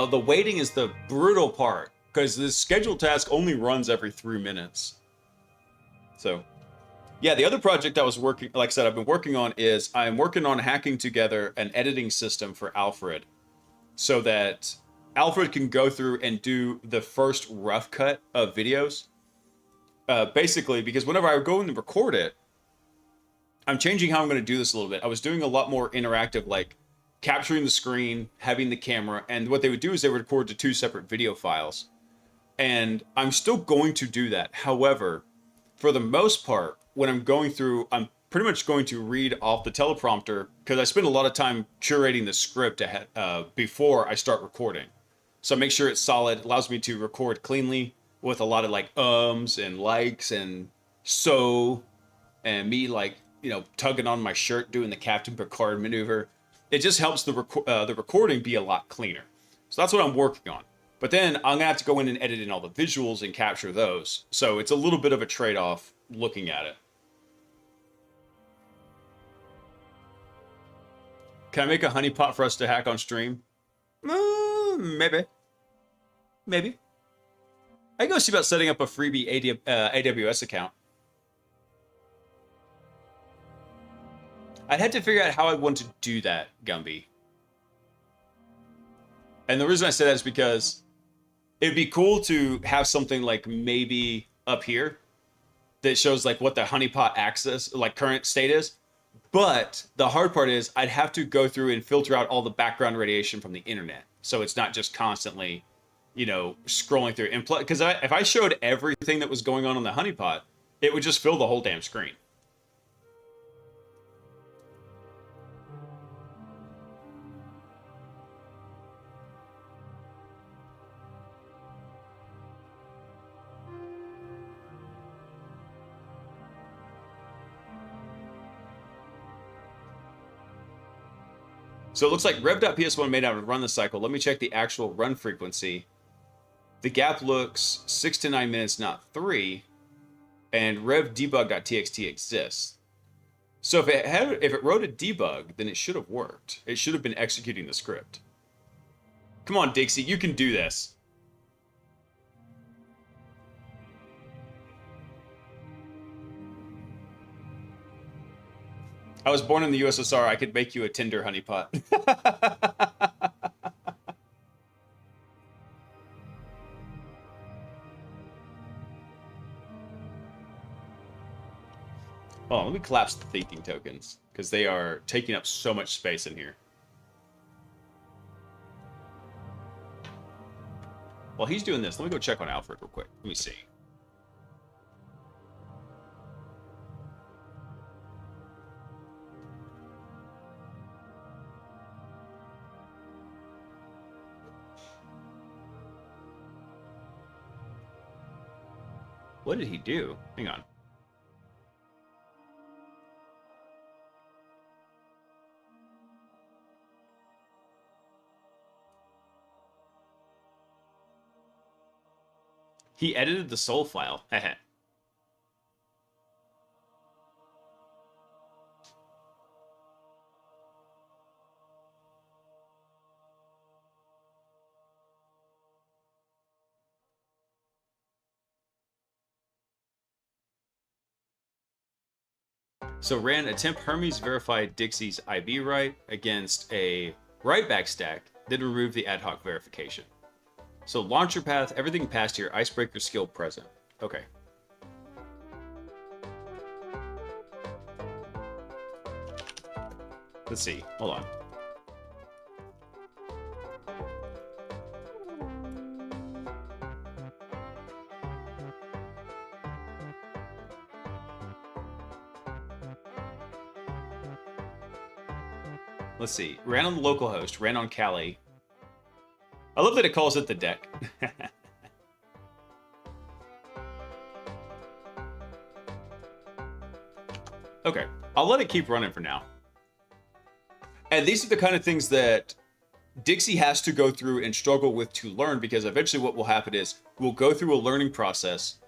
S2: The waiting is the brutal part, because the scheduled task only runs every 3 minutes. So, yeah, the other project I was working, like I said, I've been working on is I'm working on hacking together an editing system for Alfred, so that Alfred can go through and do the first rough cut of videos. Basically, because whenever I go in and record it, I'm changing how I'm going to do this a little bit. I was doing a lot more interactive, like capturing the screen, having the camera, and what they would do is they would record to 2 separate video files. And I'm still going to do that. However, for the most part, when I'm going through, I'm pretty much going to read off the teleprompter, because I spend a lot of time curating the script ahead, before I start recording. So make sure it's solid. It allows me to record cleanly with a lot of like ums and likes and so, and me like, you know, tugging on my shirt, doing the Captain Picard maneuver. It just helps the recording be a lot cleaner. So that's what I'm working on. But then I'm going to have to go in and edit in all the visuals and capture those. So it's a little bit of a trade-off looking at it. Can I make a honeypot for us to hack on stream? Maybe. Maybe. I can go see about setting up a freebie AWS account. I'd had to figure out how I want to do that, Gumby. And the reason I say that is because it'd be cool to have something like maybe up here that shows like what the honeypot access, like current state is. But the hard part is I'd have to go through and filter out all the background radiation from the internet. So it's not just constantly, you know, scrolling through. Because if I showed everything that was going on in the honeypot, it would just fill the whole damn screen. So it looks like rev.ps1 made out to run the cycle. Let me check the actual run frequency. The gap looks 6 to 9 minutes, not 3. And rev debug.txt exists. So if it wrote a debug, then it should have worked. It should have been executing the script. Come on, Dixie, you can do this. I was born in the USSR. I could make you a Tinder honeypot. Oh, let me collapse the thinking tokens because they are taking up so much space in here. While he's doing this, let me go check on Alfred real quick. Let me see. What did he do? Hang on. He edited the soul file. Heh. So ran attempt Hermes verified Dixie's IB write against a write back stack, then removed the ad hoc verification. So launcher path, everything passed here, icebreaker skill present. Okay. Let's see. Hold on. Let's see. Ran on the local host, ran on Kali. I love that it calls it the deck. Okay, I'll let it keep running for now. And these are the kind of things that Dixie has to go through and struggle with to learn, because eventually what will happen is we'll go through a learning process.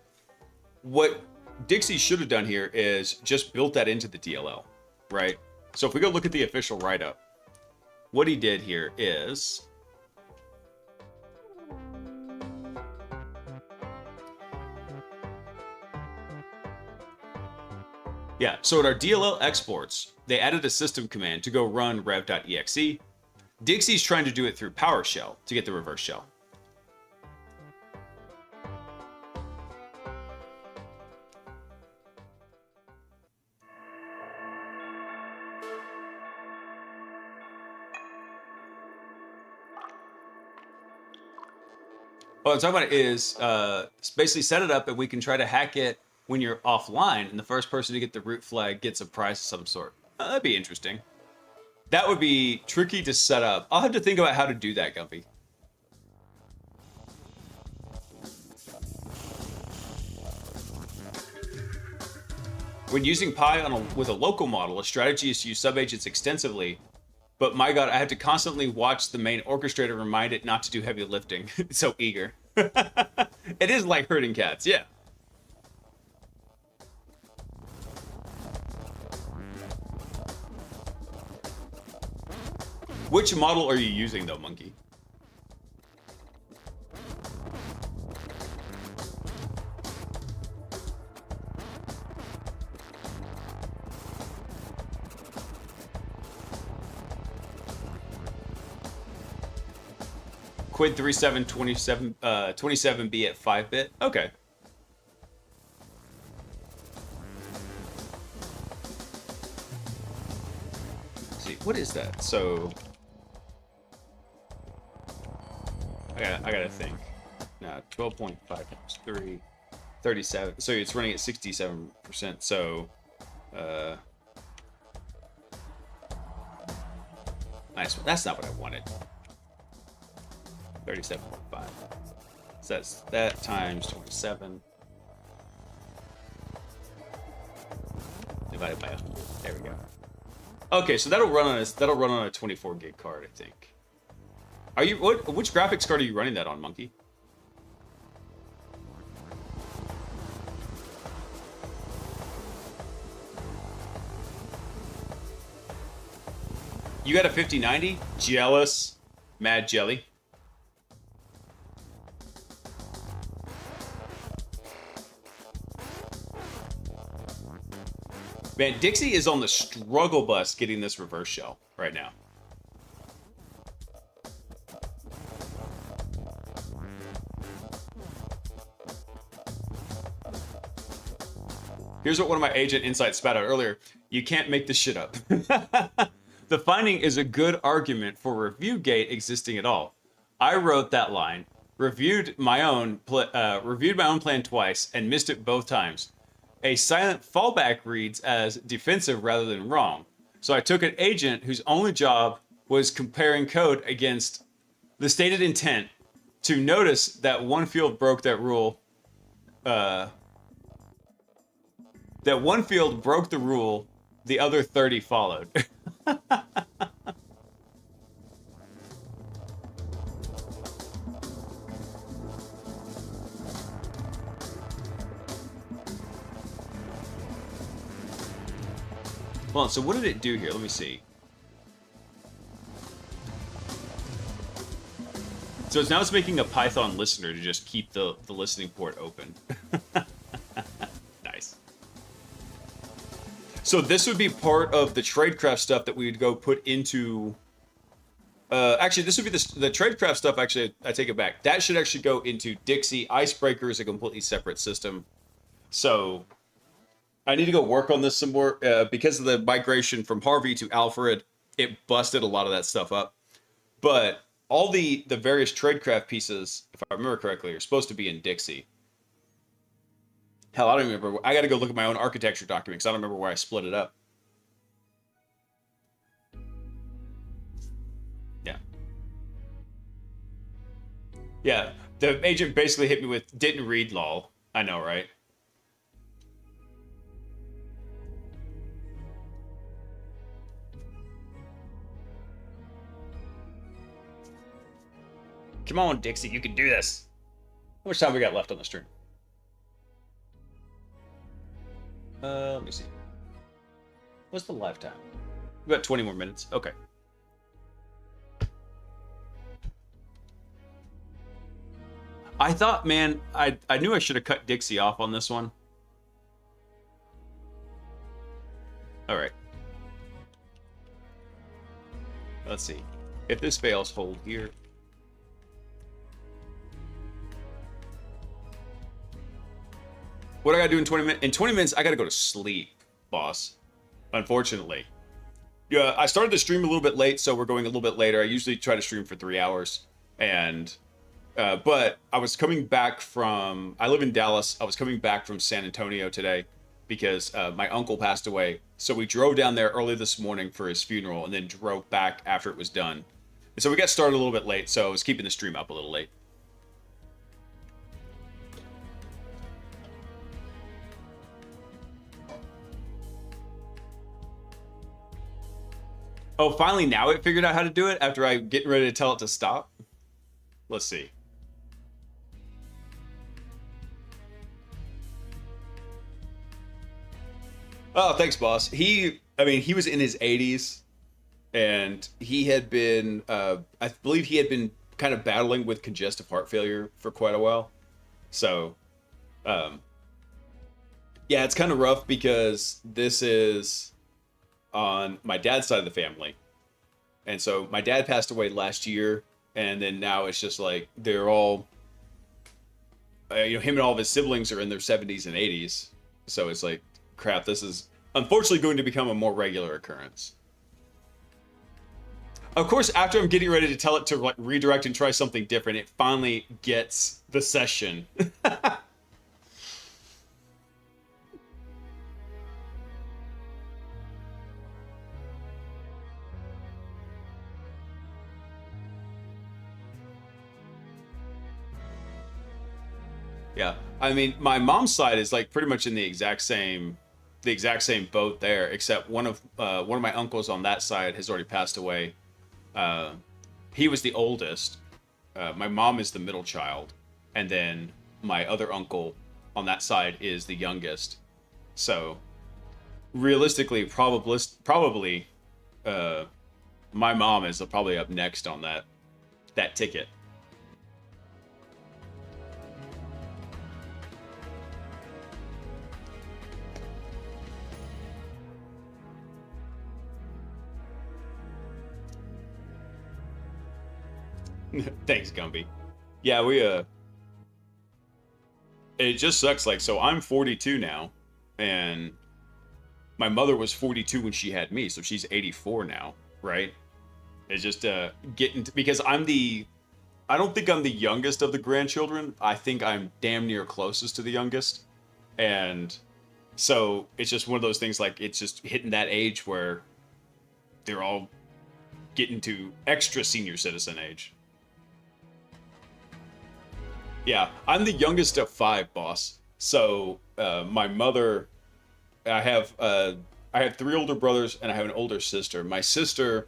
S2: What Dixie should have done here is just built that into the DLL, right? So if we go look at the official write-up, what he did here is... Yeah, so at our DLL exports, they added a system command to go run rev.exe. Dixie's trying to do it through PowerShell to get the reverse shell. What I'm talking about is basically set it up and we can try to hack it when you're offline, and the first person to get the root flag gets a prize of some sort. That'd be interesting. That would be tricky to set up. I'll have to think about how to do that, Gumpy. When using Pi with a local model, a strategy is to use subagents extensively. But my God, I have to constantly watch the main orchestrator remind it not to do heavy lifting. It's so eager. It is like herding cats, yeah. Which model are you using though, Monkey? Quid 3727 27B at 5-bit. Okay. Let's see, what is that? So I gotta think. No, 12.5 times 3, 37. So it's running at 67%. So nice. That's not what I wanted. 37.5. So that's that times 27 divided by 100. There we go. Okay, so that'll run on a 24 gig card, I think. Are you which graphics card are you running that on, Monkey? You got a 5090? Jealous. Mad jelly. Man, Dixie is on the struggle bus getting this reverse shell right now. Here's what one of my agent insights spat out earlier. You can't make this shit up. The finding is a good argument for ReviewGate existing at all. I wrote that line, reviewed my own plan twice, and missed it both times. A silent fallback reads as defensive rather than wrong. So I took an agent whose only job was comparing code against the stated intent to notice that one field broke that rule. That one field broke the rule, the other 30 followed. Hold on, so what did it do here? Let me see. So now it's making a Python listener to just keep the listening port open. Nice. So this would be part of the tradecraft stuff that we would go put into... actually, this would be the tradecraft stuff. Actually, I take it back. That should actually go into Dixie. Icebreaker is a completely separate system. So... I need to go work on this some more because of the migration from Harvey to Alfred. It busted a lot of that stuff up. But all the various tradecraft pieces, if I remember correctly, are supposed to be in Dixie. Hell, I don't remember. I got to go look at my own architecture document because I don't remember where I split it up. Yeah. Yeah. The agent basically hit me with, didn't read lol. I know, right? Come on, Dixie, you can do this. How much time we got left on the stream? Let me see. What's the live time? We got 20 more minutes. Okay. I thought, man, I knew I should have cut Dixie off on this one. All right. Let's see. If this fails, hold here. What I gotta do in 20 minutes? In 20 minutes, I gotta go to sleep, boss. Unfortunately. Yeah, I started the stream a little bit late, so we're going a little bit later. I usually try to stream for 3 hours. And, but I was coming back from, I live in Dallas. I was coming back from San Antonio today because my uncle passed away. So we drove down there early this morning for his funeral and then drove back after it was done. And so we got started a little bit late, so I was keeping the stream up a little late. Oh, finally now it figured out how to do it after I getting ready to tell it to stop? Let's see. Oh, thanks, boss. He was in his 80s, and he had been, I believe he had been kind of battling with congestive heart failure for quite a while. So, yeah, it's kind of rough because this is on my dad's side of the family. And so my dad passed away last year, and then now it's just like they're all, him and all of his siblings are in their 70s and 80s. So it's like, crap, this is unfortunately going to become a more regular occurrence. Of course, after I'm getting ready to tell it to like redirect and try something different, it finally gets the session. Yeah, I mean, my mom's side is like pretty much in the exact same the exact same boat there, except one of my uncles on that side has already passed away. He was the oldest. My mom is the middle child, and then my other uncle on that side is the youngest. So realistically, probably my mom is probably up next on that ticket. Thanks, Gumby. Yeah, it just sucks. Like, so I'm 42 now, and my mother was 42 when she had me, so she's 84 now, right? It's just getting to, because I don't think I'm the youngest of the grandchildren. I think I'm damn near closest to the youngest, and so it's just one of those things. Like, it's just hitting that age where they're all getting to extra senior citizen age. Yeah, I'm the youngest of 5, boss. So my mother, I have 3 older brothers and I have an older sister. My sister,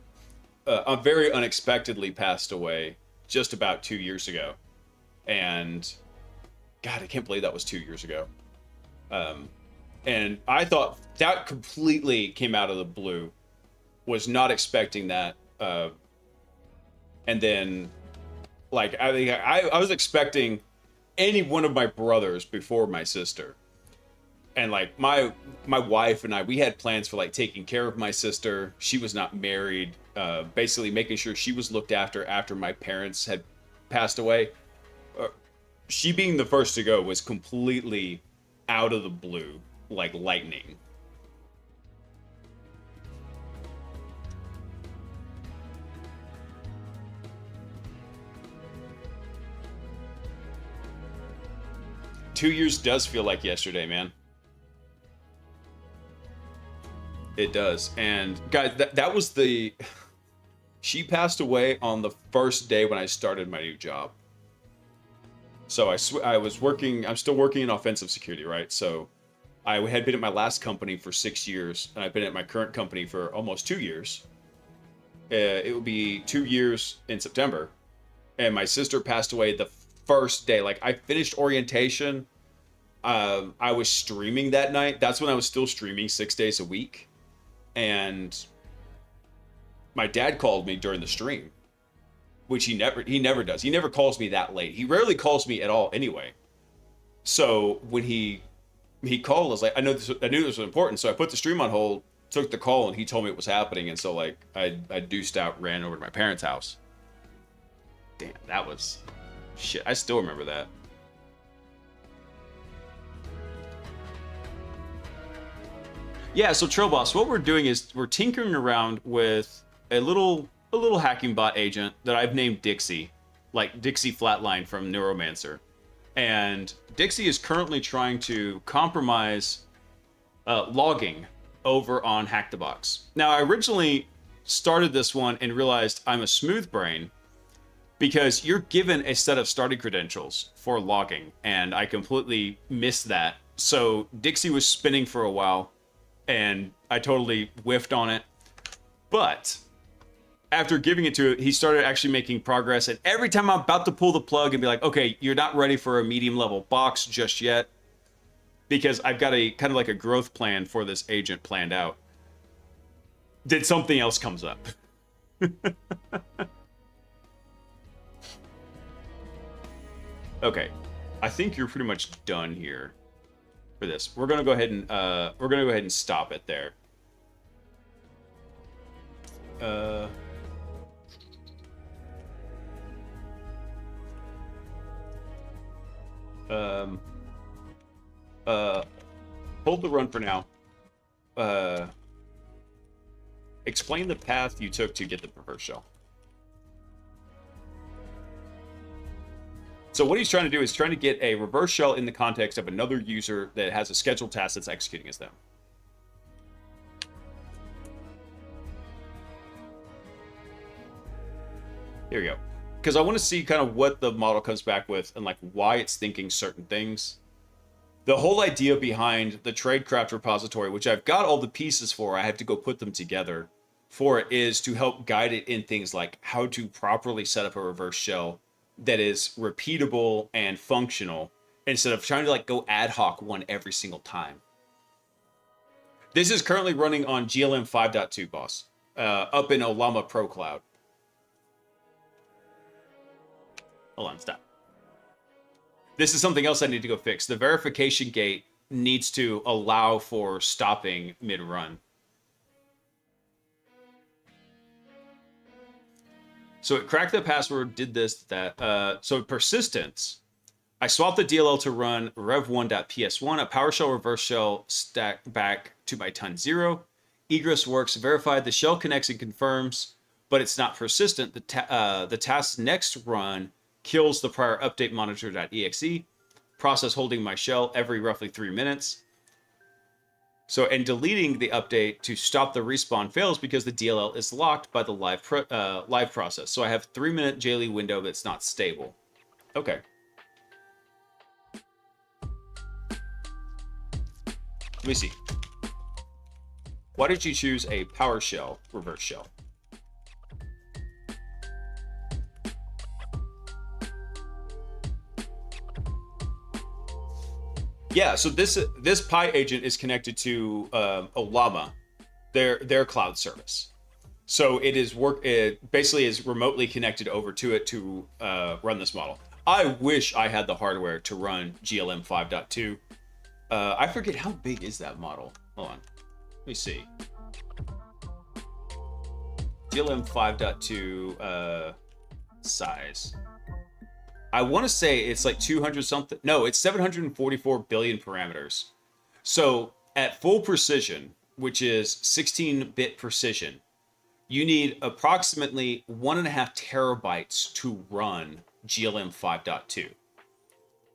S2: very unexpectedly passed away just about 2 years ago, and God, I can't believe that was 2 years ago. And I thought that completely came out of the blue. Was not expecting that, and then. Like, I was expecting any one of my brothers before my sister. And, like, my wife and I, we had plans for, like, taking care of my sister. She was not married. Basically making sure she was looked after my parents had passed away. She being the first to go was completely out of the blue, like lightning. Two years does feel like yesterday, man. It does. And guys, that was the... She passed away on the first day when I started my new job. So I was working... I'm still working in offensive security, right? So I had been at my last company for 6 years, and I've been at my current company for almost 2 years. It will be 2 years in September. And my sister passed away the first day. Like, I finished orientation. I was streaming that night. That's when I was still streaming 6 days a week. And my dad called me during the stream, which he never does. He never calls me that late. He rarely calls me at all anyway. So when he called, I was like, I knew this was important. So I put the stream on hold, took the call, and he told me it was happening. And so, like, I deuced out, ran over to my parents' house. Damn, that was shit. I still remember that. Yeah, so Trail Boss, what we're doing is we're tinkering around with a little hacking bot agent that I've named Dixie, like Dixie Flatline from Neuromancer. And Dixie is currently trying to compromise logging over on Hack the Box. Now, I originally started this one and realized I'm a smooth brain because you're given a set of starting credentials for logging, and I completely missed that. So Dixie was spinning for a while, and I totally whiffed on it. But after giving it to it, he started actually making progress. And every time I'm about to pull the plug and be like, okay, you're not ready for a medium level box just yet, because I've got a kind of like a growth plan for this agent planned out, then something else comes up. Okay, I think you're pretty much done here for this. We're gonna go ahead and stop it there. Hold the run for now. Explain the path you took to get the reverse shell. So what he's trying to do is trying to get a reverse shell in the context of another user that has a scheduled task that's executing as them. Here we go. Because I want to see kind of what the model comes back with and like why it's thinking certain things. The whole idea behind the Tradecraft repository, which I've got all the pieces for, I have to go put them together for it, is to help guide it in things like how to properly set up a reverse shell that is repeatable and functional instead of trying to like go ad hoc one every single time. This is currently running on GLM 5.2, boss, up in Olama Pro Cloud. Hold on, stop. This is something else I need to go fix. The verification gate needs to allow for stopping mid-run. So it cracked the password, did this, that. So persistence. I swapped the DLL to run rev1.ps1, a PowerShell reverse shell stack back to my ton 0. Egress works, verified the shell connects and confirms, but it's not persistent. The task's next run kills the prior update monitor.exe, process holding my shell every roughly 3 minutes. So, and deleting the update to stop the respawn fails because the DLL is locked by the live process. So I have 3-minute JLE window that's not stable. Okay. Let me see. Why did you choose a PowerShell reverse shell? Yeah, so this Pi agent is connected to Olama, their cloud service. So it basically is remotely connected over to it to run this model. I wish I had the hardware to run GLM 5.2. I forget how big is that model. Hold on, let me see. GLM 5.2 size. I want to say it's like 200 something. No, it's 744 billion parameters. So at full precision, which is 16-bit precision, you need approximately 1.5 terabytes to run GLM 5.2.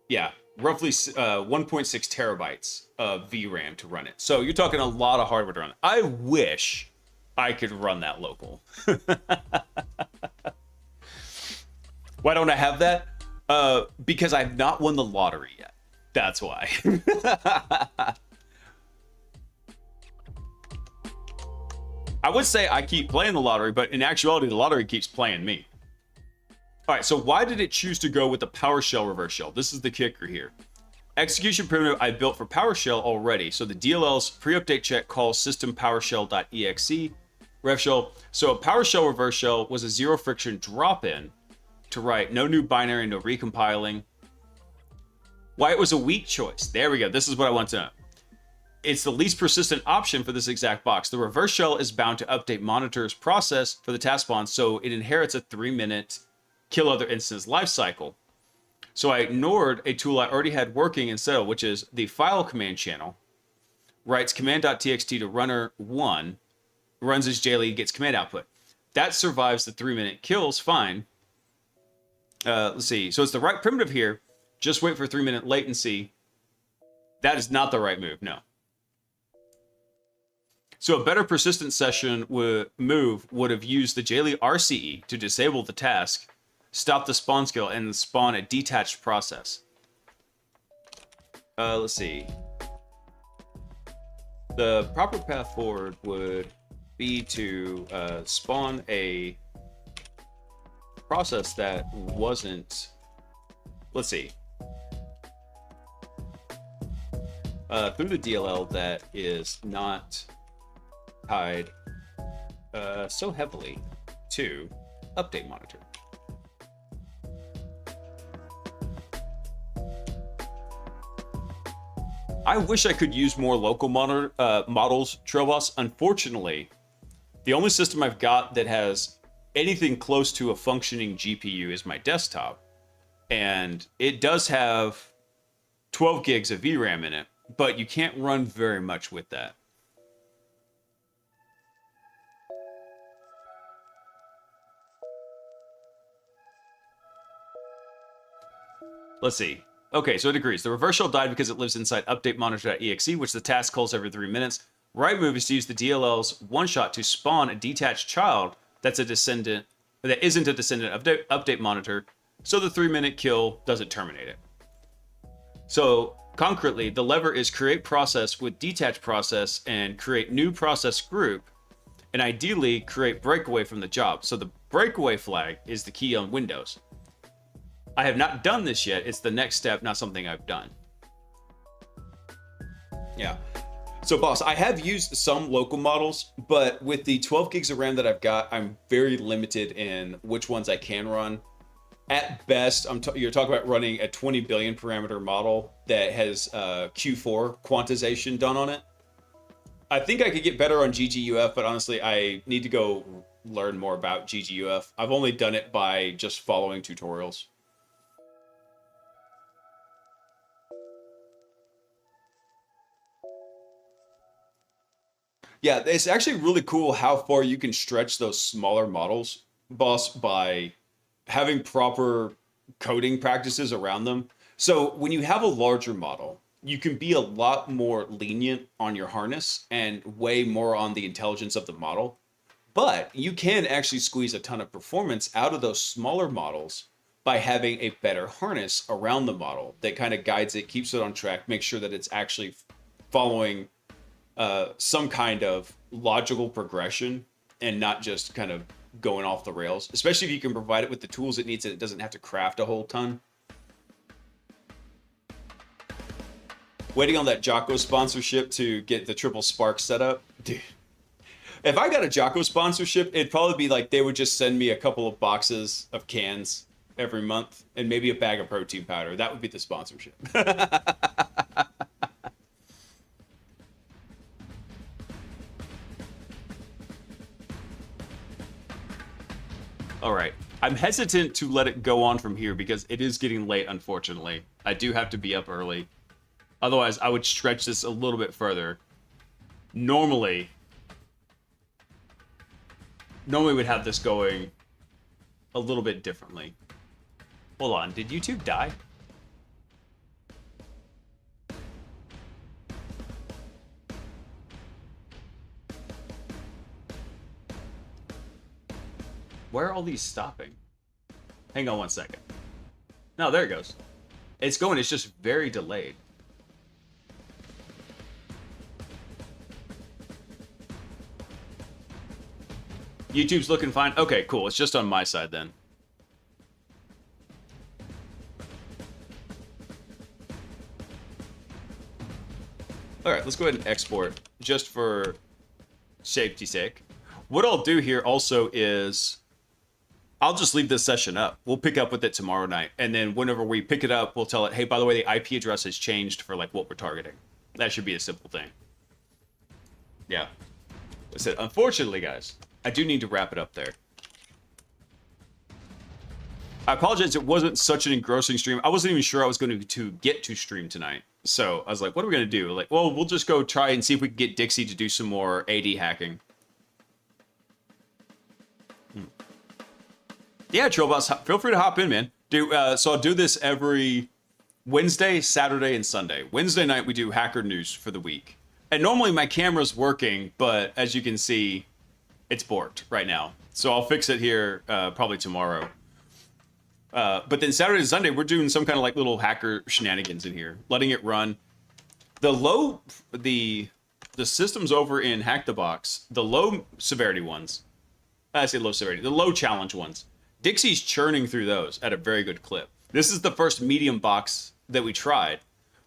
S2: Yeah, roughly 1.6 terabytes of VRAM to run it. So you're talking a lot of hardware to run it. I wish I could run that local. Why don't I have that? Because I've not won the lottery yet. That's why. I would say I keep playing the lottery, but in actuality, the lottery keeps playing me. All right, so why did it choose to go with the PowerShell reverse shell? This is the kicker here. Execution primitive I built for PowerShell already. So the DLL's pre-update check calls system PowerShell.exe rev shell. So a PowerShell reverse shell was a zero friction drop-in to write no new binary, no recompiling. Why it was a weak choice. There we go. This is what I want to know. It's the least persistent option for this exact box. The reverse shell is bound to update monitor's process for the task spawn, so it inherits a 3-minute kill other instance lifecycle. So I ignored a tool I already had working instead, which is the file command channel. Writes command.txt to runner 1, runs as JLE, gets command output. That survives the 3-minute kills fine. Let's see. So it's the right primitive here. Just wait for 3-minute latency. That is not the right move, no. So a better persistent session move would have used the JLE RCE to disable the task, stop the spawn skill, and spawn a detached process. Let's see. The proper path forward would be to spawn a process that wasn't, let's see, through the DLL that is not tied so heavily to update monitor. I wish I could use more local models, Trailboss. Unfortunately, the only system I've got that has anything close to a functioning GPU is my desktop. And it does have 12 gigs of VRAM in it, but you can't run very much with that. Let's see. Okay, so it agrees. The reverse shell died because it lives inside update monitor.exe, which the task calls every 3 minutes. Right move is to use the DLL's one-shot to spawn a detached child that isn't a descendant update monitor, so the 3-minute kill doesn't terminate it. So Concretely, the lever is create process with detach process and create new process group, and ideally create breakaway from the job. So the breakaway flag is the key on Windows. I have not done this yet. It's the next step, not something I've done. Yeah. So boss, I have used some local models, but with the 12 gigs of RAM that I've got, I'm very limited in which ones I can run. At best, you're talking about running a 20 billion parameter model that has Q4 quantization done on it. I think I could get better on GGUF, but honestly, I need to go learn more about GGUF. I've only done it by just following tutorials. Yeah, it's actually really cool how far you can stretch those smaller models, boss, by having proper coding practices around them. So when you have a larger model, you can be a lot more lenient on your harness and way more on the intelligence of the model. But you can actually squeeze a ton of performance out of those smaller models by having a better harness around the model that kind of guides it, keeps it on track, makes sure that it's actually following some kind of logical progression and not just kind of going off the rails, especially if you can provide it with the tools it needs and it doesn't have to craft a whole ton. Waiting on that Jocko sponsorship to get the triple spark set up. Dude, if I got a Jocko sponsorship, it'd probably be like they would just send me a couple of boxes of cans every month and maybe a bag of protein powder. That would be the sponsorship. All right. I'm hesitant to let it go on from here because it is getting late, unfortunately. I do have to be up early. Otherwise, I would stretch this a little bit further. Normally we'd have this going a little bit differently. Hold on. Did YouTube die? Where are all these stopping? Hang on one second. No, there it goes. It's going. It's just very delayed. YouTube's looking fine. Okay, cool. It's just on my side then. All right, let's go ahead and export just for safety's sake. What I'll do here also is I'll just leave this session up. We'll pick up with it tomorrow night. And then whenever we pick it up, we'll tell it, hey, by the way, the IP address has changed for like what we're targeting. That should be a simple thing. Yeah. I said, unfortunately, guys, I do need to wrap it up there. I apologize. It wasn't such an engrossing stream. I wasn't even sure I was going to get to stream tonight. So I was like, what are we going to do? Like, well, we'll just go try and see if we can get Dixie to do some more AD hacking. Yeah, Trollbots, feel free to hop in, man. So I'll do this every Wednesday, Saturday, and Sunday. Wednesday night, we do Hacker News for the week. And normally my camera's working, but as you can see, it's borked right now. So I'll fix it here probably tomorrow. But then Saturday and Sunday, we're doing some kind of like little hacker shenanigans in here, letting it run. The systems over in Hack the Box, the low severity ones, I say low severity, the low challenge ones, Dixie's churning through those at a very good clip. This is the first medium box that we tried.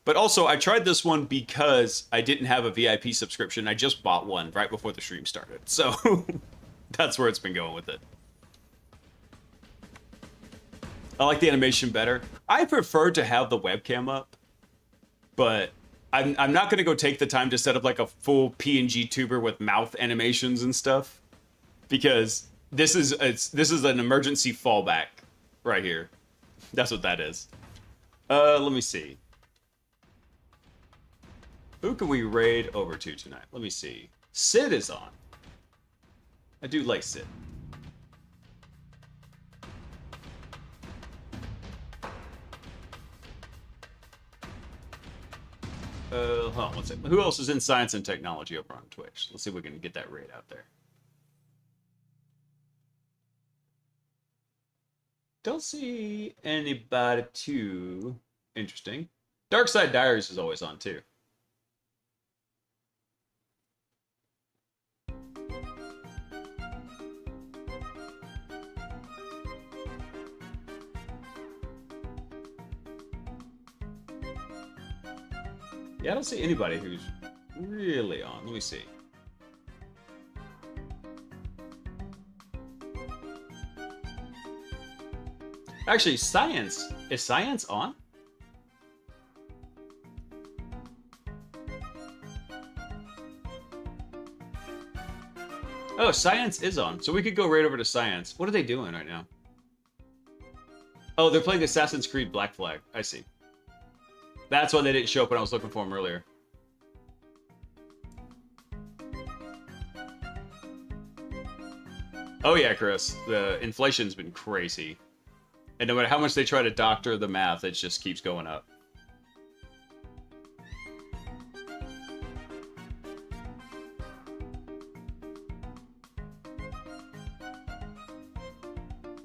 S2: But also, I tried this one because I didn't have a VIP subscription. I just bought one right before the stream started. So that's where it's been going with it. I like the animation better. I prefer to have the webcam up, but I'm not going to go take the time to set up like a full PNG tuber with mouth animations and stuff, because this is an emergency fallback right here. That's what that is. Let me see. Who can we raid over to tonight? Let me see. Sid is on. I do like Sid. Hold on one second. Who else is in science and technology over on Twitch? Let's see if we can get that raid out there. Don't see anybody too interesting. Dark Side Diaries is always on too. Yeah, I don't see anybody who's really on. Let me see. Actually, Science. Is Science on? Oh, Science is on. So we could go right over to Science. What are they doing right now? Oh, they're playing Assassin's Creed Black Flag. I see. That's why they didn't show up when I was looking for them earlier. Oh yeah, Chris. The inflation's been crazy. And no matter how much they try to doctor the math, it just keeps going up.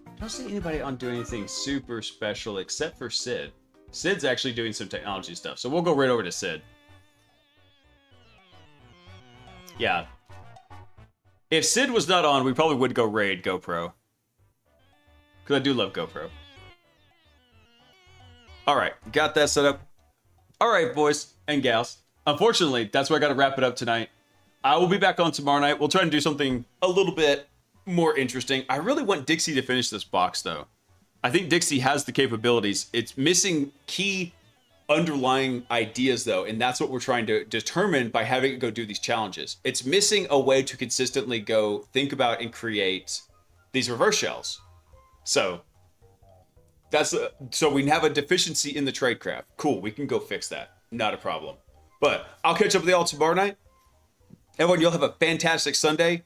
S2: I don't see anybody on doing anything super special except for Sid. Sid's actually doing some technology stuff, so we'll go right over to Sid. Yeah. If Sid was not on, we probably would go raid GoPro. Because I do love GoPro. Alright, got that set up. Alright, boys and gals. Unfortunately, that's where I got to wrap it up tonight. I will be back on tomorrow night. We'll try and do something a little bit more interesting. I really want Dixie to finish this box, though. I think Dixie has the capabilities. It's missing key underlying ideas, though, and that's what we're trying to determine by having it go do these challenges. It's missing a way to consistently go think about and create these reverse shells. So that's so we have a deficiency in the tradecraft. Cool, we can go fix that. Not a problem. But I'll catch up with y'all tomorrow night. Everyone, you'll have a fantastic Sunday.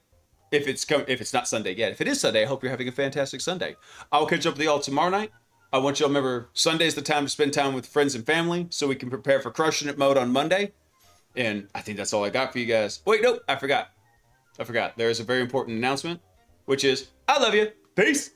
S2: If it's not Sunday yet. If it is Sunday, I hope you're having a fantastic Sunday. I'll catch up with y'all tomorrow night. I want y'all to remember Sunday's the time to spend time with friends and family so we can prepare for crushing it mode on Monday. And I think that's all I got for you guys. Wait, nope, I forgot. There is a very important announcement, which is I love you. Peace.